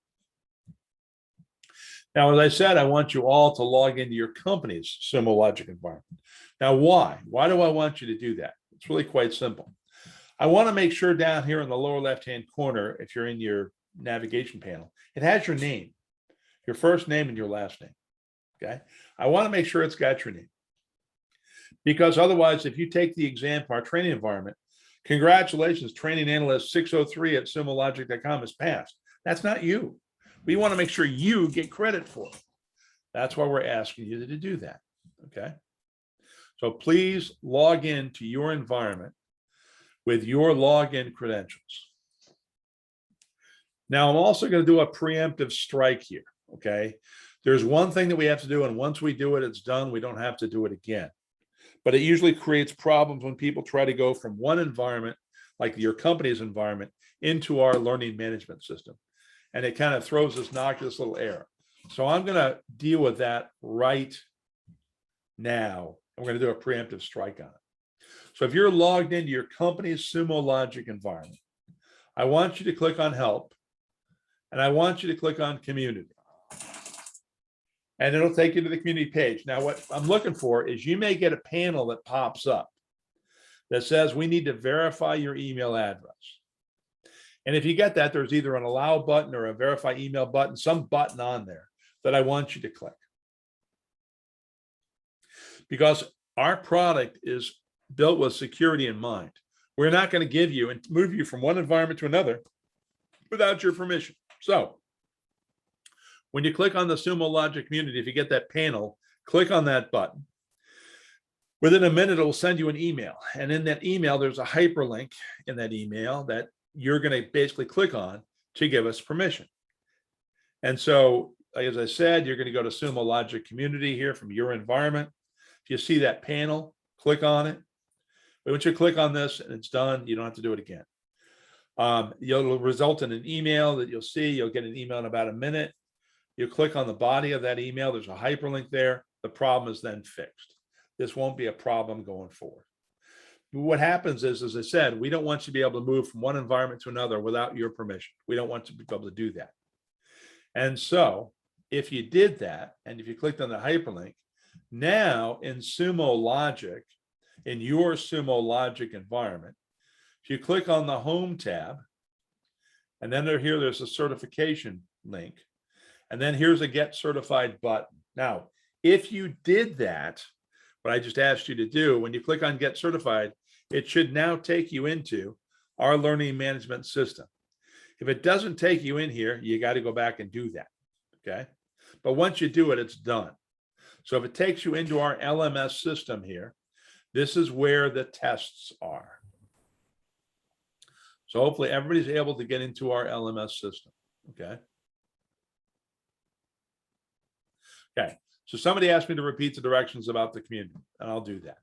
Now, as I said, I want you all to log into your company's Sumo Logic environment. Now, why? Why do I want you to do that? It's really quite simple. I want to make sure down here in the lower left-hand corner, if you're in your navigation panel, it has your name, your first name and your last name. Okay. I want to make sure it's got your name, because otherwise, if you take the exam from our training environment, congratulations, training analyst 603 at sumologic.com has passed. That's not you. We want to make sure you get credit for it. That's why we're asking you to do that. Okay. So please log in to your environment with your login credentials. Now, I'm also going to do a preemptive strike here. Okay. There's one thing that we have to do, and once we do it, it's done. We don't have to do it again. But it usually creates problems when people try to go from one environment, like your company's environment, into our learning management system. And it kind of throws this innocuous little error. So I'm going to deal with that right now. I'm going to do a preemptive strike on it. So if you're logged into your company's Sumo Logic environment, I want you to click on Help, and I want you to click on Community. And it'll take you to the community page. Now, what I'm looking for is you may get a panel that pops up that says we need to verify your email address. And if you get that, there's either an allow button or a verify email button, some button on there that I want you to click. Because our product is built with security in mind. We're not going to give you and move you from one environment to another without your permission. So when you click on the Sumo Logic community, if you get that panel, click on that button. Within a minute, it will send you an email. And in that email, there's a hyperlink in that email that you're going to basically click on to give us permission. And so, as I said, you're going to go to Sumo Logic community here from your environment. If you see that panel, click on it. But once you click on this and it's done, you don't have to do it again. It'll result in an email that you'll see. You'll get an email in about a minute. You click on the body of that email. There's a hyperlink there. The problem is then fixed. This won't be a problem going forward. What happens is, as I said, we don't want you to be able to move from one environment to another without your permission. We don't want you to be able to do that. And so if you did that, and if you clicked on the hyperlink, now in Sumo Logic, in your Sumo Logic environment, if you click on the Home tab, and then there's a certification link, and then here's a Get Certified button. Now, if you did that, what I just asked you to do, when you click on Get Certified, it should now take you into our learning management system. If it doesn't take you in here, you got to go back and do that, okay? But once you do it, it's done. So if it takes you into our LMS system here, this is where the tests are. So hopefully everybody's able to get into our LMS system, okay? Okay, so somebody asked me to repeat the directions about the community, and I'll do that.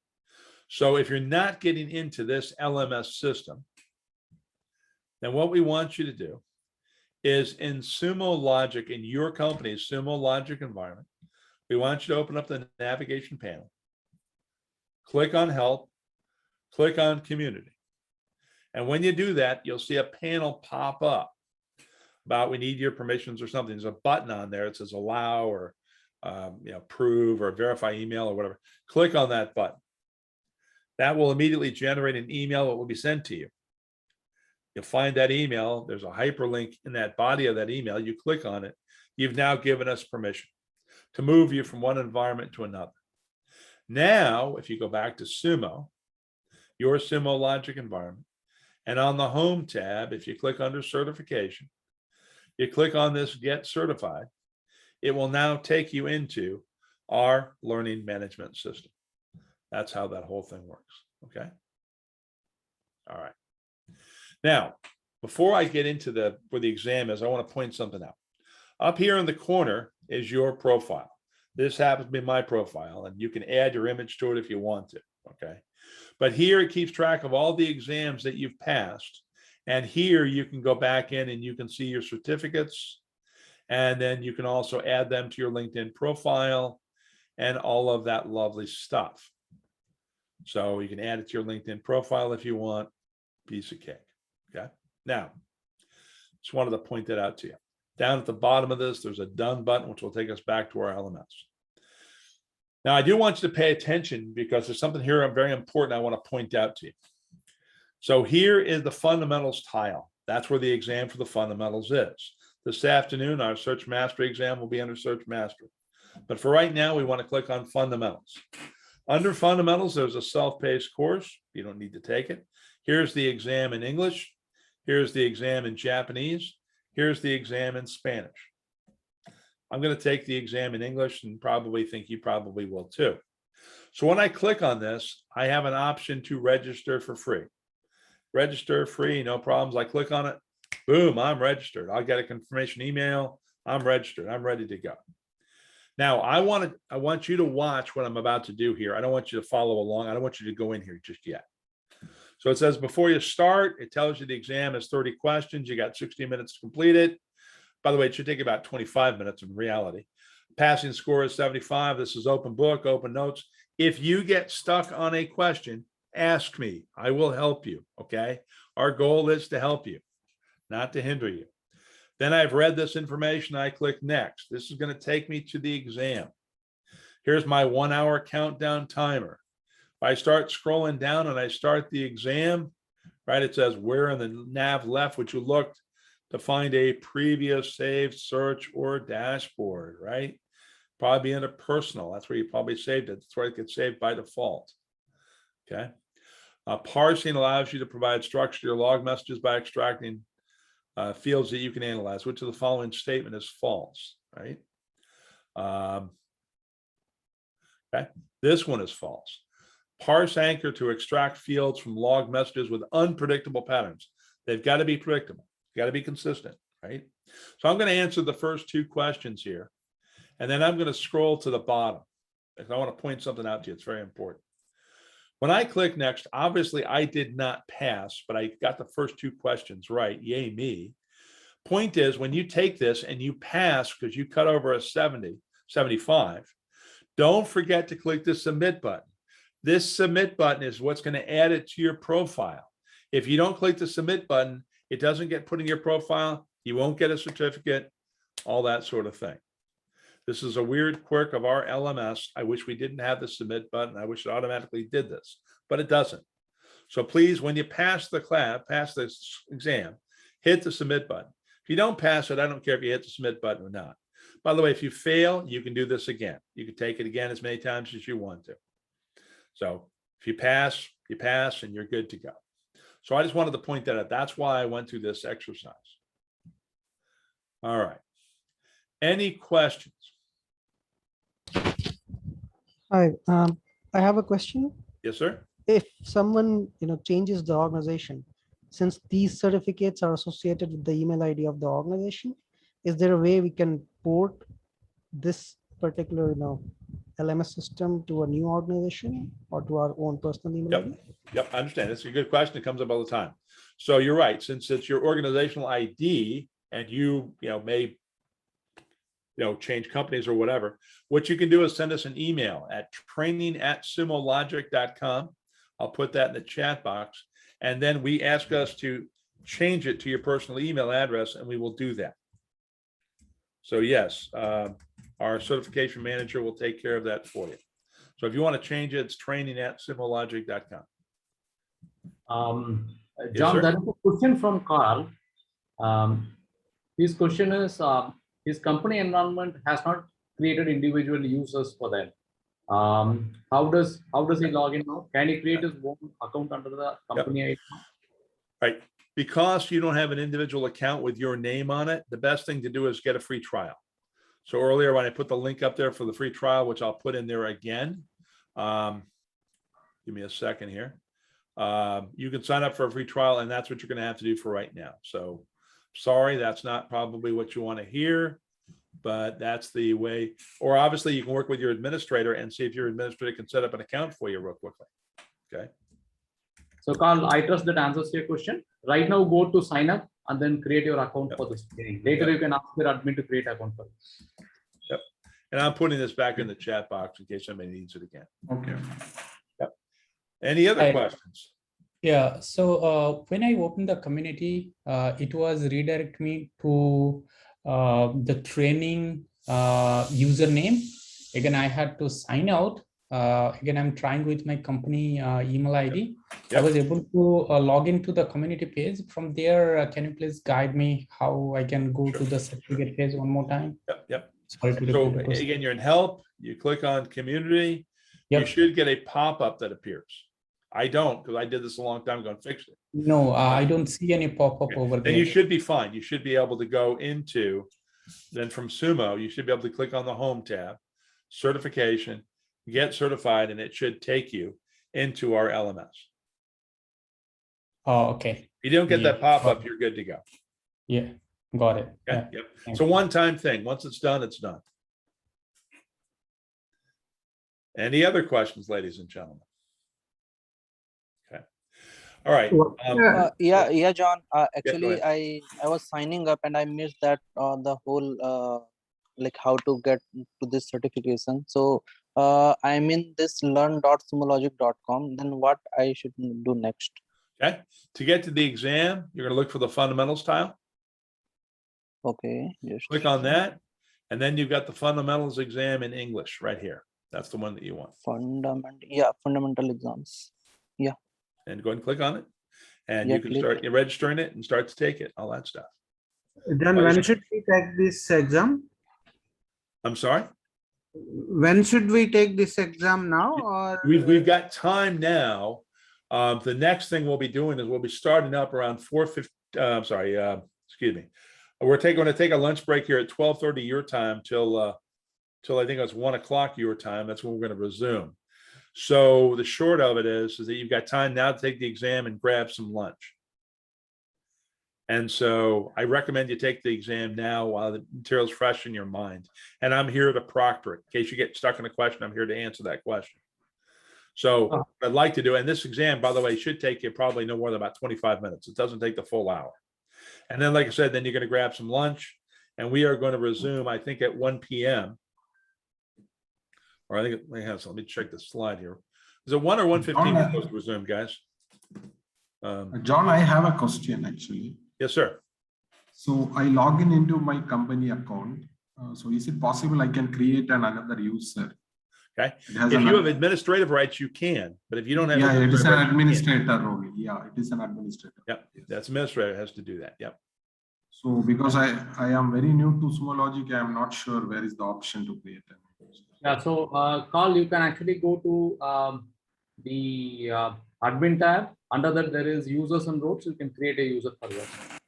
So if you're not getting into this LMS system, then what we want you to do is in Sumo Logic, in your company's Sumo Logic environment, we want you to open up the navigation panel, click on Help, click on Community. And when you do that, you'll see a panel pop up about we need your permissions or something. There's a button on there. It says allow or approve or verify email or whatever. Click on that button. That will immediately generate an email that will be sent to you. You'll find that email. There's a hyperlink in that body of that email. You click on it. You've now given us permission to move you from one environment to another. Now, if you go back to Sumo, your Sumo Logic environment, and on the Home tab, if you click under Certification, you click on this Get Certified, it will now take you into our learning management system. That's how that whole thing works, okay? All right. Now, before I get into where the exam is, I want to point something out. Up here in the corner is your profile. This happens to be my profile, and you can add your image to it if you want to, okay? But here it keeps track of all the exams that you've passed. And here you can go back in and you can see your certificates. And then you can also add them to your LinkedIn profile and all of that lovely stuff. So you can add it to your LinkedIn profile if you want. Piece of cake, okay? Now, just wanted to point that out to you. Down at the bottom of this, there's a done button, which will take us back to our LMS. Now, I do want you to pay attention because there's something here very important I want to point out to you. So here is the fundamentals tile. That's where the exam for the fundamentals is. This afternoon, our Search Mastery exam will be under Search Mastery. But for right now, we want to click on Fundamentals. Under Fundamentals, there's a self-paced course. You don't need to take it. Here's the exam in English. Here's the exam in Japanese. Here's the exam in Spanish. I'm going to take the exam in English and probably think you probably will too. So when I click on this, I have an option to register for free. Register free, no problems. I click on it. Boom, I'm registered. I'll get a confirmation email. I'm registered. I'm ready to go. Now, I want you to watch what I'm about to do here. I don't want you to follow along. I don't want you to go in here just yet. So it says before you start, it tells you the exam is 30 questions. You got 60 minutes to complete it. By the way, it should take about 25 minutes in reality. Passing score is 75. This is open book, open notes. If you get stuck on a question, ask me. I will help you, okay? Our goal is to help you, not to hinder you. Then I've read this information. I click next. This is going to take me to the exam. Here's my 1 hour countdown timer. If I start scrolling down and I start the exam, right, it says where in the nav left would you look to find a previous saved search or dashboard, right? Probably in a personal. That's where you probably saved it. That's where it gets saved by default. Okay. Parsing allows you to provide structure to your log messages by extracting fields that you can analyze. Which of the following statement is false, right? Okay, this one is false. Parse anchor to extract fields from log messages with unpredictable patterns. They've got to be predictable, got to be consistent, right? So I'm going to answer the first two questions here, and then I'm going to scroll to the bottom because I want to point something out to you. It's very important. When I click next, obviously I did not pass, but I got the first two questions right. Yay me. Point is, when you take this and you pass because you cut over a 70, 75, don't forget to click the submit button. This submit button is what's going to add it to your profile. If you don't click the submit button, it doesn't get put in your profile. You won't get a certificate, all that sort of thing. This is a weird quirk of our LMS. I wish we didn't have the submit button. I wish it automatically did this, but it doesn't. So please, when you pass the class, pass this exam, hit the submit button. If you don't pass it, I don't care if you hit the submit button or not. By the way, if you fail, you can do this again. You can take it again as many times as you want to. So if you pass, and you're good to go. So I just wanted to point that out. That's why I went through this exercise. All right. Any questions? Hi, I have a question. Yes, sir. If someone changes the organization, since these certificates are associated with the email ID of the organization, is there a way we can port this particular LMS system to a new organization or to our own personal email ID? Yep, I understand. It's a good question. It comes up all the time. So you're right. Since it's your organizational ID and you may change companies or whatever, what you can do is send us an email at training@sumologic.com. I'll put that in the chat box. And then we ask us to change it to your personal email address, and we will do that. So yes, our certification manager will take care of that for you. So if you want to change it, it's training@sumologic.com. John, sir? there is a question from Carl. His question is, his company environment has not created individual users for that. How does he log in now? Can he create his own account under the company ID? Right. Because you don't have an individual account with your name on it, the best thing to do is get a free trial. So earlier when I put the link up there for the free trial, which I'll put in there again, give me a second here. You can sign up for a free trial, and that's what you're going to have to do for right now. So sorry, that's not probably what you want to hear, but that's the way. Or obviously you can work with your administrator and see if your administrator can set up an account for you real quickly. Okay. So Carl, I trust that answers your question. Right now, go to sign up and then create your account for this training. Later, you can ask your admin to create account for this. Yep. And I'm putting this back in the chat box in case somebody needs it again. Okay. Yep. Any other questions? Yeah. So when I opened the community, it was redirect me to the training username. Again, I had to sign out. Again, I'm trying with my company email ID. Yep. I was able to log into the community page. From there, can you please guide me how I can go to the certificate page one more time? Yep. Sorry to so again, you're in help. You click on community. Yep. You should get a pop-up that appears. I don't, because I did this a long time ago and fixed it. No, I don't see any pop-up over there. Then you should be fine. You should be able to go into, then from Sumo, you should be able to click on the home tab, certification, get certified, and it should take you into our LMS. Oh, okay. If you don't get that pop-up, you're good to go. Yeah, got it. Okay. Yeah. Yep. It's a one-time thing. Once it's done, it's done. Any other questions, ladies and gentlemen? Okay. All right. Yeah, John. go Actually, ahead. I was signing up and I missed that the whole like how to get to this certification. So I'm in this learn.sumologic.com. Then what I should do next? Okay. To get to the exam, you're going to look for the fundamentals tile. Okay, just Click on that. And then you've got the fundamentals exam in English right here. That's the one that you want. fundamental exams. Yeah. And go ahead and click on it. And Yeah, you can click. start registering it and start to take it, all that stuff. Then when should we take this exam? I'm sorry? When should we take this exam now? Or We've got time now. The next thing we'll be doing is we'll be starting up around 4:50. Excuse me. We're going to take a lunch break here at 12:30 your time till I think it's 1 o'clock your time. That's when we're going to resume. So the short of it is that you've got time now to take the exam and grab some lunch. And so I recommend you take the exam now while the material's fresh in your mind. And I'm here to proctor it. In case you get stuck in a question, I'm here to answer that question. So what I'd like to do, and this exam, by the way, should take you probably no more than about 25 minutes. It doesn't take the full hour. And then, like I said, then you're going to grab some lunch and we are going to resume, I think at 1 p.m. Or I think let me check the slide here. Is it 1 or 1:15 we're supposed to resume, guys? John, I have a question actually. Yes, sir. So I log into my company account. So is it possible I can create another user? Okay. If you have administrative rights, you can, but if you don't have, yeah, it is an rights, administrator role. Yeah, it is an administrator. Yep, that's administrator has to do that. Yep. So because I am very new to Sumo Logic, I am not sure where is the option to create an user. Yeah, so Carl, you can actually go to the admin tab. Under that, there is users and roles. You can create a user for yourself.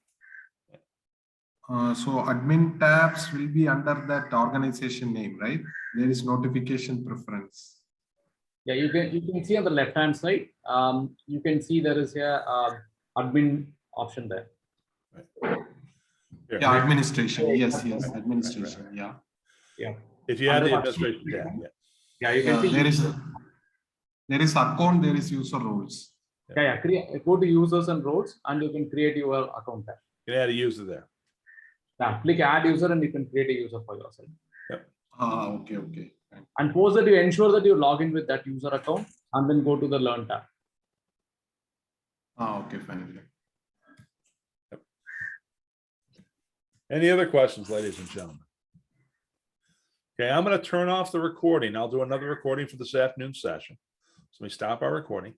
So admin tabs will be under that organization name, right? There is notification preference. Yeah, you can see on the left hand side. You can see there is a admin option there. Right. Yeah, administration. Yes, administration. Yeah. Yeah. If you have the administration tab, yeah. Yeah, you can see there is account, there is user roles. Yeah. Go to users and roles, and you can create your account there. You can add a user there. Yeah, click add user, and you can create a user for yourself. Yep. Okay. And post that you ensure that you log in with that user account, and then go to the learn tab. Okay, fine. Yep. Any other questions, ladies and gentlemen? Okay, I'm going to turn off the recording. I'll do another recording for this afternoon session. So let me stop our recording.